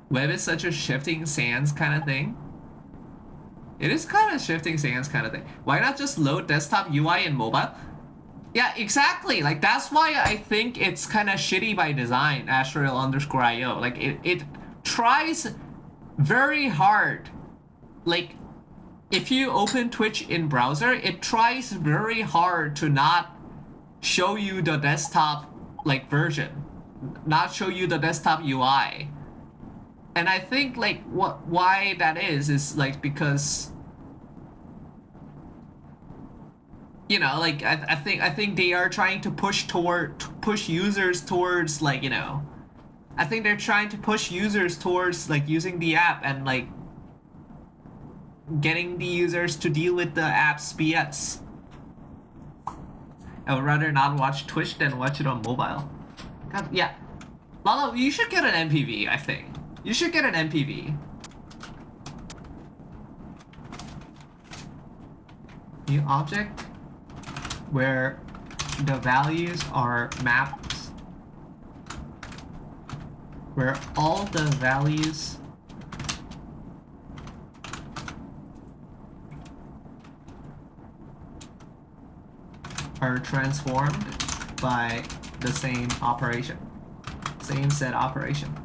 Web is such a shifting sands kind of thing. It is kind of shifting sands kind of thing. Why not just load desktop UI in mobile? Yeah, exactly. Like that's why I think it's kind of shitty by design, Astral_IO. Like it tries very hard. Like if you open Twitch in browser, it tries very hard to not show you the desktop like version, not show you the desktop UI. And I think like why that is like because you know, like I think they are trying to push users towards like, you know, I think they're trying to push users towards like using the app and like getting the users to deal with the app's BS. I would rather not watch Twitch than watch it on mobile. God, yeah. Lalo, you should get an MPV, I think. You should get an MPV. New object where the values are maps, where all the values are transformed by the same operation, same set operation.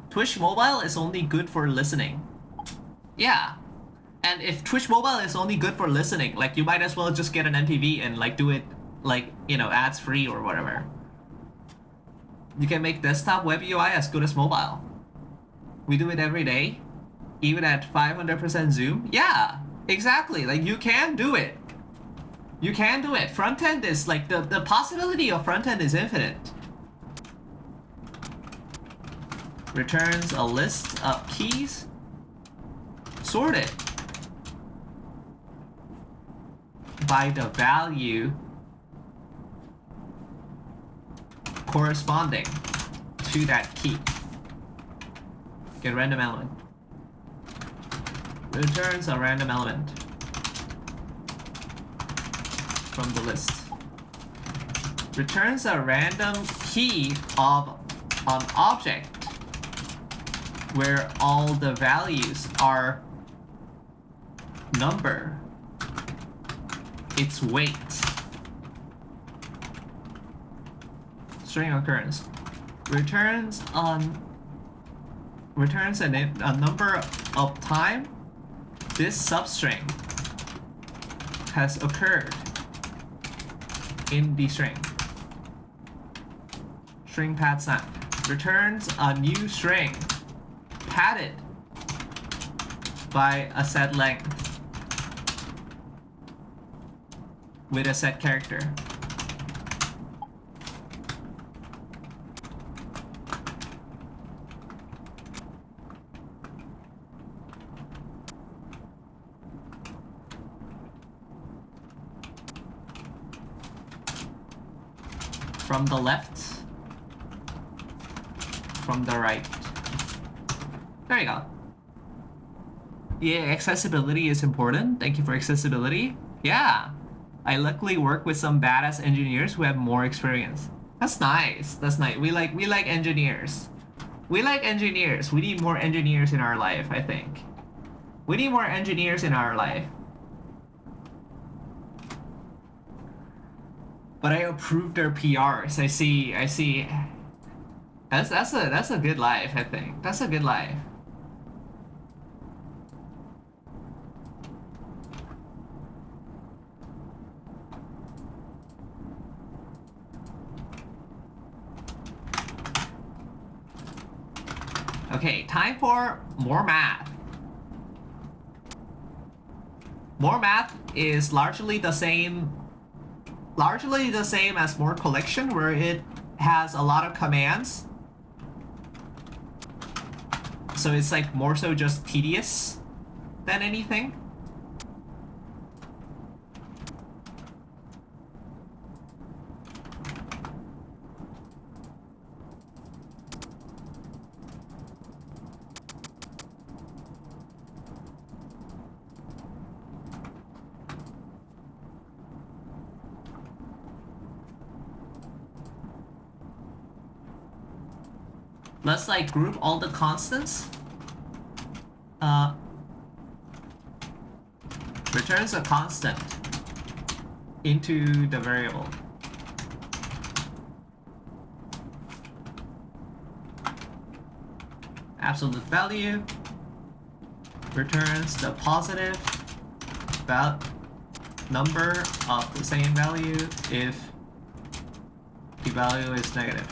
Twitch mobile is only good for listening. Yeah. And if Twitch mobile is only good for listening, like you might as well just get an MPV and like do it like, you know, ads free or whatever. You can make desktop web UI as good as mobile. We do it every day, even at 500% zoom. Yeah, exactly. Like you can do it. You can do it. Front end is like the possibility of front end is infinite. Returns a list of keys sorted by the value corresponding to that key. Get random element. Returns a random element from the list. Returns a random key of an object where all the values are number, its weight. String occurrence. Returns a number of time this substring has occurred in the string. String pad sign. Returns a new string padded by a set length with a set character. From the left, from the right. There you go. Yeah, accessibility is important. Thank you for accessibility. Yeah. I luckily work with some badass engineers who have more experience. That's nice. That's nice. We like engineers. We like engineers. We need more engineers in our life, I think. We need more engineers in our life. But I approve their PRs. I see. That's a good life, I think. That's a good life. Okay, time for more math. More math is largely the same as more collection, where it has a lot of commands. So it's like more so just tedious than anything. Let's like group all the constants. Returns a constant into the variable. Absolute value returns the positive number of the same value if the value is negative.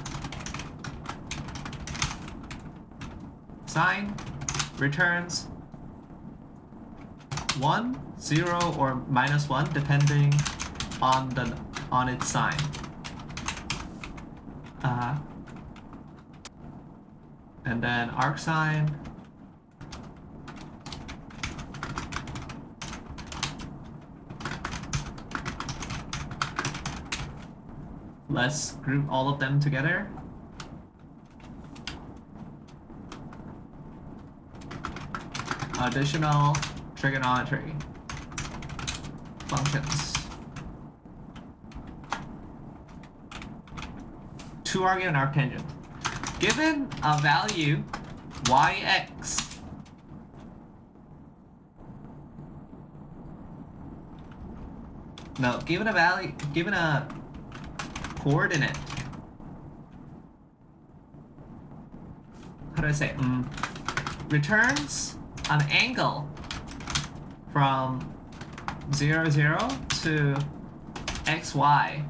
Sign returns 1, 0, or -1 depending on its sign. And then arcsign let's group all of them together. Additional trigonometry functions. 2 argument arctangent. Given a value yx, no, given a coordinate, how do I say, returns an angle from 0, 0 to xy.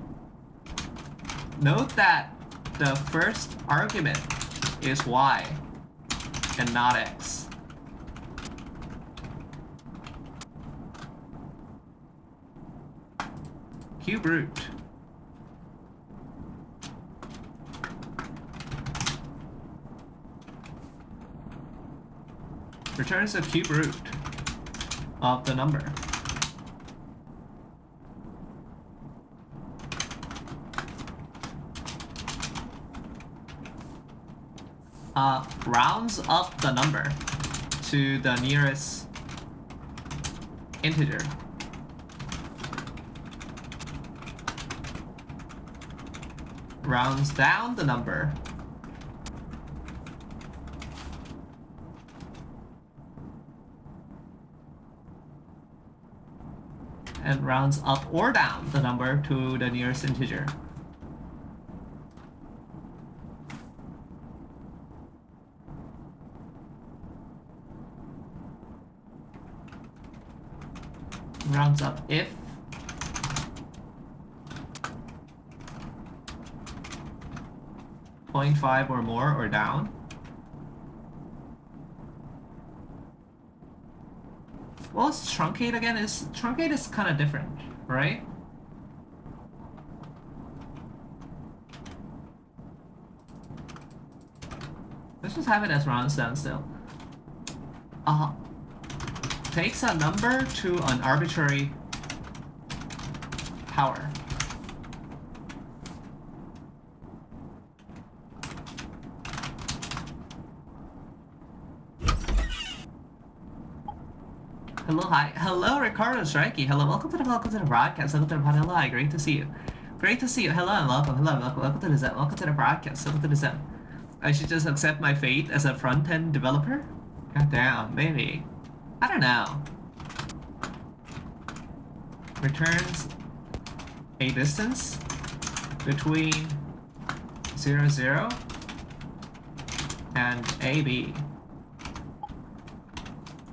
Note that the first argument is y and not x. Cube root. Returns a cube root of the number. Rounds up the number to the nearest integer. Rounds down the number and rounds up or down the number to the nearest integer. Rounds up if .5 or more, or down. Well, it's truncate again. Truncate is kind of different, right? Let's just have it as rounds down still. Takes a number to an arbitrary power. Hello, hi. Hello, Ricardo Strikey. Hello, welcome to the broadcast. Welcome to the pod. Hello, hi. Great to see you. Great to see you. Hello and welcome. Hello, welcome to the Zen. Welcome to the broadcast. Welcome to the Zen. I should just accept my fate as a front-end developer? God damn, maybe. I don't know. Returns a distance between 0, 0 and AB.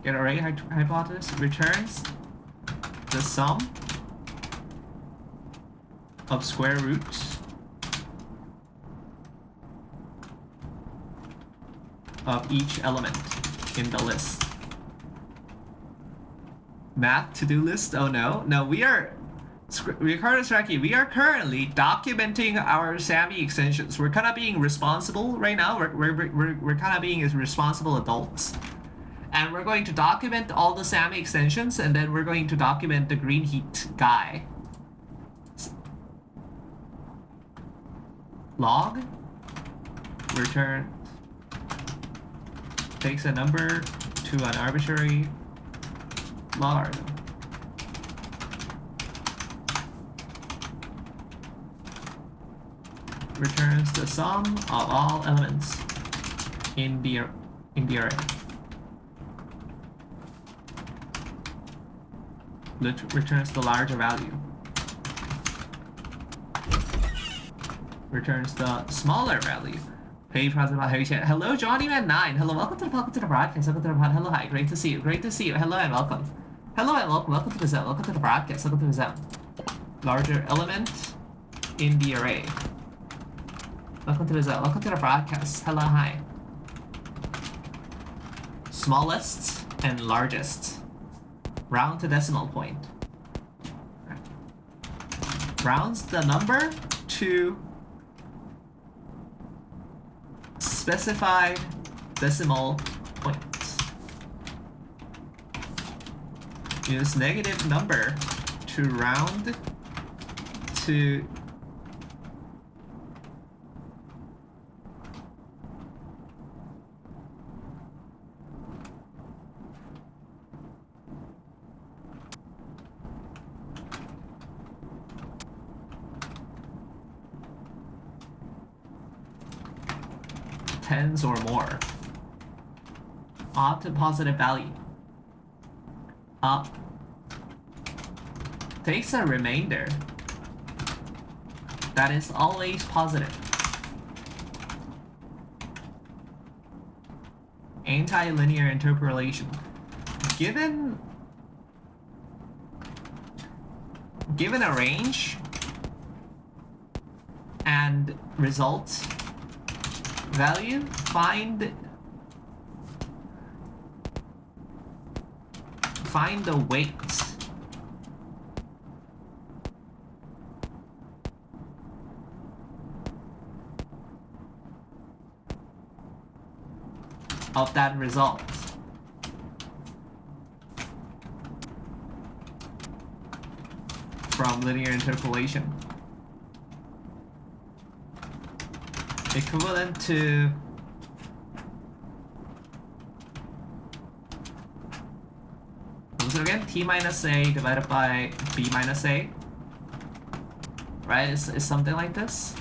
Get array hypothesis returns the sum of square roots of each element in the list. Math to-do list? Oh no. No, we are Ricardo Strachey, we are currently documenting our SAMI extensions. We're kind of being responsible right now. We're kind of being as responsible adults. And we're going to document all the SAMI extensions, and then we're going to document the green heat guy. Log return takes a number to an arbitrary logarithm. Returns the sum of all elements in the array. Returns the larger value. Returns the smaller value. Hey, President, hello, Johnny Man 9. Hello, welcome to the broadcast. Welcome to the pod. Hello, hi, great to see you. Great to see you. Hello and welcome. Hello and welcome. Welcome to the zone. Welcome to the broadcast. Welcome to the zone. Larger element in the array. Welcome to the zone. Welcome to the broadcast. Hello, hi. Smallest and largest. Round to decimal point. Rounds the number to specified decimal points. Use negative number to round to tens or more. Up to positive value. Up. Takes a remainder that is always positive. Anti-linear interpolation. Given a range and result value, find the weight of that result. From linear interpolation. Equivalent to so again, t minus a divided by b minus a, right? Is something like this.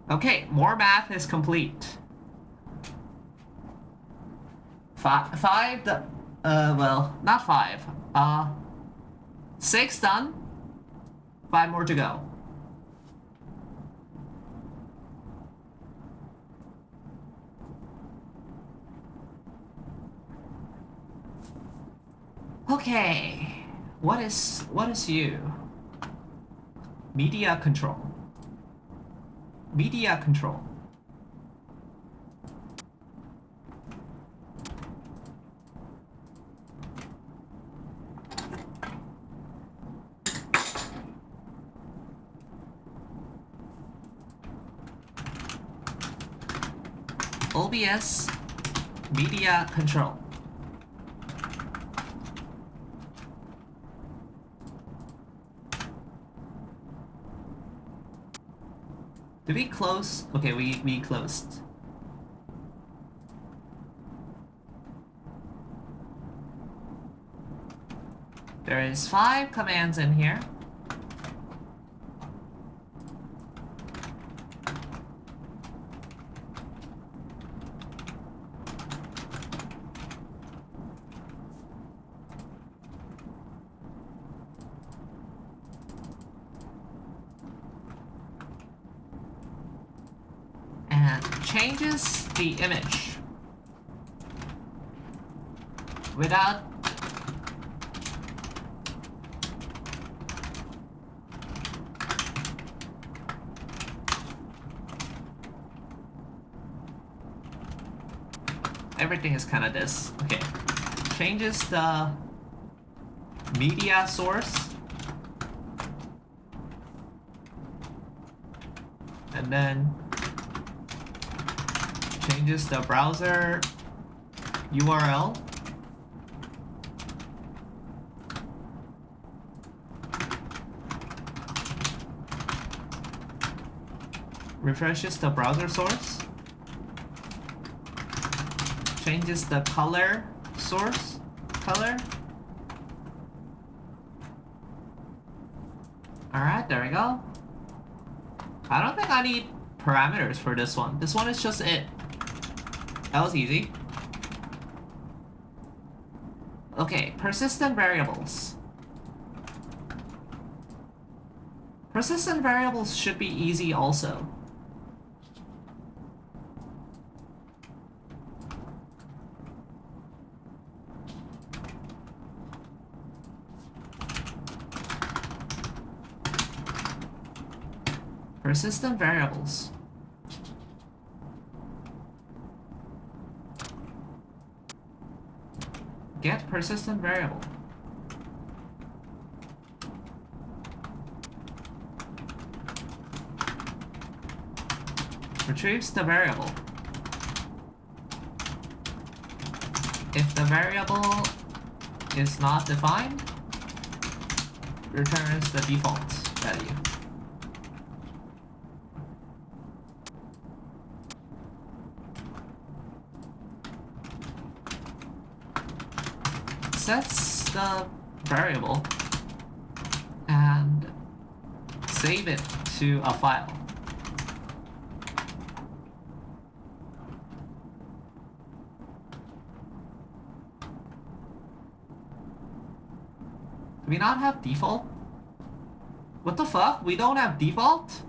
Okay, more math is complete. Well, not 5. 6 done. 5 more to go. Okay, what is you? Media control. Media control. OBS media control. Did we close? Okay, we closed. There is 5 commands in here. Changes the image without everything is kind of this. Okay, changes the media source and then changes the browser URL. Refreshes the browser source. Changes the color source. Color. Alright, there we go. I don't think I need parameters for this one. This one is just it. That was easy. Okay, persistent variables. Persistent variables should be easy also. Persistent variables. Get persistent variable. Retrieves the variable. If the variable is not defined, returns the default value. Sets the variable and save it to a file. Do we not have default? What the fuck? We don't have default?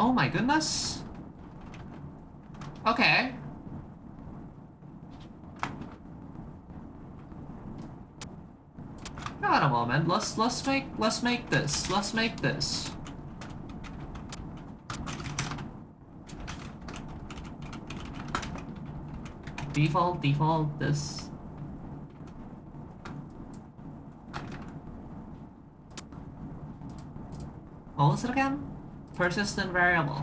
Oh my goodness. Okay. Got a moment. Let's make this. Default this. What was it again? Persistent variable.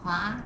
Huh?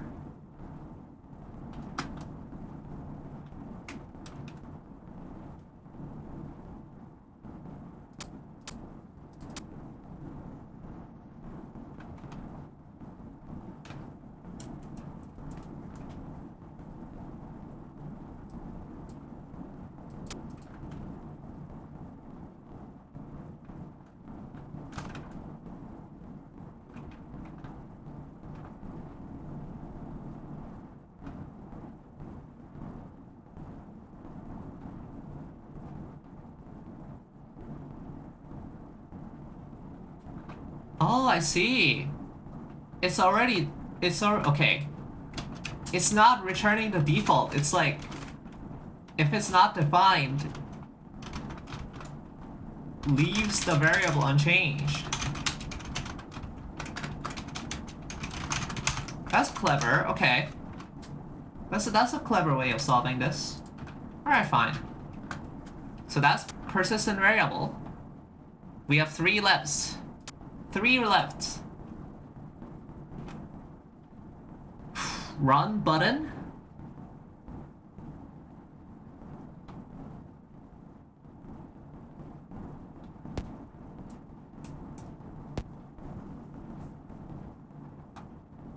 Oh, I see. Okay. It's not returning the default. It's like, if it's not defined, leaves the variable unchanged. That's clever. Okay. That's a clever way of solving this. Alright, fine. So that's persistent variable. We have 3 left. 3 left. Run button.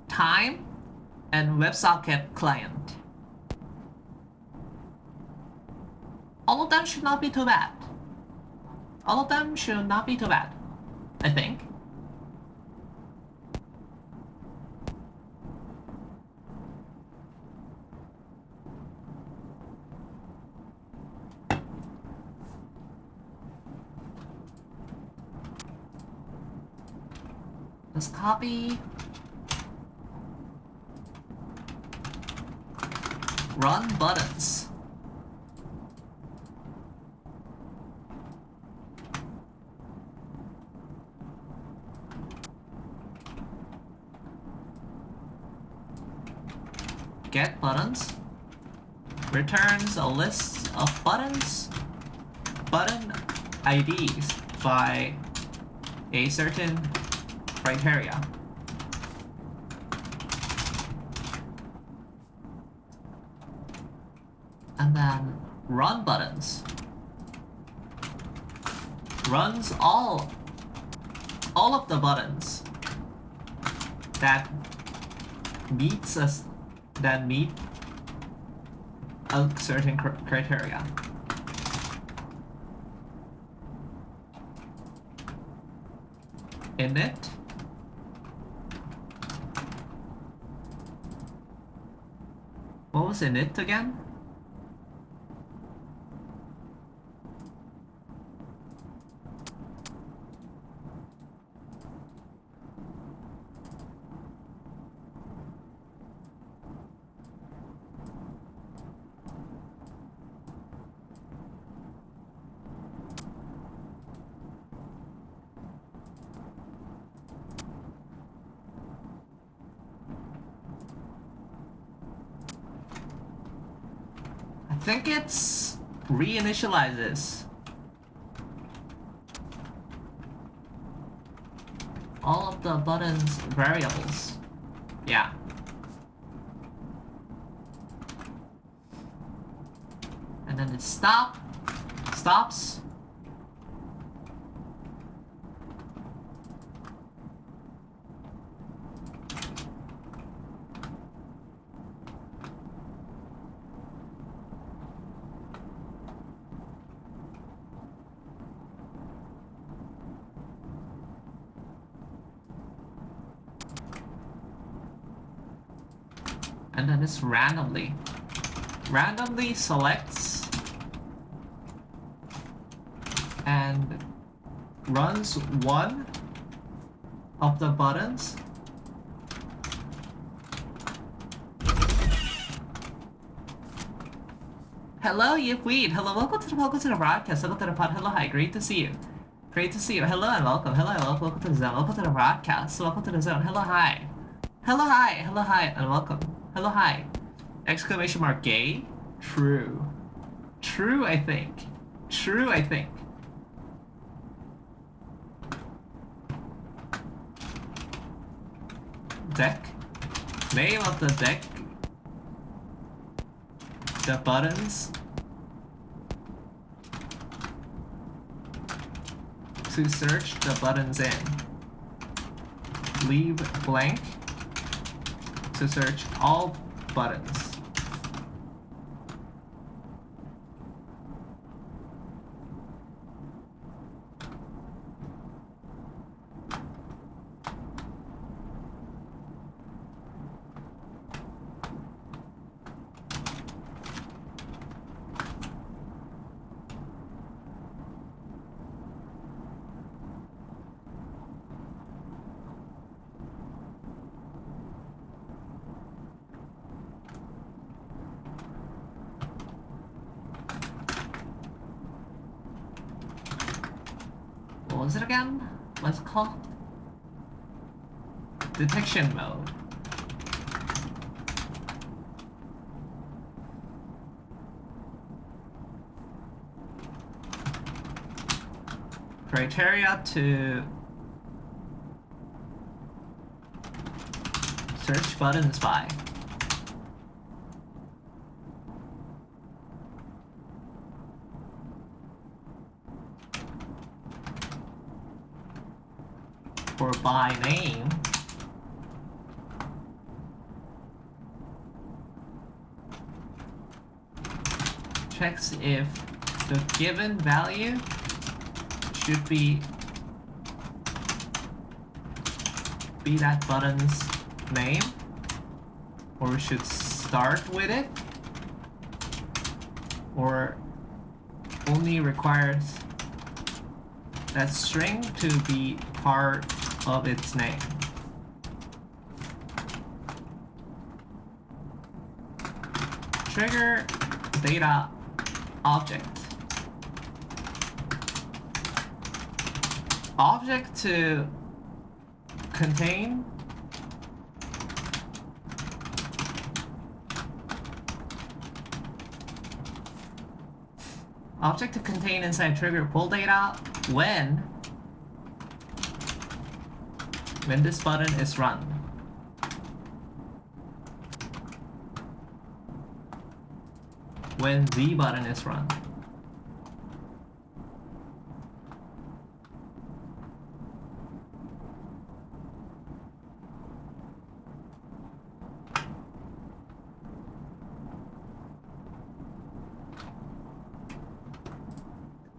Time and WebSocket client. All of them should not be too bad. All of them should not be too bad, I think. Let's copy Run buttons. Get buttons. Returns a list of buttons. Button IDs by a certain criteria. And then run buttons. Runs all of the buttons that meet a certain criteria. Init. What was init again? I think it's reinitializes all of the buttons variables. Yeah. And then it stops. And then it's randomly selects and runs one of the buttons. Hello, Yipweed. Hello, welcome to the broadcast. Welcome to the pod. Hello, hi. Great to see you. Great to see you. Hello and welcome. Hello, welcome to the zone. Welcome to the broadcast. Welcome to the zone. Hello, hi. Hello, hi. Hello, hi, and welcome. Hello, hi. Exclamation mark gay? True. True, I think. True, I think. Deck. Name of the deck. The buttons. To search the buttons in. Leave blank. To search all buttons. What was it again? What's it called? Detection mode. Criteria to search buttons by. For by name, checks if the given value should be that button's name, or we should start with it, or only requires that string to be part of its name. trigger data object. Object to contain inside trigger pull data when this button is run. When the button is run.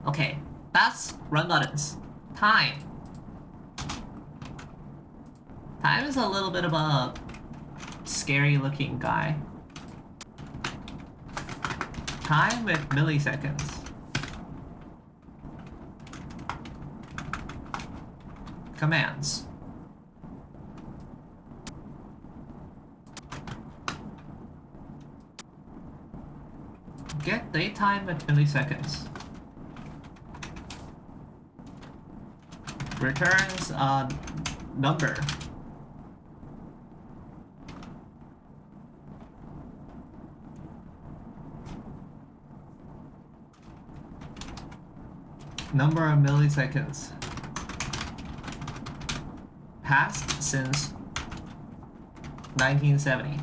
Okay, that's run buttons. Time. Time is a little bit of a scary looking guy. Time with milliseconds. Commands. Get date time with milliseconds. Returns a number. Number of milliseconds passed since 1970.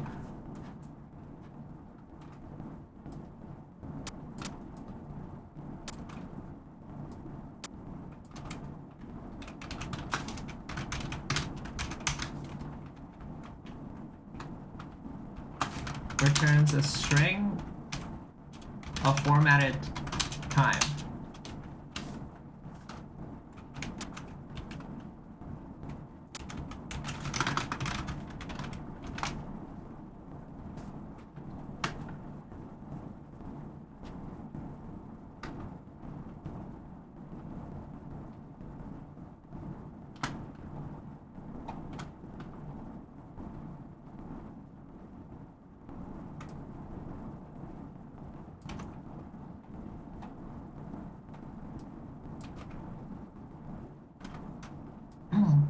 Returns a string of formatted time.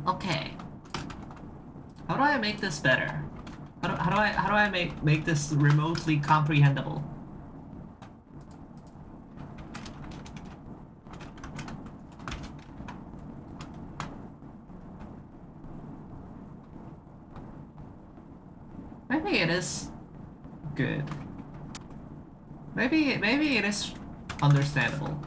Okay. How do I make this better? How do I make this remotely comprehensible? Maybe it is good. Maybe it is understandable.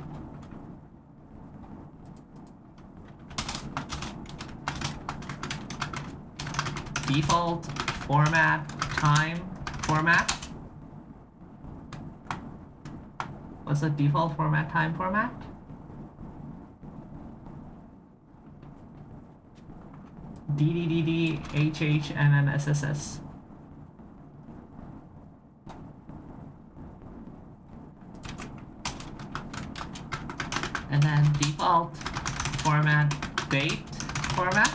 Default format time format. What's the default format time format? DDDD HHMMSSS. And then default format date format.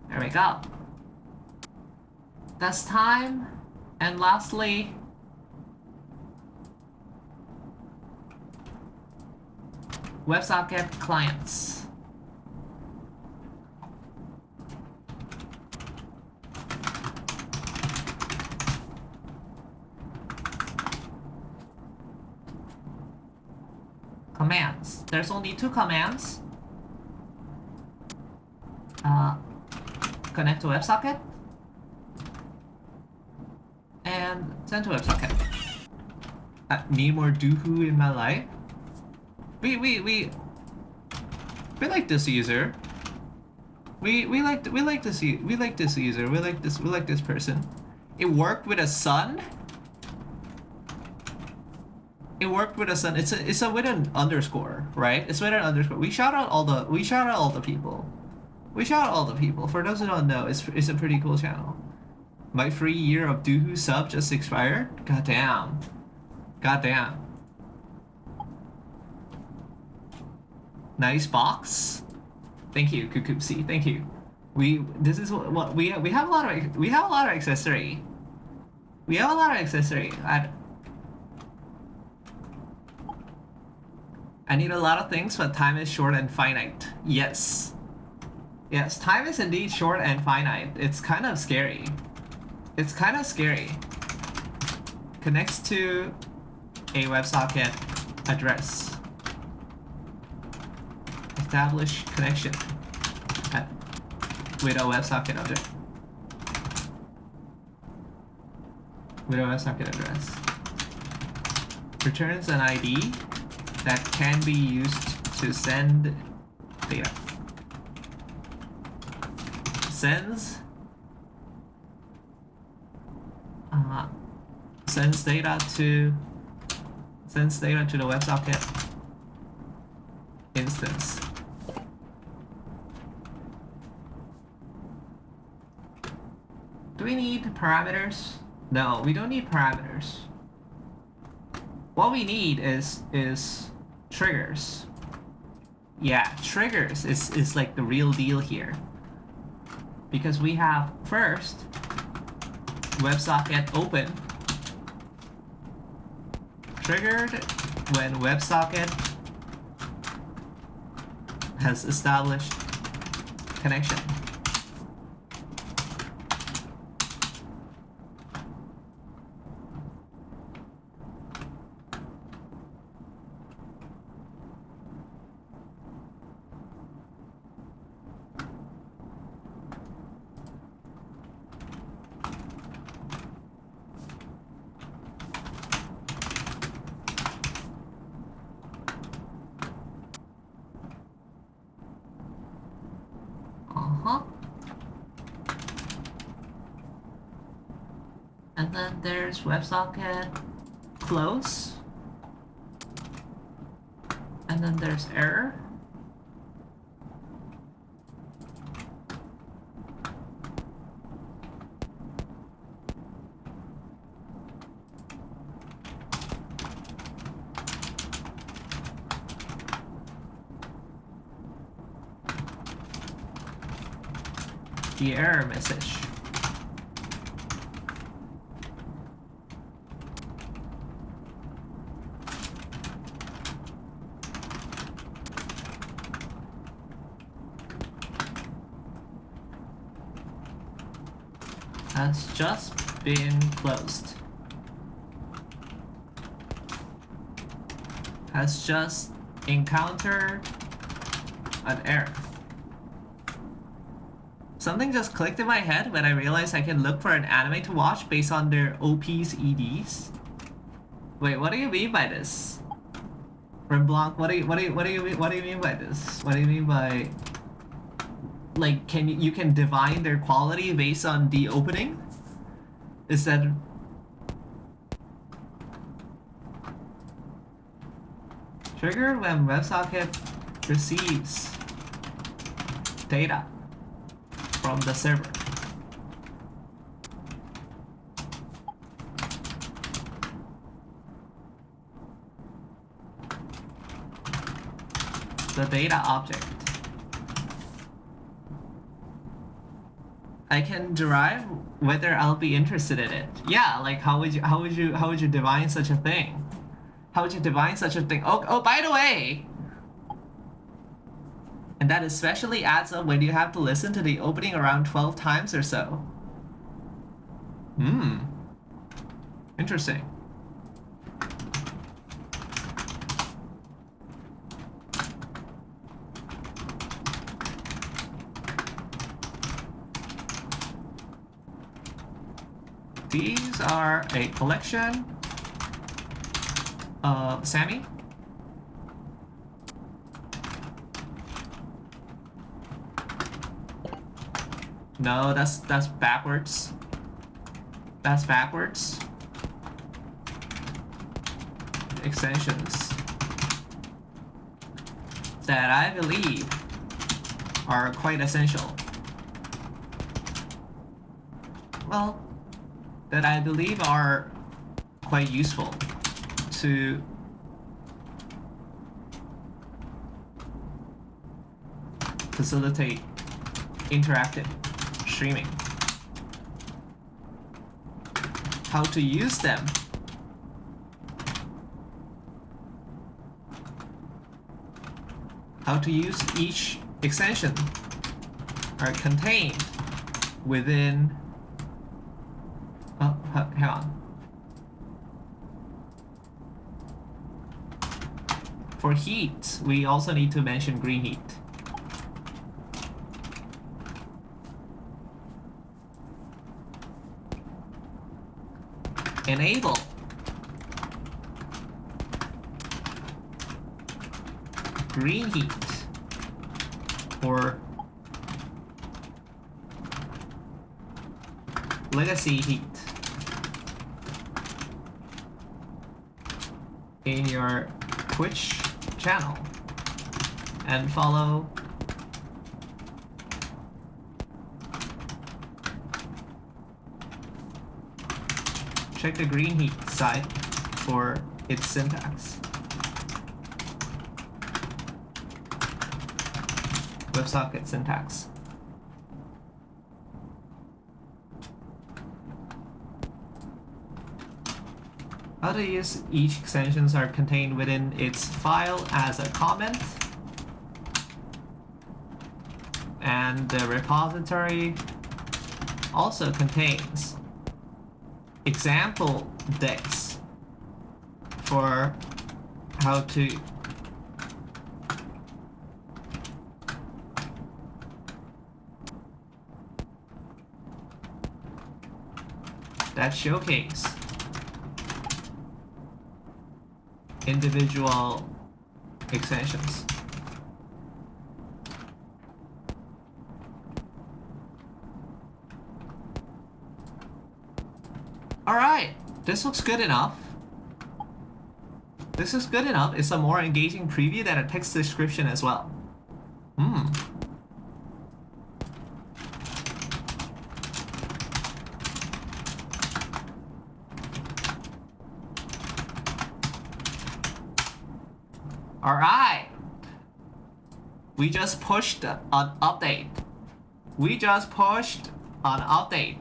There we go. That's time. And lastly, WebSocket clients. Commands. There's only two commands. Connect to WebSocket and send to WebSocket. Need more Dooku in my life. We like this user. We like this user. We like this person. It worked with a son. It worked with a son. It's a with an underscore, right? It's with an underscore. We shout out all the people. For those who don't know, it's a pretty cool channel. My free year of Doohoo sub just expired? Goddamn. Goddamn. Nice box. Thank you, Kukoopsi. Thank you. This is what we have a lot of accessory. We have a lot of accessory. I need a lot of things, but time is short and finite. Yes. Yes, time is indeed short and finite. It's kind of scary. It's kind of scary. Connects to a WebSocket address. Establish connection with a WebSocket object. With a WebSocket address. Returns an ID that can be used to send data. Sends data to the WebSocket instance. Do we need parameters? No, we don't need parameters. What we need is triggers. Yeah, triggers is like the real deal here. Because we have first WebSocket open, triggered when WebSocket has established connection. And then there's WebSocket close. And then there's error. The error message. Has just been closed. Has just encountered an error. Something just clicked in my head when I realized I can look for an anime to watch based on their OP's EDs. Wait, what do you mean by this? Blanc, what do you mean by this? What do you mean by, like, you can divine their quality based on the opening? Is that triggered when WebSocket receives data from the server? The data object. I can derive whether I'll be interested in it. Yeah, like how would you divine such a thing? How would you divine such a thing? Oh, by the way, and that especially adds up when you have to listen to the opening around 12 times or so. Interesting. These are a collection of Sammy. No, that's backwards. That's backwards. Extensions that I believe are quite essential. Well, that I believe are quite useful to facilitate interactive streaming. How to use them. How to use each extension are contained within. Oh, hang on. For heat, we also need to mention green heat. Enable green heat or legacy heat in your Twitch channel and follow check the green heat site for its syntax. WebSocket syntax. How to use each extensions are contained within its file as a comment. And the repository also contains example decks for how to that showcase individual extensions. Alright, this looks good enough. This is good enough. It's a more engaging preview than a text description as well. Alright. We just pushed an update. We just pushed an update.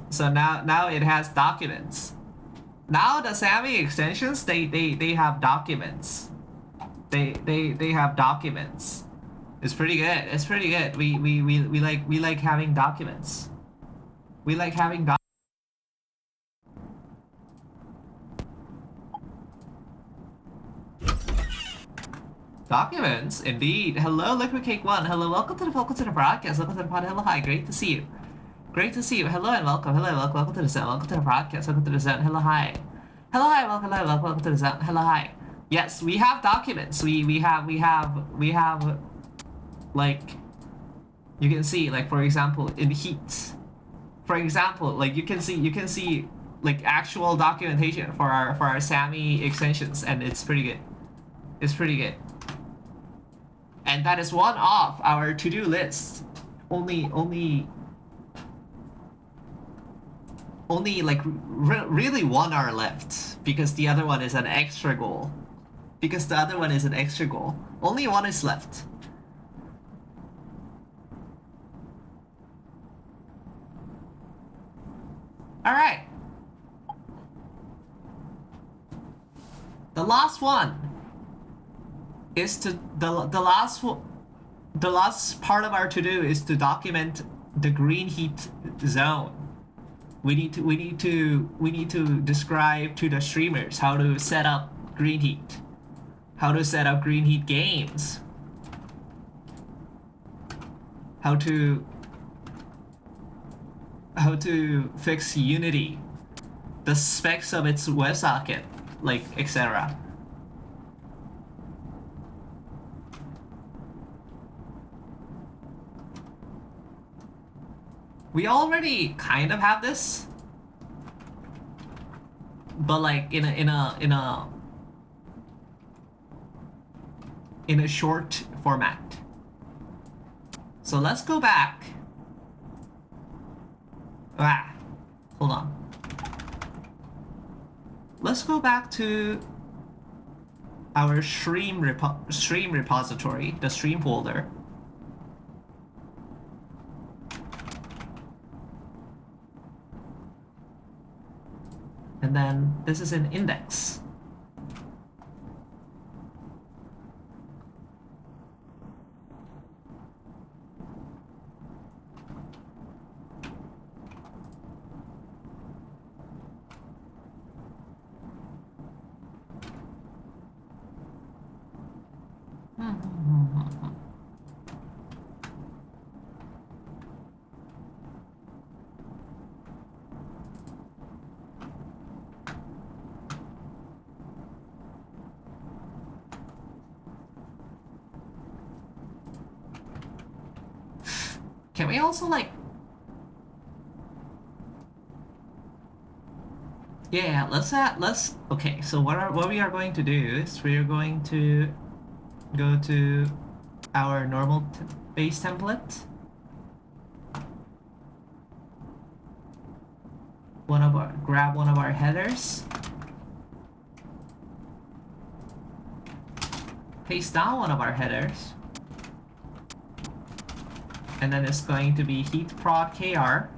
So now it has documents. Now the SAMI extensions they have documents. They have documents. It's pretty good. It's pretty good. We like having documents. We like having documents, indeed. Hello, Liquid Cake One. Hello, welcome to the broadcast. Welcome to the pod. Hello, hi, great to see you. Great to see you. Hello and welcome. Hello, welcome to the zone. Welcome to the broadcast. Welcome to the zone. Hello, hi. Hello, hi. Welcome to the zone. Hello, hi. Yes, we have documents. We have like you can see like for example in heat. For example, like you can see like actual documentation for our SAMI extensions, and it's pretty good. It's pretty good. And that is one off our to-do list. Only like really 1 hour left because the other one is an extra goal. Only one is left. All right. The last one is to the last part of our to-do is to document the green heat zone. We need to describe to the streamers how to set up green heat, how to set up green heat games, how to fix Unity, the specs of its WebSocket, like etc. We already kind of have this, but like in a short format. So let's go back. Hold on. let's go back to our stream repository, the stream folder. And then this is an index. Can we also like... Yeah, let's okay, so what we are going to do is we are going to go to our normal base template. Grab one of our headers. Paste down one of our headers. And then it's going to be heat prod kr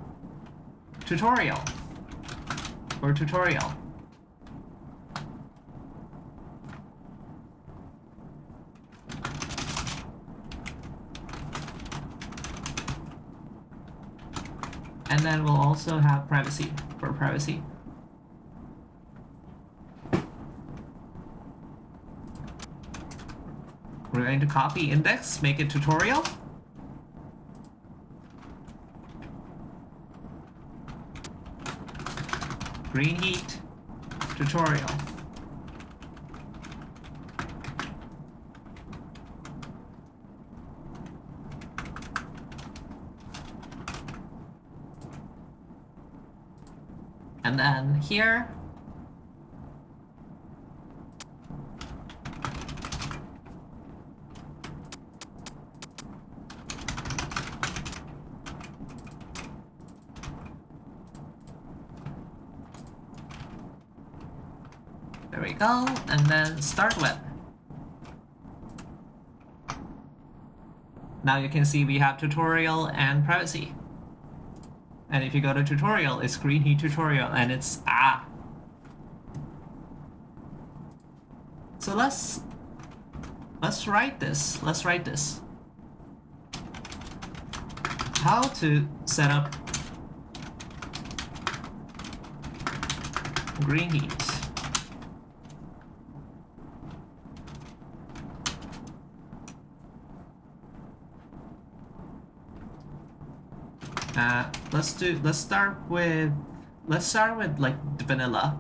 tutorial or tutorial. And then we'll also have privacy for privacy. We're going to copy index, make it tutorial. Green heat tutorial. And then here, there we go, and then start with. Now you can see we have tutorial and privacy. And if you go to tutorial, it's green heat tutorial, and it's So let's write this. Let's write this. How to set up green heat. Let's start with like vanilla.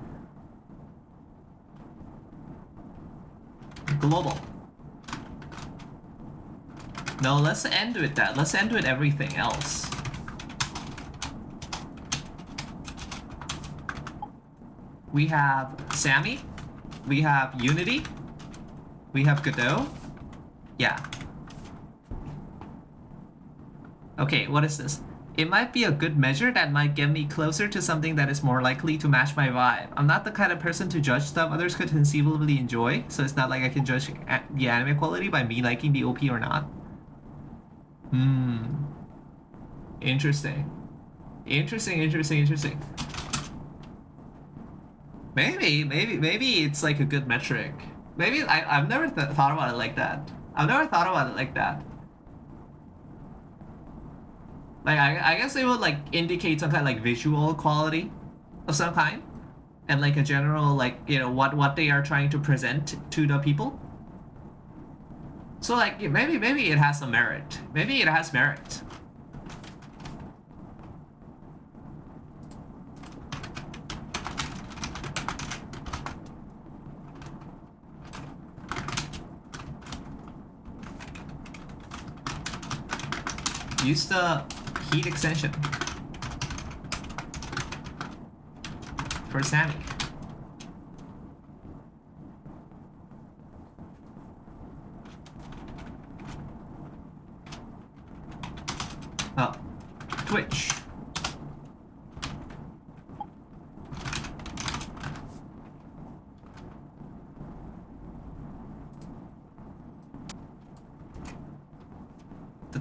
Global. No, let's end with that. Let's end with everything else. We have Sammy. We have Unity. We have Godot. Yeah. Okay, what is this? It might be a good measure that might get me closer to something that is more likely to match my vibe. I'm not the kind of person to judge stuff others could conceivably enjoy, so it's not like I can judge the anime quality by me liking the OP or not. Interesting. Interesting. Maybe it's like a good metric. Maybe I've never thought about it like that. Like, I guess it would like indicate some kind of like visual quality of some kind, and like a general like, you know, what they are trying to present to the people. So like maybe it has some merit. Maybe it has merit. Use the heat extension for Sammy. Oh, Twitch.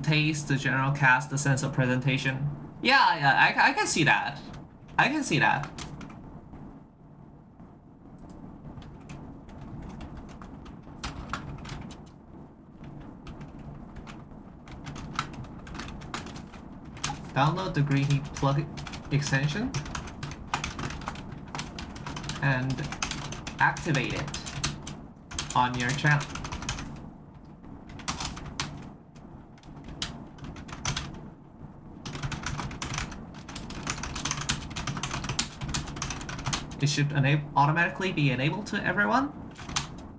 taste, the general cast, the sense of presentation. Yeah, I can see that. I can see that. Download the Greenheat plug extension and activate it on your channel. It should automatically be enabled to everyone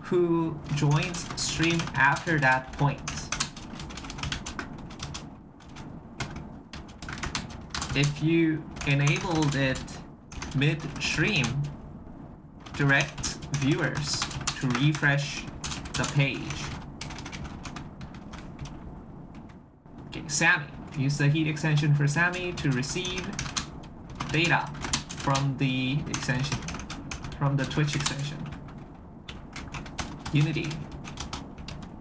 who joins stream after that point. If you enabled it mid-stream, direct viewers to refresh the page. Okay, Sammy. Use the heat extension for Sammy to receive data from the extension, from the Twitch extension. Unity.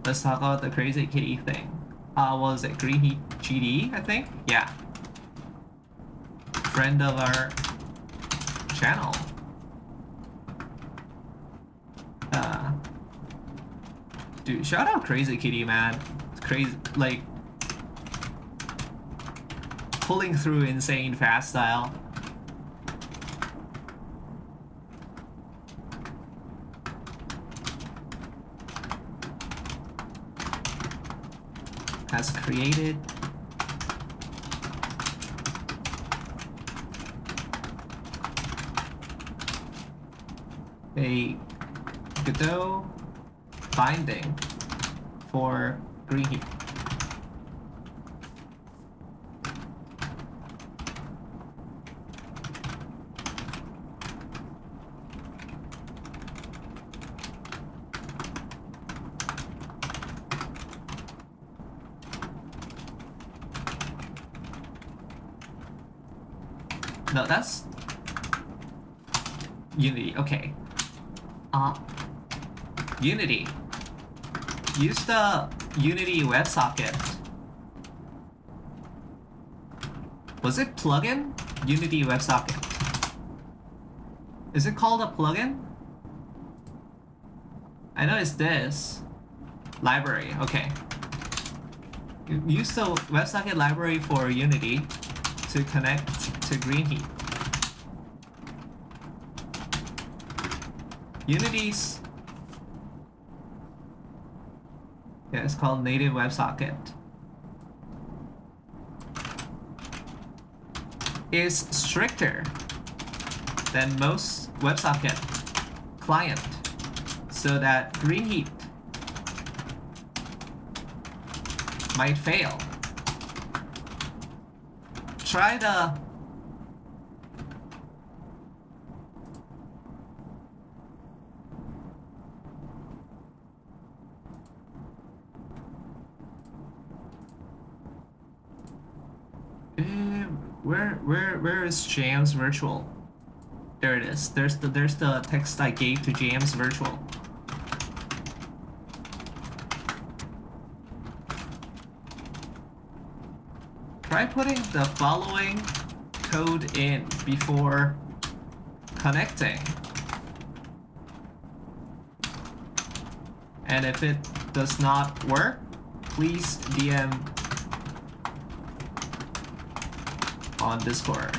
Let's talk about the Crazy Kitty thing. Was it Greenheat GD, I think? Yeah. Friend of our channel. Dude, shout out Crazy Kitty, man. It's crazy, like pulling through insane fast style. Has created a Godot binding for Greenheat. No, that's Unity. Okay. Unity. Use the Unity WebSocket. Was it plugin? Unity WebSocket. Is it called a plugin? I know it's this. Library, okay. Use the WebSocket library for Unity to connect to Greenheat. Unity's... yeah, it's called native WebSocket. Is stricter than most WebSocket client, so that Greenheat might fail. Try the where is James Virtual? There it is. There's the text I gave to James Virtual. Try putting the following code in before connecting. And if it does not work, please DM on Discord.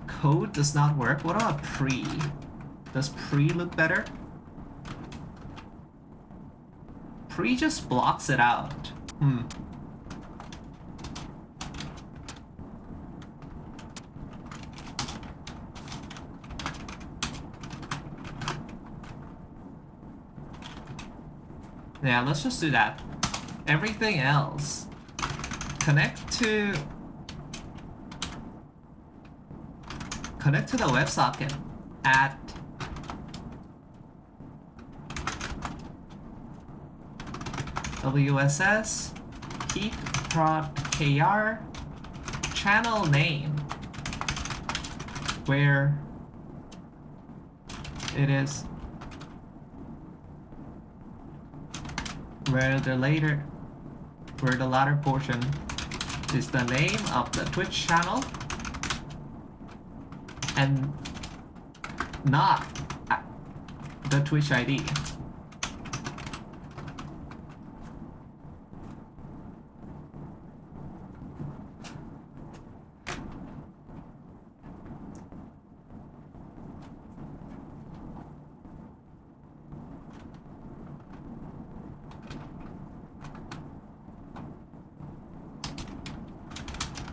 Code does not work? What about pre? Does pre look better? Pre just blocks it out. Yeah, let's just do that. Everything else. Connect to the WebSocket at WSS heat prod kr channel name where it is where the latter portion is the name of the Twitch channel and not the Twitch ID.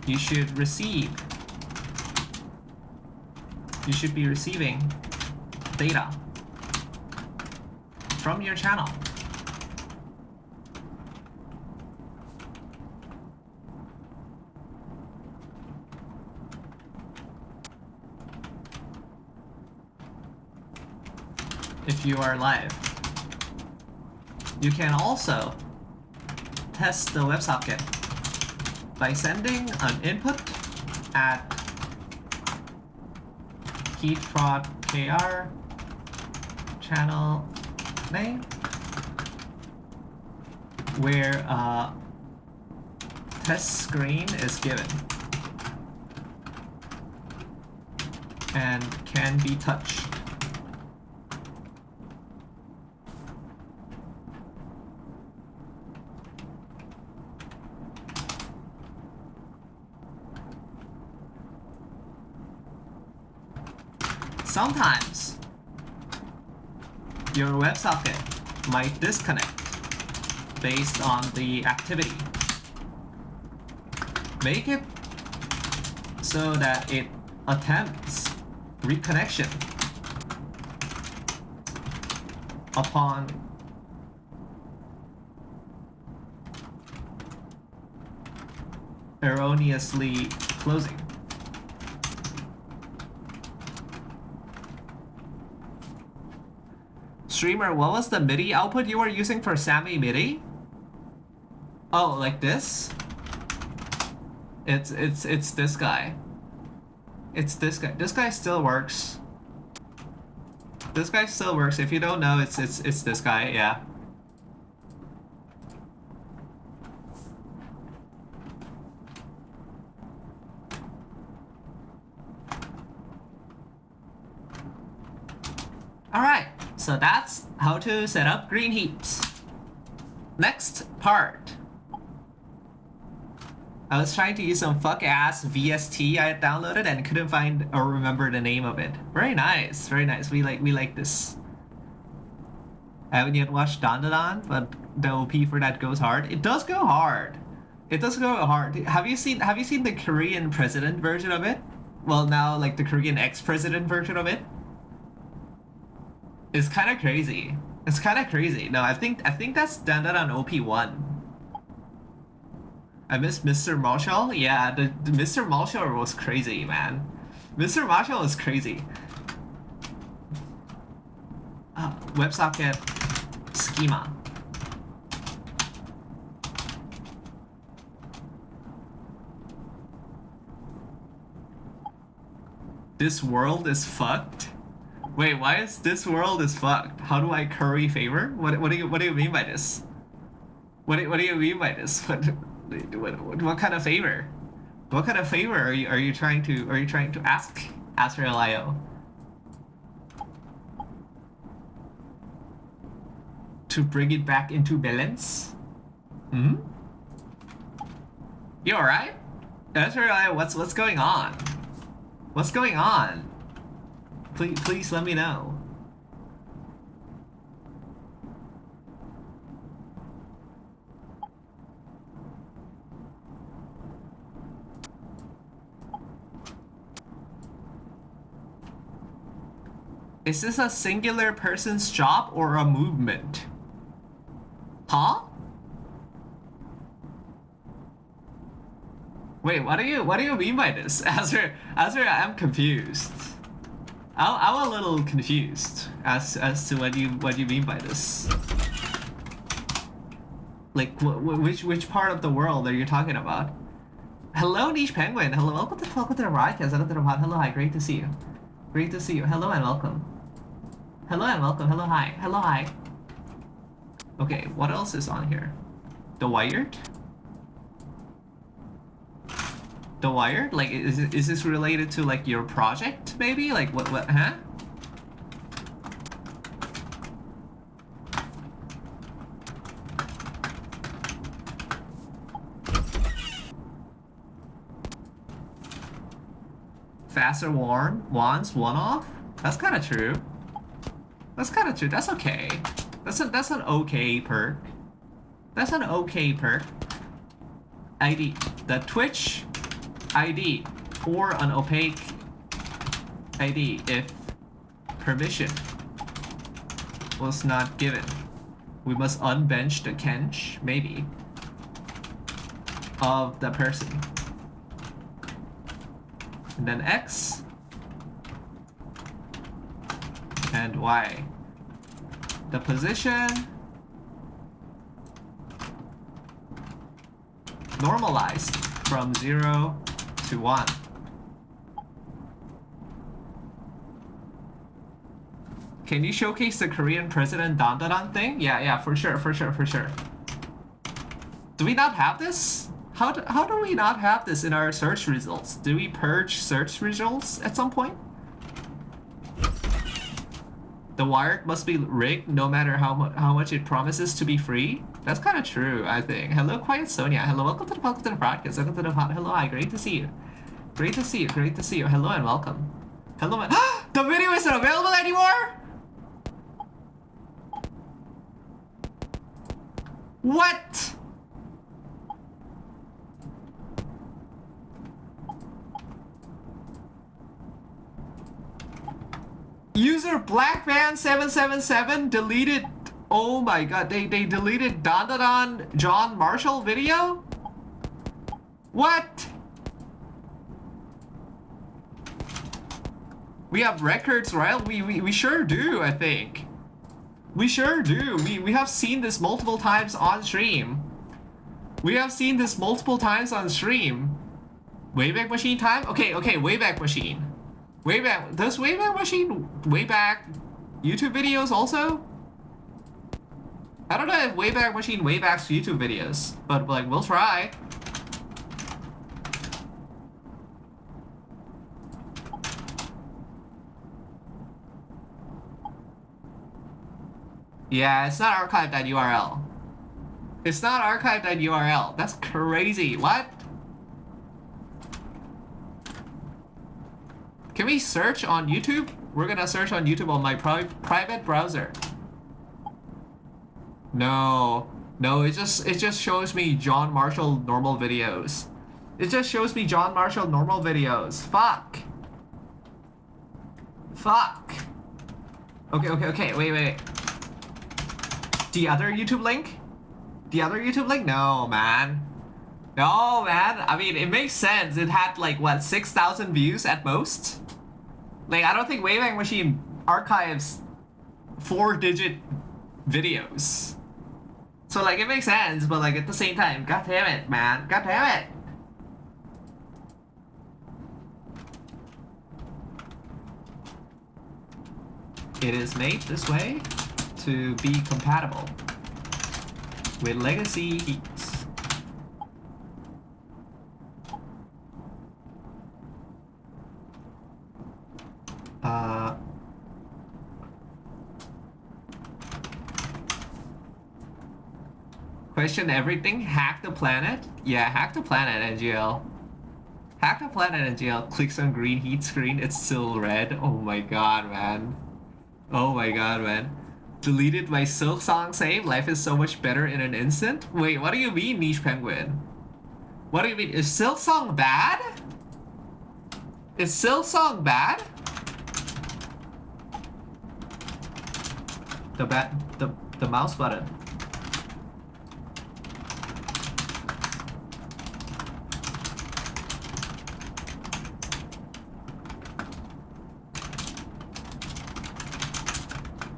You should be receiving data from your channel. If you are live. You can also test the WebSocket by sending an input at heatprod.kr channel name where a test screen is given and can be touched. Sometimes your WebSocket might disconnect based on the activity. Make it so that it attempts reconnection upon erroneously closing. Streamer, what was the MIDI output you were using for Sammy MIDI? Oh, like this? It's this guy. It's this guy. This guy still works. This guy still works. If you don't know, it's this guy, yeah. Alright, so that's how to set up green heaps. Next part. I was trying to use some fuck-ass VST I had downloaded and couldn't find or remember the name of it. Very nice, very nice. We like this. I haven't yet watched Dan Dan, but the OP for that goes hard. It does go hard. It does go hard. Have you seen the Korean president version of it? Well, now like the Korean ex-president version of it. It's kind of crazy. It's kind of crazy. No, I think that's Dan Dan on OP1. I miss Mr. Marshall. Yeah, the Mr. Marshall was crazy, man. Mr. Marshall was crazy. WebSocket schema. This world is fucked. Wait, why is this world is fucked? How do I curry favor? What do you mean by this? What do you mean by this? What kind of favor? What kind of favor are you trying to ask Azrael.io? To bring it back into balance? Hmm? You alright? Azrael.io, what's going on? What's going on? Please let me know. Is this a singular person's job or a movement? Huh? Wait, what do you mean by this? Azra, I'm confused. I'm a little confused as to what you mean by this. Like, which part of the world are you talking about? Hello, Niche Penguin. Hello, welcome to the broadcast. Welcome to the pod. Hello, hi. Great to see you. Great to see you. Hello and welcome. Hello and welcome. Hello, hi. Hello, hi. Okay, what else is on here? The Wired? The Wired? Like, is this related to like your project? Maybe? Like, what? Huh? Faster wands, one off? That's kind of true. That's kind of true. That's okay. That's an okay perk. That's an okay perk. ID. The Twitch ID or an opaque ID if permission was not given. We must unbench the Kench, maybe, of the person. And then X and Y. The position normalized from 0 to 1. Can you showcase the Korean president Dan thing? Yeah, for sure. Do we not have this? How do we not have this in our search results? Do we purge search results at some point? The Wired must be rigged no matter how much it promises to be free. That's kind of true, I think. Hello, Quiet Sonia. Hello, welcome to the broadcast. Welcome to the pod. Hello, hi. Great to see you. Great to see you. Great to see you. Hello and welcome. Hello, man. The video isn't available anymore? What? User BlackMan777 deleted. Oh my god, they deleted Dan John Marshall video? What? We have records, right? We sure do, I think. We sure do. We have seen this multiple times on stream. We have seen this multiple times on stream. Wayback Machine time? Okay, Wayback Machine. Does Wayback Machine Wayback YouTube videos also? I don't know if Wayback Machine Waybacks YouTube videos, but like, we'll try. Yeah, it's not archive.url. It's not archive.url. That's crazy. What? Can we search on YouTube? We're gonna search on YouTube on my private browser. No, it just shows me John Marshall normal videos. It just shows me John Marshall normal videos. Fuck. Okay. Wait. The other YouTube link? No, man. I mean, it makes sense. It had like, what, 6,000 views at most? Like, I don't think Wayback Machine archives 4-digit videos. So like, it makes sense, but like, at the same time, god damn it, man. God damn it. It is made this way to be compatible with legacy heats. Question everything. Hack the planet? Yeah, hack the planet, NGL. Hack the planet, NGL. Clicks on green heat screen. It's still red. Oh my god, man. Deleted my Silk Song save. Life is so much better in an instant. Wait, what do you mean, Niche Penguin? What do you mean? Is Silk Song bad? Is Silk Song bad? The mouse button.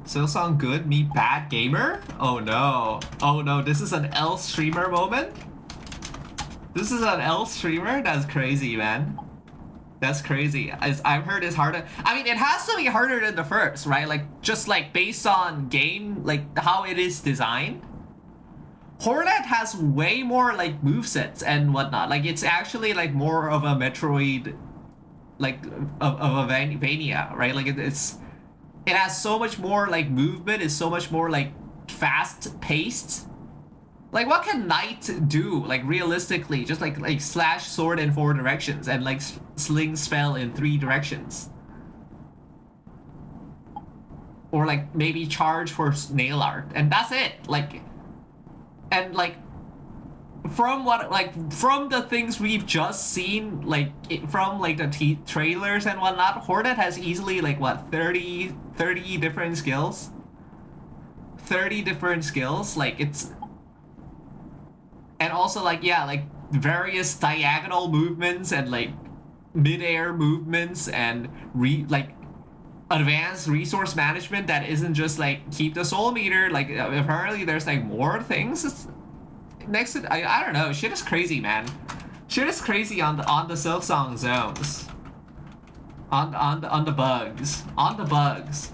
Silk Song good, me bad gamer? Oh no, this is an L streamer moment? This is an L streamer? That's crazy, man. That's crazy. I've heard it's harder. I mean, it has to be harder than the first, right? Like, just like based on game, like how it is designed. Hornet has way more like movesets and whatnot. Like, it's actually like more of a Metroid, like of a Vania, right? Like, it has so much more like movement. It's so much more like fast paced. Like, what can Knight do, like, realistically? Just, like slash sword in 4 directions and, like, sling spell in 3 directions. Or, like, maybe charge for nail art. And that's it. Like, and, like, from the things we've just seen, like, from, like, the trailers and whatnot, Hornet has easily, like, what, 30 different skills? 30 different skills? Like, it's... And also, like, yeah, like, various diagonal movements and, like, mid-air movements and, advanced resource management that isn't just, like, keep the soul meter. Like, apparently there's, like, more things next to... I don't know. Shit is crazy, man. Shit is crazy on the Silksong zones. On the bugs. On the bugs.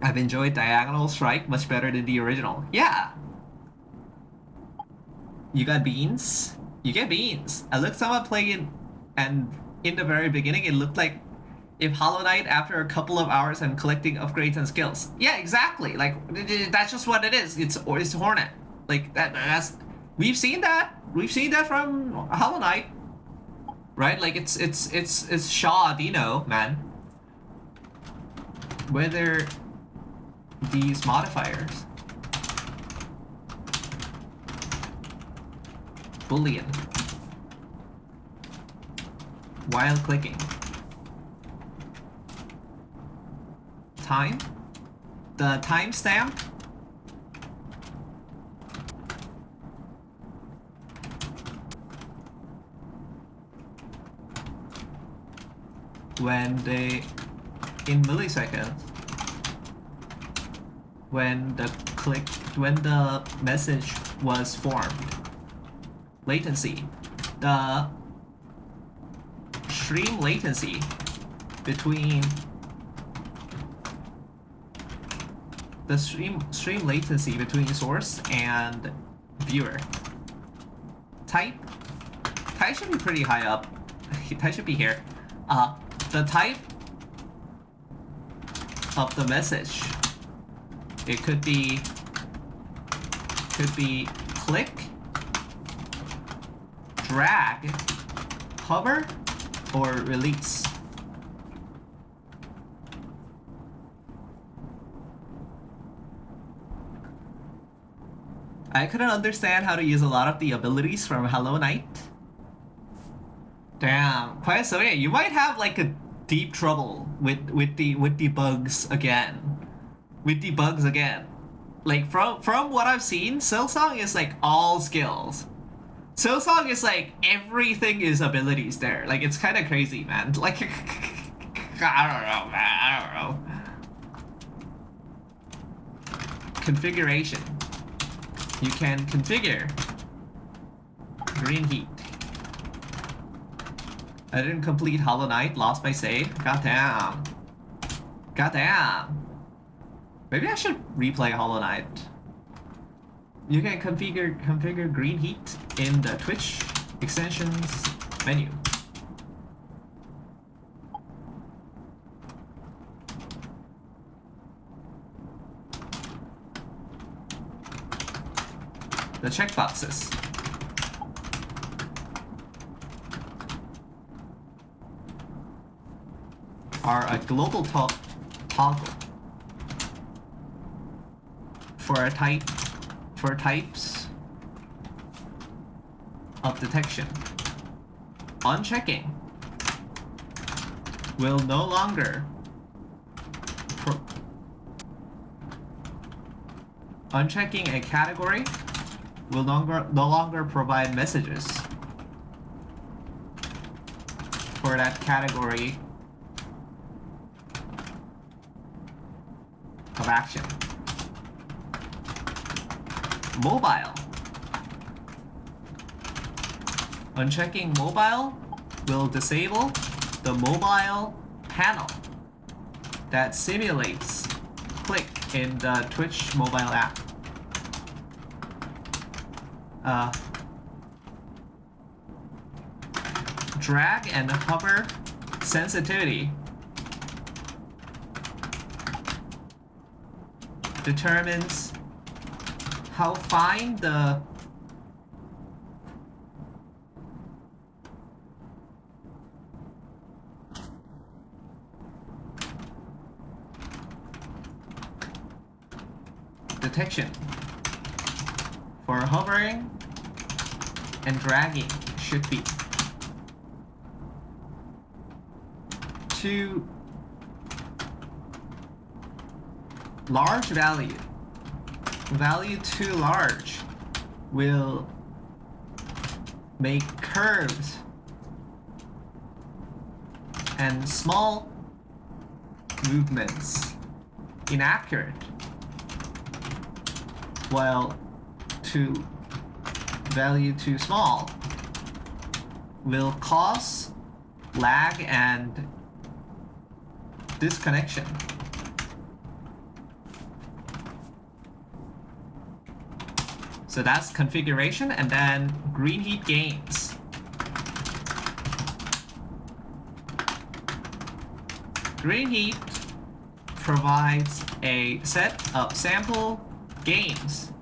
I've enjoyed Diagonal Strike much better than the original. Yeah. You got beans? You get beans. I looked someone play it, and in the very beginning, it looked like if Hollow Knight after a couple of hours and collecting upgrades and skills. Yeah, exactly. Like, that's just what it is. It's Hornet. Like, that's... We've seen that. We've seen that from Hollow Knight. Right? Like, it's Shaw Dino, man. Whether these modifiers... Boolean. While clicking. Time? The timestamp? When they... in milliseconds. When the message was formed. Latency. The stream latency between source and viewer. Type should be pretty high up. Type should be here. The type of the message. It could be click, drag, hover, or release. I couldn't understand how to use a lot of the abilities from Hollow Knight. Damn, quite so yeah, you might have like a deep trouble with the bugs again. With the bugs again. Like from what I've seen, Silksong is like all skills. Silksong is like everything is abilities there. Like it's kind of crazy, man. Like I don't know, man. I don't know. Configuration. You can configure green heat. I didn't complete Hollow Knight, lost my save. Goddamn. Goddamn. Maybe I should replay Hollow Knight. You can configure green heat in the Twitch extensions menu. The checkboxes. Are a global toggle for types of detection. Unchecking will no longer unchecking a category will no longer provide messages for that category of action. Mobile. Unchecking mobile will disable the mobile panel that simulates click in the Twitch mobile app. Drag and hover sensitivity determines how fine the detection for hovering and dragging should be. To large value too large will make curves, and small movements inaccurate, while value too small will cause lag and disconnection. So that's configuration, and then green heat gains. Green heat provides a set of sample gains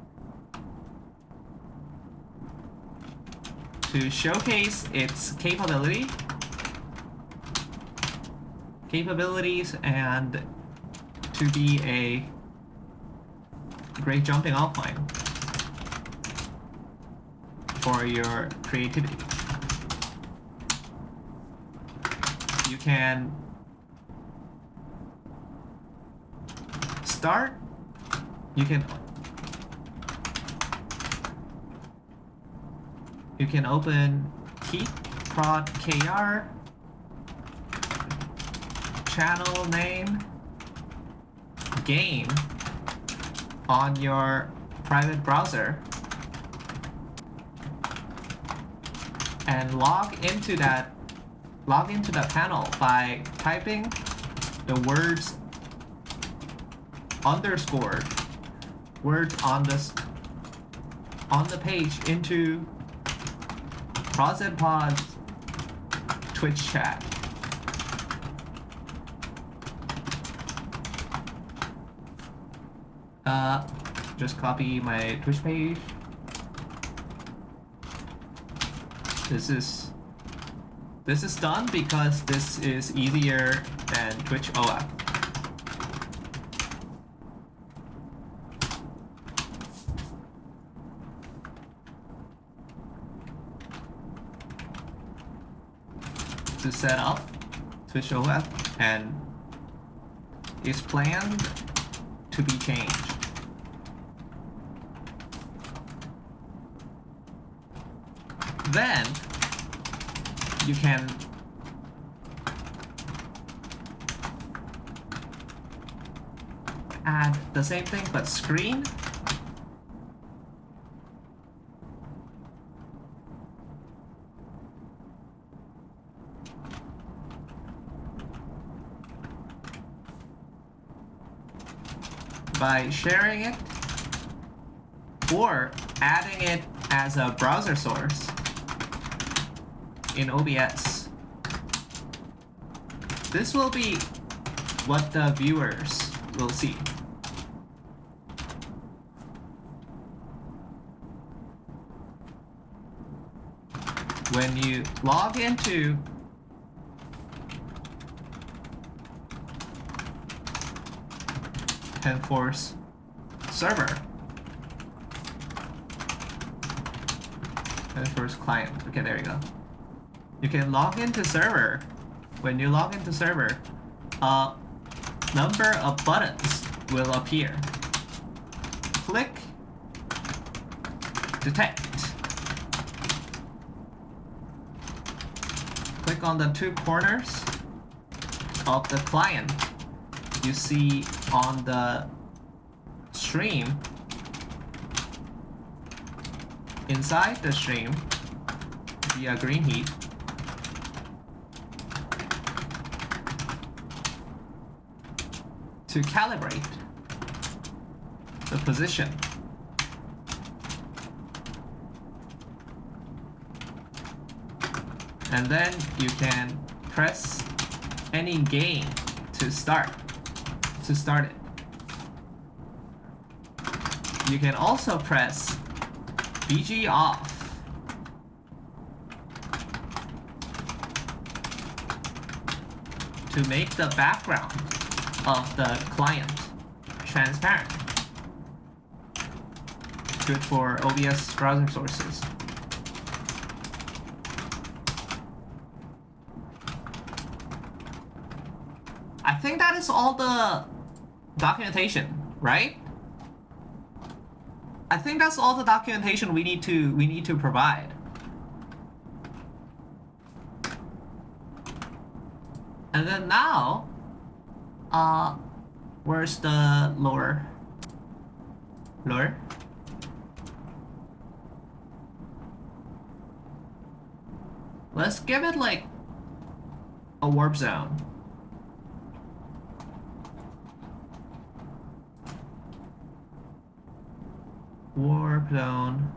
to showcase its capabilities and to be a great jumping off point for your creativity. You can start, you can open heat prod kr, channel name, game on your private browser, and log into that panel by typing the words underscored words on the page into ProzedPod's Twitch chat. Just copy my Twitch page. This is done because this is easier than Twitch OAuth. To set up Twitch OAuth, and is planned to be changed. Then you can add the same thing but screen. By sharing it or adding it as a browser source in OBS. This will be what the viewers will see. When you log into Enforce server, Enforce client. Okay, there you go. You can log into server. When you log into server, a number of buttons will appear. Click, detect. Click on the two corners of the client you see on the stream. Inside the stream, via green heat. To calibrate the position. And then you can press any gain to start it. You can also press BG off to make the background of the client transparent. Good for OBS browser sources. I think that is all the documentation, right? I think that's all the documentation we need to provide. And then now, where's the lower? Let's give it like a warp zone. Warp zone.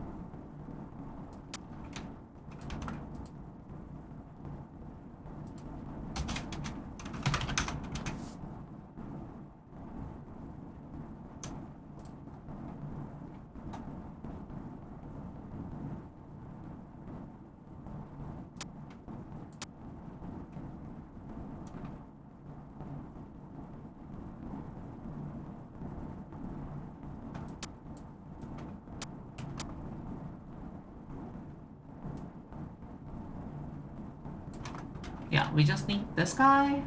Yeah, we just need this guy.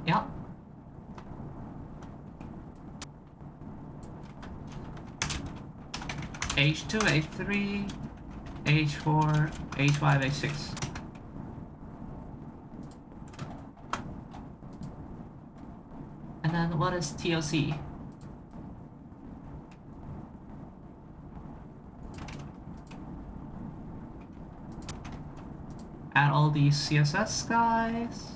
Yep. H2, H3, H4, H5, H6. And then what is TOC? Add all these CSS guys.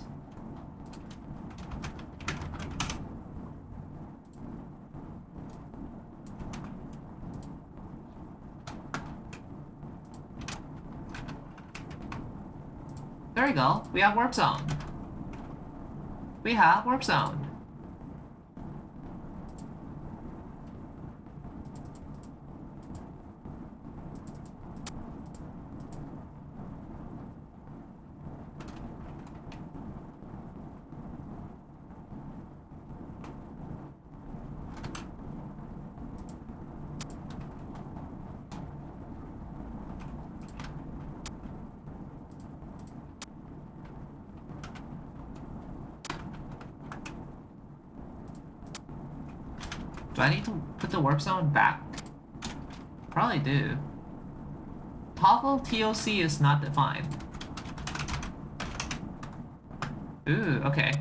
There we go. We have warp zone. We have warp zone. Do I need to put the warp zone back? Probably do. Toggle TOC is not defined. Ooh, okay.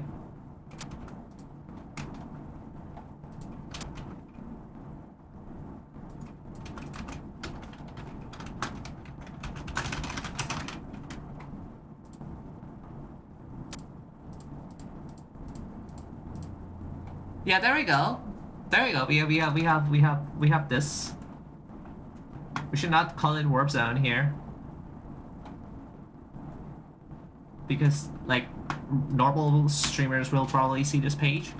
Yeah, there we go. There we go. We have this. We should not call it warp zone here, because like normal streamers will probably see this page.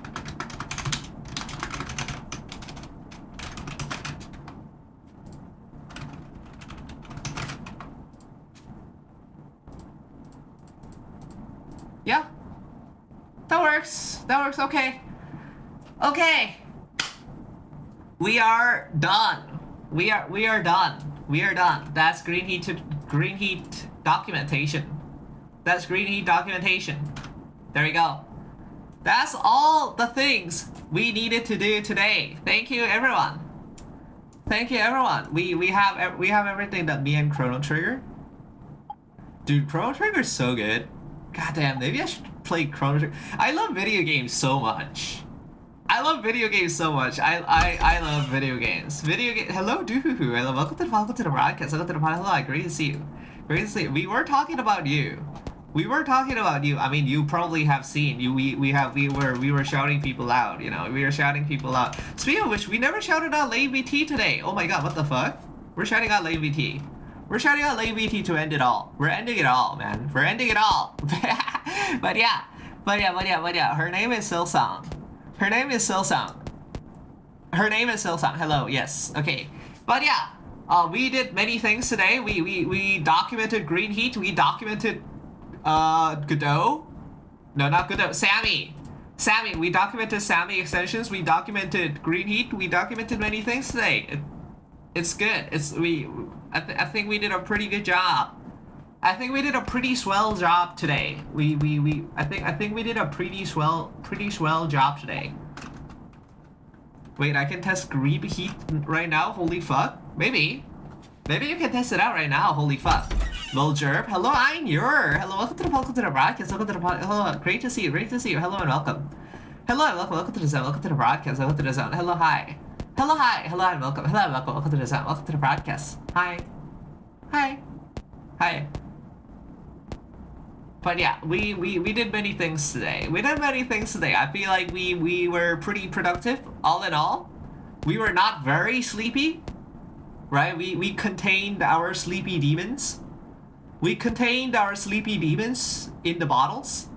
Yeah, that works. That works. Okay. Okay. We are done. We are done. We are done. That's green heat documentation. That's green heat documentation. There we go. That's all the things we needed to do today. Thank you, everyone. Thank you, everyone. We have everything that me and Chrono Trigger. Dude, Chrono Trigger is so good. God damn, maybe I should play Chrono Trigger. I love video games so much. I love video games so much. I love video games. Hello, Doohoo. Welcome to the broadcast. Welcome to the pod. Hello, great to see you. Great to see you. We were talking about you. We were talking about you. I mean, you probably have seen you. We were shouting people out. You know, we were shouting people out. Speaking of which, we never shouted out Lane VT today. Oh my god, what the fuck? We're shouting out Lane VT. We're shouting out Lane VT to end it all. We're ending it all, man. We're ending it all. But yeah. Her name is Silsong. Her name is Silsong. Her name is Silsong. Hello. Yes. Okay. But yeah. We did many things today. We documented Green Heat. We documented Godot. No, not Godot. Sammy. We documented Sammy extensions. We documented Green Heat. We documented many things today. It's good. I think we did a pretty good job. I think we did a pretty swell job today. I think we did a pretty swell job today. Wait, I can test Green Heat right now. Holy fuck. Maybe you can test it out right now. Holy fuck. Lil Jerp. Hello, I'm your. Hello, welcome to the broadcast. Welcome to the podcast. Hello, great to see you. Hello and welcome. Hello and welcome to the zone. Welcome to the broadcast. Welcome to the zone. Hello, hi. Hello and welcome. Hello and welcome. Welcome to the zone. Welcome to the broadcast. Hi. But yeah, we did many things today. I feel like we were pretty productive, all in all. We were not very sleepy, right? We contained our sleepy demons. We contained our sleepy demons in the bottles.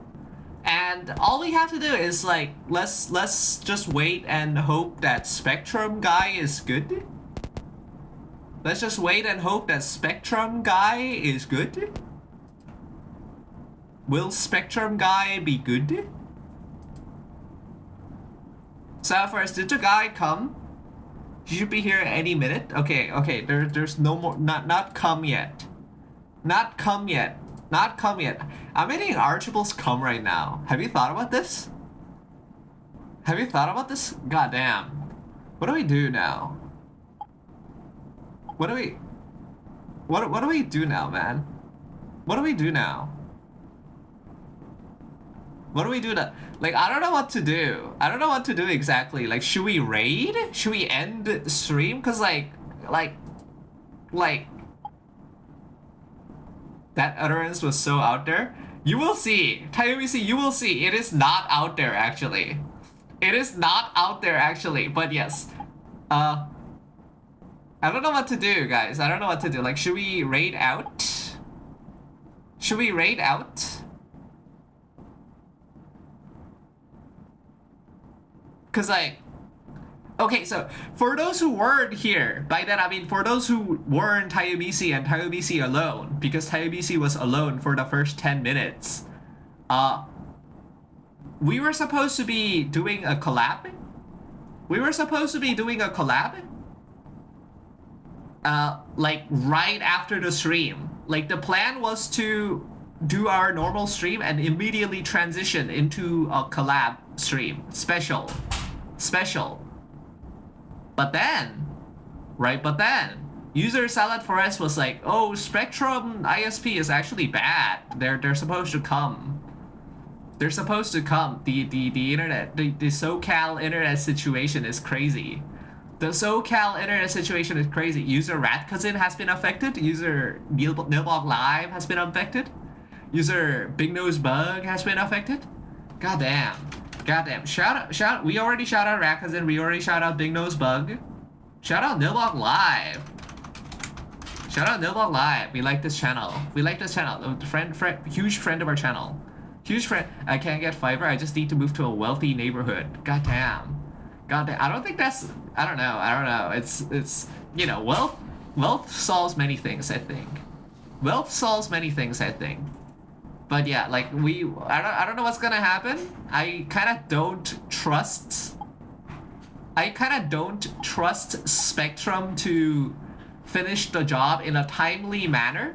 And all we have to do is like, let's just wait and hope that Spectrum guy is good. Let's just wait and hope that Spectrum guy is good. Will Spectrum guy be good? So first, did the guy come? He should be here any minute. Okay. There's no more. Not come yet. Not come yet. I'm hitting Archibald's come right now. Have you thought about this? God damn. What do we do now? What do we do now, man? What do we do now? Like, I don't know what to do. I don't know what to do exactly. Like, should we raid? Should we end the stream? Cause like that utterance was so out there. You will see. THEYRE, you will see. It is not out there actually. But yes. I don't know what to do, guys. Like, should we raid out? Cause like, okay, so for those who weren't here, by that I mean for those who weren't THEYRE and THEYRE alone, because THEYRE was alone for the first 10 minutes, we were supposed to be doing a collab. Like right after the stream. Like the plan was to do our normal stream and immediately transition into a collab stream, special. But then user Salad Forest was like, oh, Spectrum ISP is actually bad. They're supposed to come. The internet, the SoCal internet situation is crazy. User Rat Cousin has been affected. User Nilbog Live has been affected. User Big Nose Bug has been affected. Goddamn. Shout. We already shout out Rat Cousin. We already shout out Big Nose Bug. Shout out Nilbog Live. We like this channel. Huge friend of our channel. I can't get fiber. I just need to move to a wealthy neighborhood. Goddamn. I don't think that's. I don't know. It's you know, wealth solves many things. I think. But yeah, like I don't know what's gonna happen. I kind of don't trust Spectrum to finish the job in a timely manner.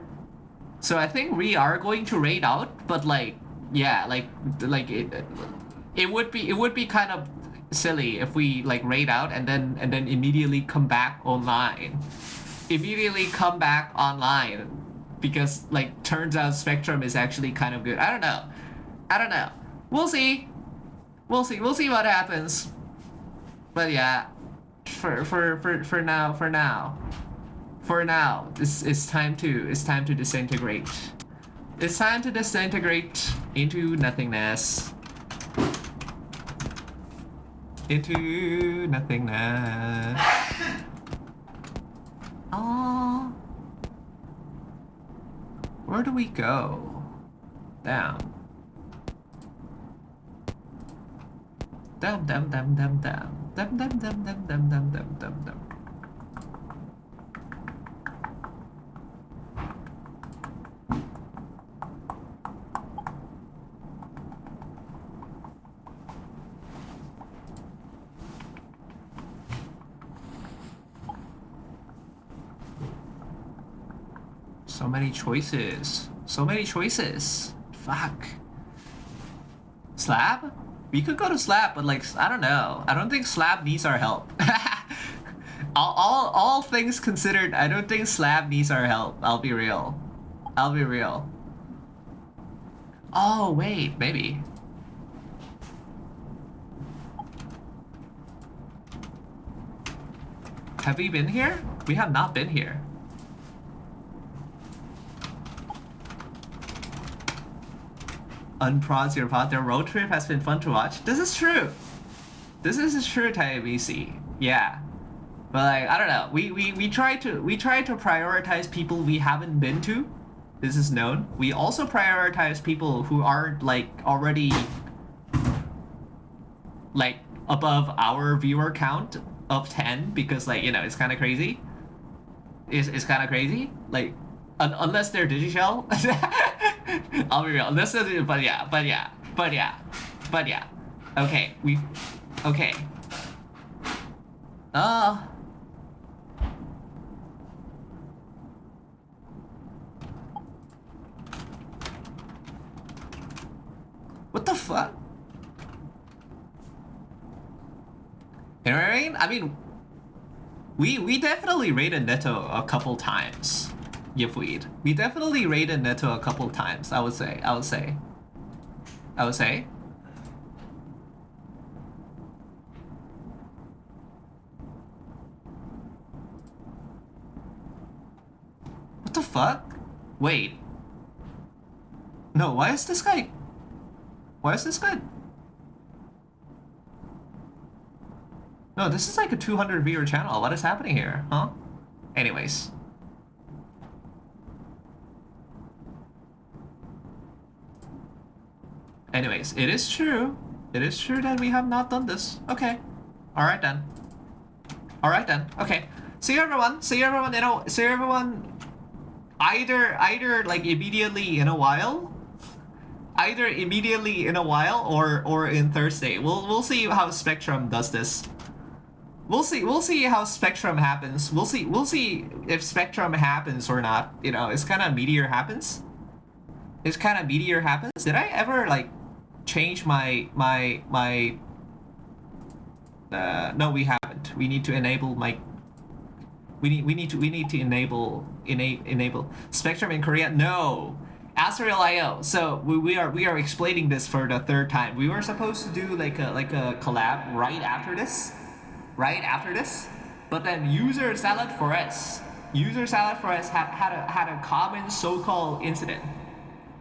So I think we are going to raid out, but like, yeah, like it would be kind of silly if we like raid out and then immediately come back online. Because like turns out Spectrum is actually kind of good. I don't know. We'll see what happens. But yeah, for For now, it's time to disintegrate. It's time to disintegrate into nothingness. Into nothingness. Oh, where do we go? Down. Dum dum dum dum dum dum dum dum dum dum dum dum dum dum. So many choices. So many choices. Fuck. Slab? We could go to Slab, but like, I don't know. I don't think Slab needs our help. all things considered, I don't think Slab needs our help. I'll be real. I'll be real. Oh, wait, maybe. Have we been here? We have not been here. Unpause your pod. Their road trip has been fun to watch. This is true. This is true, THEYRE. Yeah. But like, I don't know. We try to prioritize people we haven't been to. This is known. We also prioritize people who aren't like already like above our viewer count of 10 because like, you know, it's kind of crazy. It's kind of crazy. Like unless they're Digishell. I'll be real. This is, but yeah. Okay, okay. What the fuck? You know what I mean? I mean, we definitely raided Neto a couple times. Yipweed. We definitely raided Neto a couple times, I would say. What the fuck? Wait. No, why is this guy... No, this is like a 200 viewer channel. What is happening here, huh? Anyways. Anyways, it is true. It is true that we have not done this. Okay. Alright then. Okay. See you everyone. See you everyone. See you everyone. Either like immediately in a while. Either immediately in a while or in Thursday. We'll see how Spectrum does this. We'll see how Spectrum happens. We'll see if Spectrum happens or not. You know, it's kind of Meteor happens. Did I ever like change my no, we haven't. We need to enable my we need to enable Spectrum in Korea. No. Astral.io. So we are explaining this for the third time. We were supposed to do like a collab right after this. But then User Salad for Us had a common so-called incident.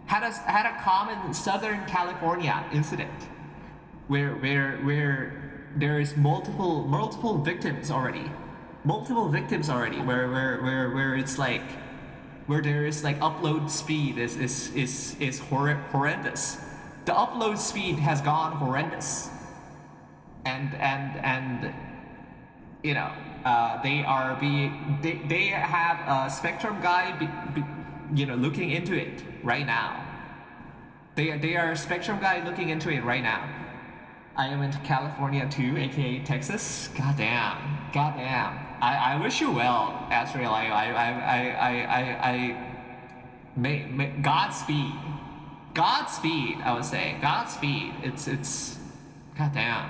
Had a common Southern California incident where there is multiple victims already. Where it's like where there is like upload speed is horrendous. The upload speed has gone horrendous. And you know, they have a Spectrum guy looking into it right now. They are a Spectrum guy looking into it right now. I am in California too, aka Texas. Goddamn. I wish you well, Astral. Godspeed. I would say Godspeed. It's goddamn.